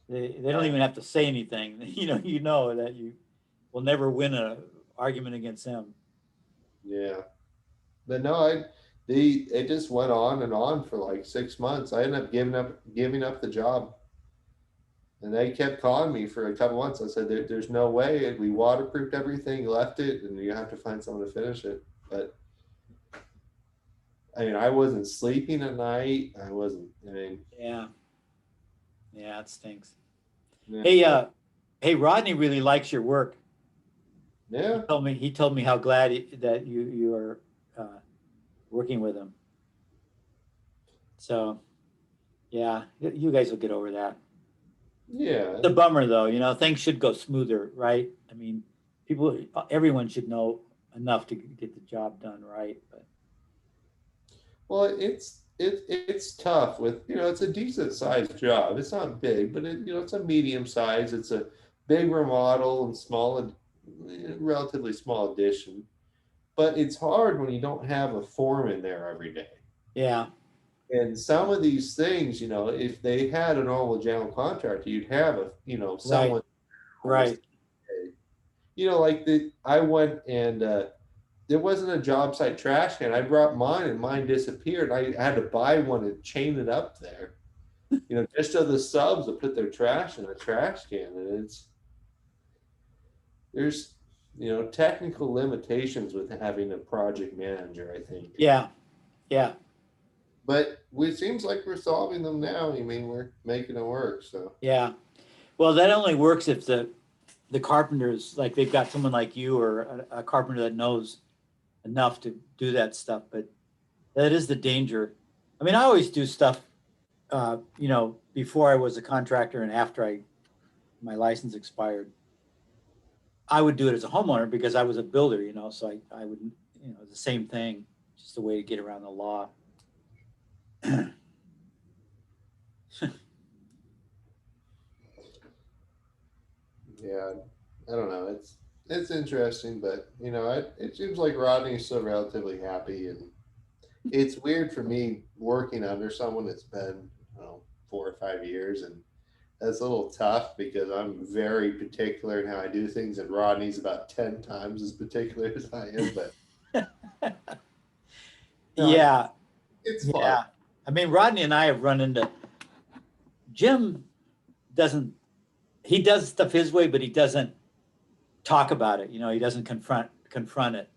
[SPEAKER 1] They don't even have to say anything. You know that you will never win an argument against them.
[SPEAKER 7] Yeah. But no, it just went on and on for like 6 months. I ended up giving up the job. And they kept calling me for a couple months. I said, there's no way. We waterproofed everything, left it, and you have to find someone to finish it. But I wasn't sleeping at night.
[SPEAKER 1] Yeah. Yeah, it stinks.
[SPEAKER 7] Yeah.
[SPEAKER 1] Hey, Rodney really likes your work.
[SPEAKER 7] Yeah.
[SPEAKER 1] He told me how glad that you are working with him. So, yeah, you guys will get over that.
[SPEAKER 7] Yeah.
[SPEAKER 1] It's a bummer though, things should go smoother, right? I mean, everyone should know enough to get the job done right. But
[SPEAKER 7] well, it's tough with it's a decent sized job. It's not big, but it's a medium size. It's a big remodel and relatively small addition. But it's hard when you don't have a foreman there every day.
[SPEAKER 1] Yeah.
[SPEAKER 7] And some of these things, if they had a normal general contractor, you'd have someone.
[SPEAKER 1] Right.
[SPEAKER 7] I went and there wasn't a job site trash can. I brought mine and mine disappeared. I had to buy one and chain it up there, just so the subs would put their trash in a trash can. And there's technical limitations with having a project manager, I think.
[SPEAKER 1] Yeah. Yeah.
[SPEAKER 7] But it seems like we're solving them now. We're making it work. So
[SPEAKER 1] yeah. Well, that only works if the carpenters, like they've got someone like you or a carpenter that knows enough to do that stuff. But that is the danger. I always do stuff, before I was a contractor and after my license expired. I would do it as a homeowner because I was a builder, so I would, the same thing, just a way to get around the law.
[SPEAKER 7] Yeah, I don't know. It's interesting, but you know, it seems like Rodney's still relatively happy, and it's weird for me working under someone that's been, I don't know, 4 or 5 years, and that's a little tough because I'm very particular in how I do things, and Rodney's about 10 times as particular as I am. But no,
[SPEAKER 1] Yeah,
[SPEAKER 7] it's fun.
[SPEAKER 1] yeah. I mean, Rodney and I have run into, Jim doesn't, he does stuff his way, but he doesn't talk about it. You know, he doesn't confront it.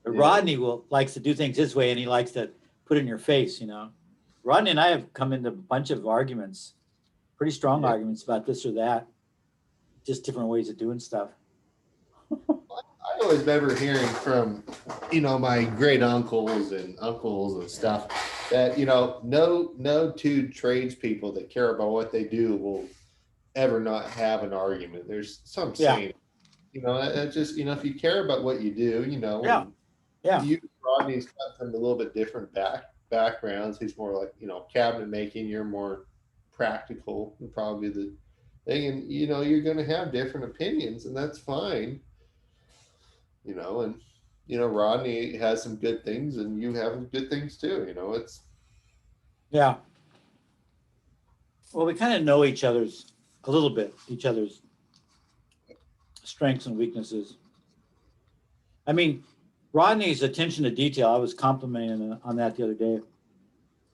[SPEAKER 1] But
[SPEAKER 7] Yeah.
[SPEAKER 1] Rodney likes to do things his way, and he likes to put it in your face, you know. Rodney and I have come into a bunch of arguments, pretty strong
[SPEAKER 7] Yeah.
[SPEAKER 1] arguments about this or that, just different ways of doing stuff.
[SPEAKER 7] I always remember hearing from, you know, my great uncles and stuff that, you know, no two tradespeople that care about what they do will ever not have an argument. There's some
[SPEAKER 1] Yeah.
[SPEAKER 7] saying, you know, that's just, you know, if you care about what you do, you know,
[SPEAKER 1] Yeah.
[SPEAKER 7] and
[SPEAKER 1] Yeah.
[SPEAKER 7] you, Rodney's come from a little bit different backgrounds. He's more like, you know, cabinet making. You're more practical, and probably the thing, and you know, you're going to have different opinions, and that's fine. You know, and you know, Rodney has some good things, and you have good things too. You know, it's
[SPEAKER 1] Yeah. Well, we kind of know a little bit, each other's strengths and weaknesses. I mean, Rodney's attention to detail, I was complimenting on that the other day,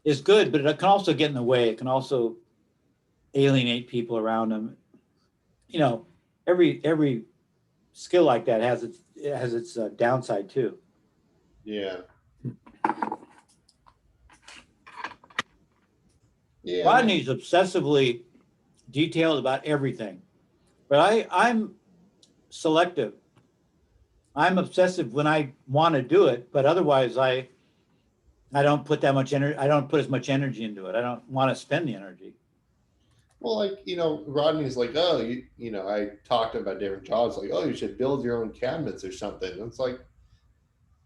[SPEAKER 1] is good, but it can also get in the way. It can also alienate people around him. You know, every skill like that has its downside too.
[SPEAKER 7] yeah. Yeah.
[SPEAKER 1] Rodney's obsessively detailed about everything, but I'm selective. I'm obsessive when I want to do it, but otherwise I don't put that much energy. I don't put as much energy into it. I don't want to spend the energy.
[SPEAKER 7] Well, like, you know, Rodney's like, oh, you know, I talked about different jobs, like, oh, you should build your own cabinets or something. And it's like,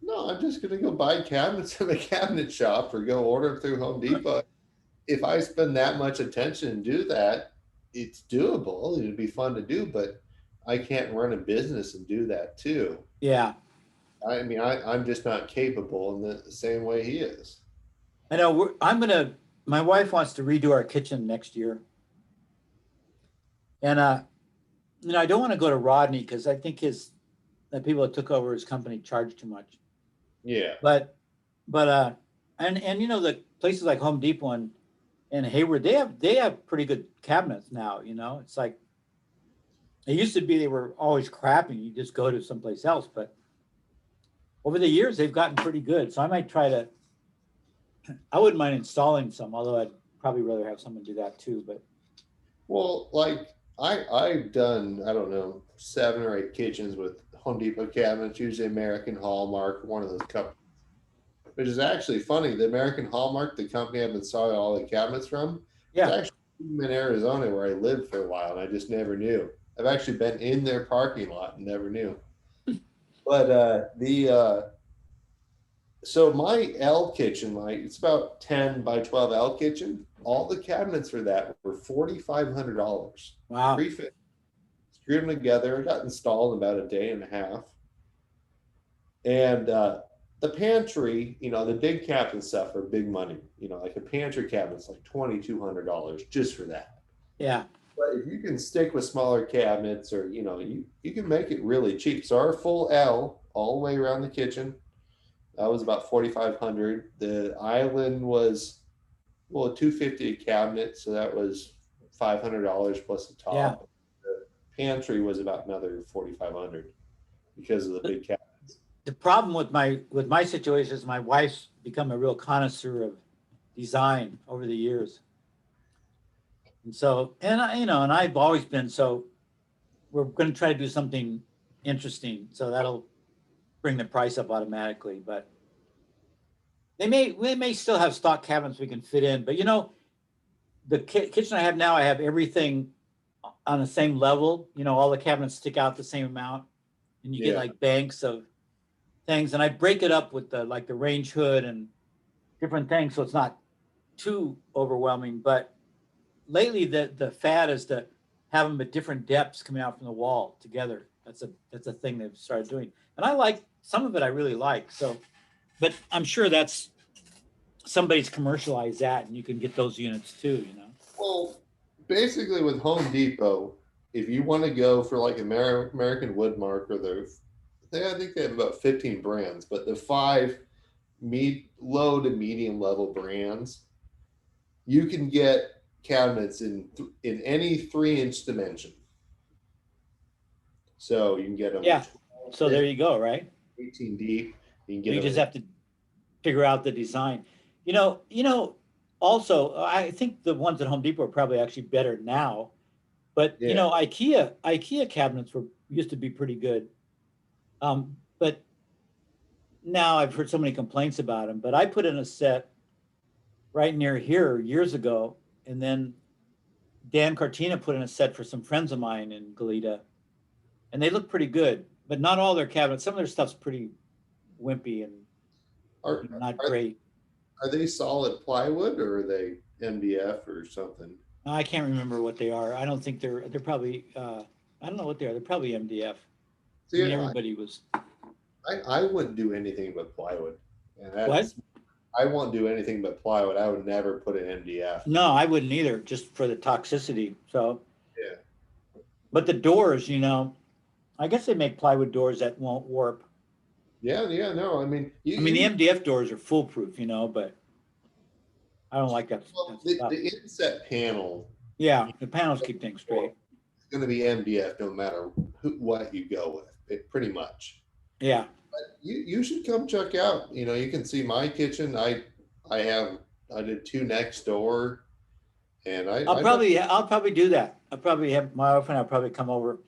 [SPEAKER 7] no, I'm just gonna go buy cabinets in a cabinet shop or go order them through Home Depot. If I spend that much attention and do that, it's doable. It'd be fun to do, but I can't run a business and do that too.
[SPEAKER 1] Yeah.
[SPEAKER 7] I mean, I'm just not capable in the same way he is.
[SPEAKER 1] I know my wife wants to redo our kitchen next year. And, you know, I don't want to go to Rodney because I think the people that took over his company charged too much.
[SPEAKER 7] Yeah.
[SPEAKER 1] But, and you know, the places like Home Depot and Hayward, they have pretty good cabinets now, you know. It's like, it used to be they were always crappy. You just go to someplace else, but over the years they've gotten pretty good. So I might I wouldn't mind installing some, although I'd probably rather have someone do that too. But
[SPEAKER 7] Well, like I've done, I don't know, 7 or 8 kitchens with Home Depot cabinets, usually American Hallmark, one of those companies. Which is actually funny. The American Hallmark, the company I've been selling all the cabinets from,
[SPEAKER 1] yeah,
[SPEAKER 7] it's actually in Arizona where I lived for a while, and I just never knew. I've actually been in their parking lot and never knew. But so my L kitchen, like it's about 10 by 12 L kitchen. All the cabinets for that were $4,500.
[SPEAKER 1] wow,
[SPEAKER 7] Pre-fit, screwed them together, got installed in about a day and a half. And the pantry, you know, the big cabinet stuff are big money. You know, like a pantry cabinet's like $2,200 just for that.
[SPEAKER 1] yeah,
[SPEAKER 7] But if you can stick with smaller cabinets, or you know, you can make it really cheap. So our full L all the way around the kitchen, that was about $4,500. The island was, well, $250 a cabinet, so that was $500 plus the top.
[SPEAKER 1] Yeah.
[SPEAKER 7] The pantry was about another $4,500 because of the big cabinet.
[SPEAKER 1] the problem with my situation is my wife's become a real connoisseur of design over the years. And so, and I've always been, so we're going to try to do something interesting. So that'll bring the price up automatically, but we may still have stock cabinets we can fit in, but you know, the kitchen I have now, I have everything on the same level, you know, all the cabinets stick out the same amount and you get
[SPEAKER 7] Yeah.
[SPEAKER 1] like banks of things, and I break it up with the range hood and different things, so it's not too overwhelming. But lately, the fad is to have them at different depths coming out from the wall together. That's a thing they've started doing. And I like, some of it I really like, so, but I'm sure that's, somebody's commercialized that and you can get those units too, you know?
[SPEAKER 7] Well, basically with Home Depot, if you want to go for like American Woodmark or I think they have about 15 brands, but the 5 low to medium level brands, you can get cabinets in any 3-inch dimension. So you can get them.
[SPEAKER 1] Yeah. So there you go, right?
[SPEAKER 7] 18 deep. You can get
[SPEAKER 1] You
[SPEAKER 7] them
[SPEAKER 1] just have to figure out the design. Also, I think the ones at Home Depot are probably actually better now, but
[SPEAKER 7] Yeah.
[SPEAKER 1] IKEA cabinets used to be pretty good. But now I've heard so many complaints about them, but I put in a set right near here years ago. And then Dan Cartina put in a set for some friends of mine in Goleta, and they look pretty good, but not all their cabinets. Some of their stuff's pretty wimpy and not great.
[SPEAKER 7] Are they solid plywood or are they MDF or something?
[SPEAKER 1] I can't remember what they are. I don't think they're probably, I don't know what they are. They're probably MDF.
[SPEAKER 7] See,
[SPEAKER 1] I mean, everybody was.
[SPEAKER 7] I wouldn't do anything but plywood. And
[SPEAKER 1] What?
[SPEAKER 7] I won't do anything but plywood. I would never put an MDF.
[SPEAKER 1] No, I wouldn't either, just for the toxicity. So,
[SPEAKER 7] Yeah.
[SPEAKER 1] but the doors, I guess they make plywood doors that won't warp.
[SPEAKER 7] Yeah, no. I mean,
[SPEAKER 1] the MDF doors are foolproof, but I don't like that.
[SPEAKER 7] well,
[SPEAKER 1] that stuff.
[SPEAKER 7] the inset panel
[SPEAKER 1] Yeah, the panels keep things straight.
[SPEAKER 7] is going to be MDF no matter what you go with. Pretty much.
[SPEAKER 1] Yeah.
[SPEAKER 7] But you should come check out. You can see my kitchen. I did 2 next door, and
[SPEAKER 1] I'll probably do that. I'll probably have my wife and I'll probably come over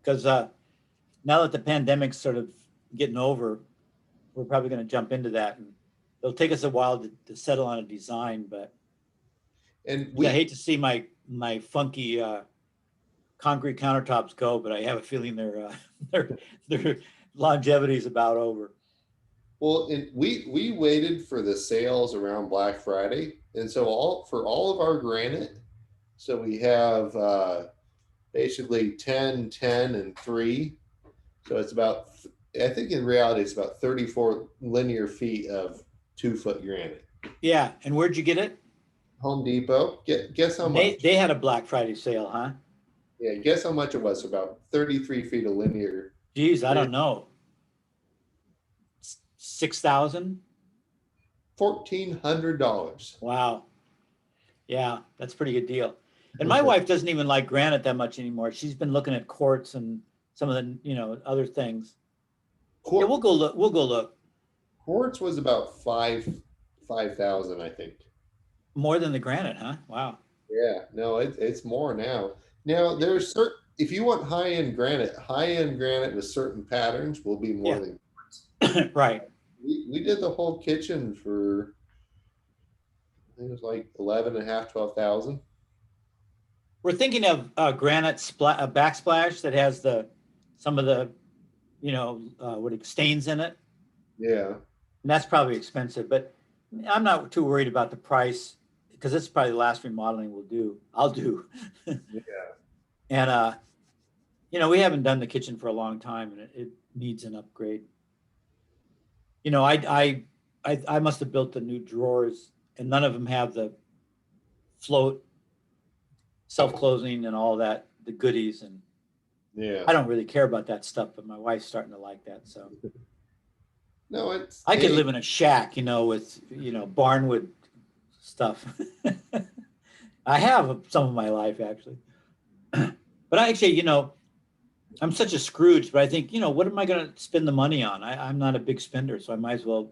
[SPEAKER 1] because now that the pandemic's sort of getting over, we're probably going to jump into that, and it'll take us a while to settle on a design. But I hate to see my funky concrete countertops go, but I have a feeling their longevity is about over.
[SPEAKER 7] Well, we waited for the sales around Black Friday, and so for all of our granite, so we have basically 10, 10, and 3. So it's about, I think in reality, it's about 34 linear feet of 2-foot granite.
[SPEAKER 1] Yeah, and where'd you get it?
[SPEAKER 7] Home Depot. Guess how much?
[SPEAKER 1] They had a Black Friday sale, huh?
[SPEAKER 7] Yeah, guess how much it was? About 33 feet of linear.
[SPEAKER 1] Geez, I don't know. 6,000?
[SPEAKER 7] $1,400.
[SPEAKER 1] Wow. Yeah, that's a pretty good deal. And my wife doesn't even like granite that much anymore. She's been looking at quartz and some of the, other things. Yeah, we'll go look.
[SPEAKER 7] Quartz was about 5,000, I think.
[SPEAKER 1] More than the granite, huh? Wow.
[SPEAKER 7] Yeah, no, it's more now. Now there's if you want high-end granite with certain patterns will be more than quartz.
[SPEAKER 1] Right.
[SPEAKER 7] We did the whole kitchen for, I think it was like 11,500, 12,000.
[SPEAKER 1] We're thinking of granite backsplash that has some of the, what stains in it.
[SPEAKER 7] Yeah.
[SPEAKER 1] And that's probably expensive, but I'm not too worried about the price because this is probably the last remodeling I'll do.
[SPEAKER 7] Yeah.
[SPEAKER 1] And, we haven't done the kitchen for a long time and it needs an upgrade. I must have built the new drawers and none of them have the float, self-closing and all that, the goodies. And
[SPEAKER 7] yeah,
[SPEAKER 1] I don't really care about that stuff, but my wife's starting to like that. So
[SPEAKER 7] no,
[SPEAKER 1] I could live in a shack, with, barnwood stuff. I have some of my life actually, but I actually, I'm such a Scrooge, but I think, what am I going to spend the money on? I'm not a big spender, so I might as well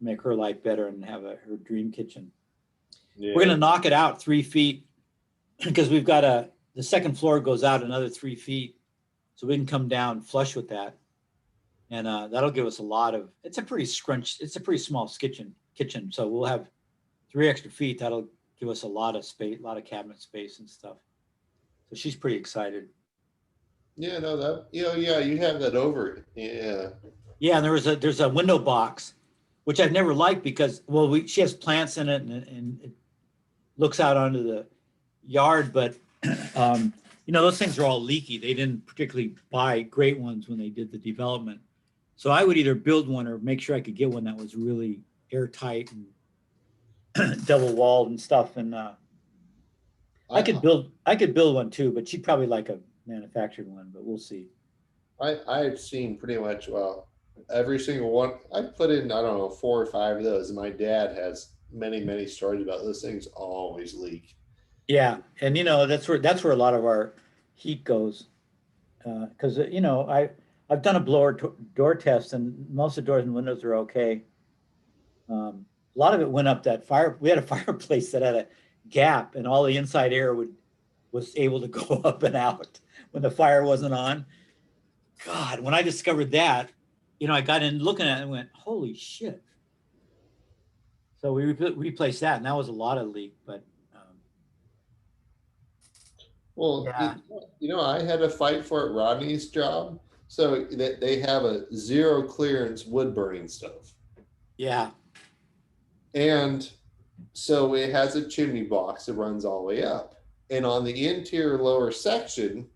[SPEAKER 1] make her life better and have her dream kitchen.
[SPEAKER 7] Yeah.
[SPEAKER 1] We're going to knock it out 3 feet because we've got the second floor goes out another 3 feet. So we can come down flush with that. And that'll give us it's a pretty small kitchen. So we'll have 3 extra feet. That'll give us a lot of space, a lot of cabinet space and stuff. So she's pretty excited.
[SPEAKER 7] Yeah, no, that, you have that over. Yeah.
[SPEAKER 1] Yeah, and there's a window box, which I've never liked because, she has plants in it and it looks out onto the yard, but you know, those things are all leaky. They didn't particularly buy great ones when they did the development. So I would either build one or make sure I could get one that was really airtight and double walled and stuff. And I could build one too, but she'd probably like a manufactured one, but we'll see.
[SPEAKER 7] I've seen pretty much, well, every single one. I put in, I don't know, 4 or 5 of those. And my dad has many stories about those things always leak.
[SPEAKER 1] Yeah, and you know that's where a lot of our heat goes, because you know I've done a door test and most of the doors and windows are okay. A lot of it went up that fire. We had a fireplace that had a gap, and all the inside air was able to go up and out when the fire wasn't on. God, when I discovered that, you know, I got in looking at it and went, "Holy shit!" So we replaced that, and that was a lot of leak, but.
[SPEAKER 7] Well,
[SPEAKER 1] Yeah.
[SPEAKER 7] you know, I had to fight for it, Rodney's job. So they have a 0 clearance wood burning stove.
[SPEAKER 1] Yeah.
[SPEAKER 7] And so it has a chimney box that runs all the way up. And on the interior lower section,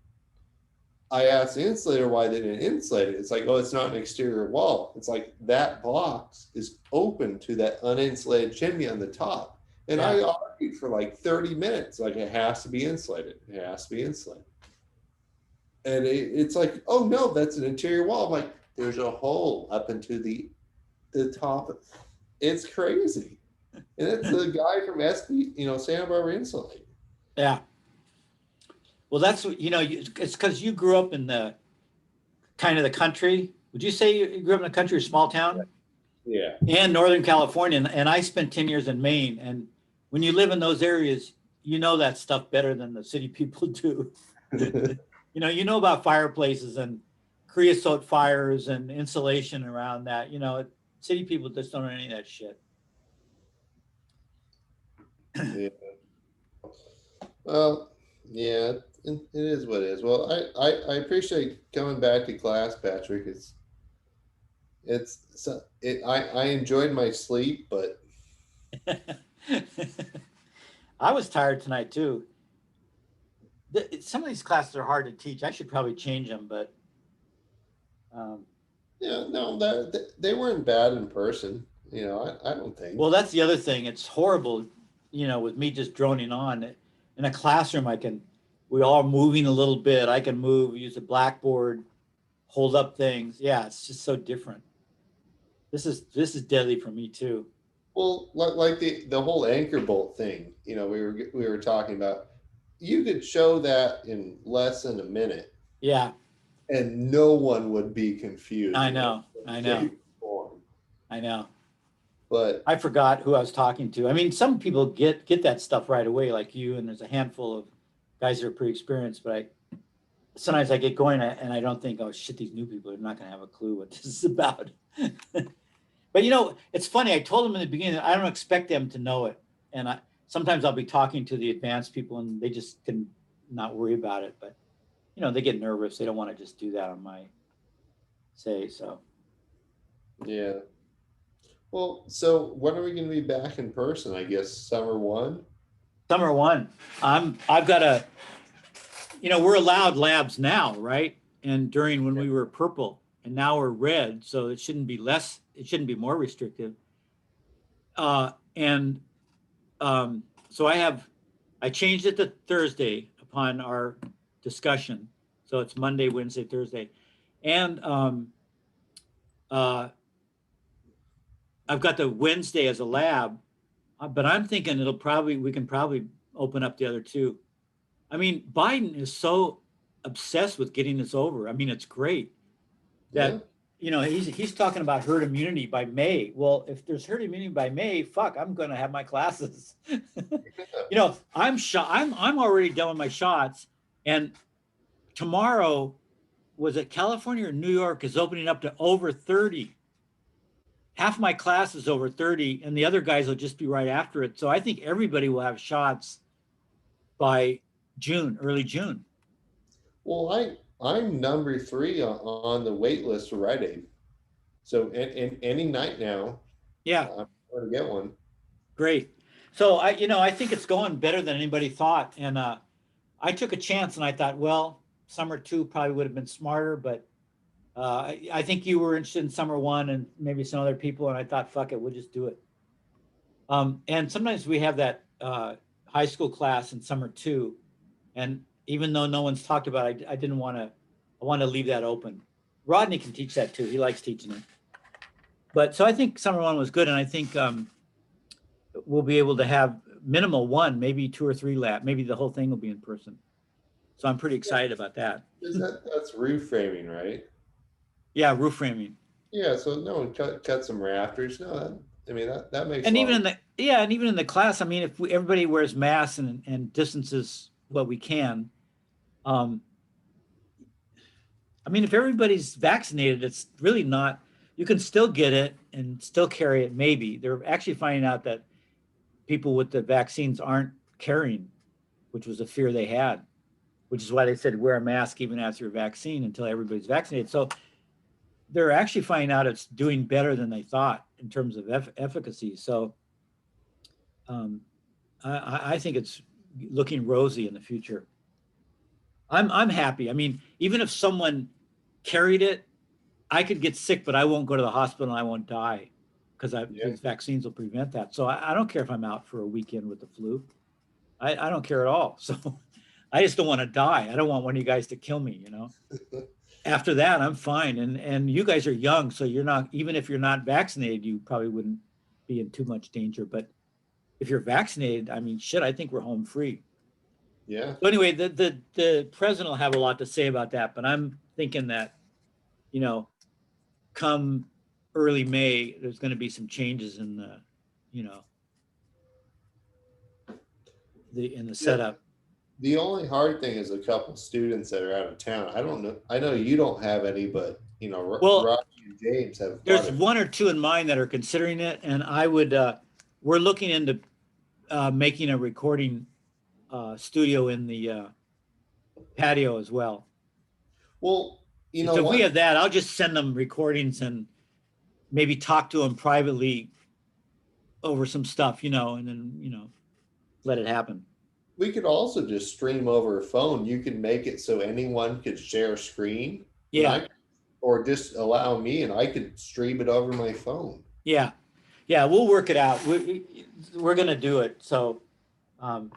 [SPEAKER 7] I asked the insulator why they didn't insulate it. It's like, oh, it's not an exterior wall. It's like that box is open to that uninsulated chimney on the top. And I argued for like 30 minutes, like it has to be insulated. It has to be insulated. And it's like, oh no, that's an interior wall. I'm like, there's a hole up into the top. It's crazy. And it's the guy from SB, you know, Santa Barbara Insulate.
[SPEAKER 1] Yeah. Well, that's what, you know, it's because you grew up in the kind of the country. Would you say you grew up in a country or small town?
[SPEAKER 7] Yeah.
[SPEAKER 1] And Northern California. And I spent 10 years in Maine. And when you live in those areas, you know that stuff better than the city people do. You know about fireplaces and creosote fires and insulation around that. You know, city people just don't know any of that shit.
[SPEAKER 7] Yeah. Well, yeah, it is what it is. Well, I appreciate coming back to class, Patrick. I enjoyed my sleep, but
[SPEAKER 1] I was tired tonight too. Some of these classes are hard to teach. I should probably change them, but
[SPEAKER 7] yeah, no, they weren't bad in person. You know, I don't think.
[SPEAKER 1] Well, that's the other thing. It's horrible, you know, with me just droning on. In a classroom, we all moving a little bit. I can move, use a blackboard, hold up things. Yeah, it's just so different. This is deadly for me too.
[SPEAKER 7] Well, like the whole anchor bolt thing, you know, we were talking about. You could show that in less than a minute.
[SPEAKER 1] Yeah.
[SPEAKER 7] And no one would be confused.
[SPEAKER 1] I know. But I forgot who I was talking to. I mean, some people get that stuff right away, like you, and there's a handful of guys that are pretty experienced, but sometimes I get going and I don't think, oh shit, these new people are not going to have a clue what this is about. But you know, it's funny. I told them in the beginning, I don't expect them to know it. And sometimes I'll be talking to the advanced people and they just can not worry about it. But, you know, they get nervous. They don't want to just do that on my say. So.
[SPEAKER 7] Yeah. Well, so when are we going to be back in person? I guess summer 1.
[SPEAKER 1] Summer 1. I've got you know, we're allowed labs now, right? And during when we were purple, and now we're red, so it shouldn't be more restrictive. So I changed it to Thursday upon our discussion. So it's Monday, Wednesday, Thursday. And I've got the Wednesday as a lab, but I'm thinking we can probably open up the other 2. I mean, Biden is so obsessed with getting this over. I mean, it's great that, you know, he's talking about herd immunity by May. Well, if there's herd immunity by May, fuck, I'm going to have my classes. You know, I'm already done with my shots. And tomorrow, was it California or New York is opening up to over 30. Half my class is over 30 and the other guys will just be right after it. So I think everybody will have shots by early June.
[SPEAKER 7] Well, I'm number 3 on the wait list for Rite Aid. So in any night now,
[SPEAKER 1] yeah,
[SPEAKER 7] I'm going to get one.
[SPEAKER 1] Great. So I think it's going better than anybody thought. And I took a chance and I thought, well, summer 2 probably would have been smarter, but I think you were interested in summer 1 and maybe some other people, and I thought, fuck it, we'll just do it. And sometimes we have that high school class in summer 2, and even though no one's talked about it, I didn't want to. I want to leave that open. Rodney can teach that too. He likes teaching it. But so I think summer 1 was good, and I think we'll be able to have minimal 1, maybe 2 or 3 lab. Maybe the whole thing will be in person. So I'm pretty excited about that.
[SPEAKER 7] That's roof framing, right?
[SPEAKER 1] Yeah, roof framing.
[SPEAKER 7] Yeah, so no one cut some rafters. No, I mean that makes.
[SPEAKER 1] And
[SPEAKER 7] a lot
[SPEAKER 1] even
[SPEAKER 7] of-
[SPEAKER 1] in the and even in the class, I mean, if everybody wears masks and distances what we can, I mean, if everybody's vaccinated, it's really not. You can still get it and still carry it. Maybe they're actually finding out that people with the vaccines aren't carrying, which was a fear they had, which is why they said wear a mask even after your vaccine until everybody's vaccinated. So they're actually finding out it's doing better than they thought in terms of efficacy. So I think it's looking rosy in the future. I'm happy. I mean, even if someone carried it, I could get sick, but I won't go to the hospital and I won't die because these vaccines will prevent that. So I don't care if I'm out for a weekend with the flu. I don't care at all. So I just don't want to die. I don't want one of you guys to kill me, you know. After that, I'm fine. And you guys are young, so you're not, even if you're not vaccinated, you probably wouldn't be in too much danger. But if you're vaccinated, I mean, shit, I think we're home free.
[SPEAKER 7] Yeah.
[SPEAKER 1] So anyway, the president will have a lot to say about that, but I'm thinking that, you know, come early May, there's going to be some changes in the, you know, in the setup.
[SPEAKER 7] The only hard thing is a couple students that are out of town. I don't know. I know you don't have any, but you know,
[SPEAKER 1] Well,
[SPEAKER 7] Rocky and James have.
[SPEAKER 1] There's
[SPEAKER 7] quite a-
[SPEAKER 1] 1 or 2 in mind that are considering it, and I would. We're looking into making a recording studio in the patio as well.
[SPEAKER 7] Well, you know,
[SPEAKER 1] so if we
[SPEAKER 7] one-
[SPEAKER 1] have that, I'll just send them recordings and maybe talk to them privately over some stuff, you know, and then, you know, let it happen.
[SPEAKER 7] we could also just stream over a phone. You can make it so anyone could share a screen.
[SPEAKER 1] Yeah.
[SPEAKER 7] Or just allow me and I could stream it over my phone.
[SPEAKER 1] Yeah. Yeah. We'll work it out. We're going to do it. So, and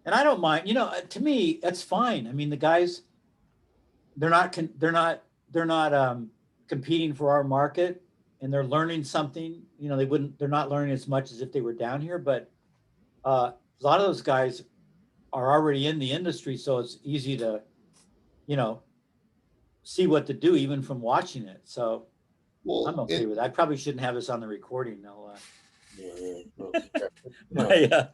[SPEAKER 1] I don't mind, you know, to me, that's fine. I mean, the guys, they're not competing for our market, and they're learning something. You know, they're not learning as much as if they were down here, but a lot of those guys are already in the industry. So it's easy to, you know, see what to do even from watching it. So
[SPEAKER 7] well,
[SPEAKER 1] I'm okay with it. I probably shouldn't have this on the recording. I'll,
[SPEAKER 7] yeah.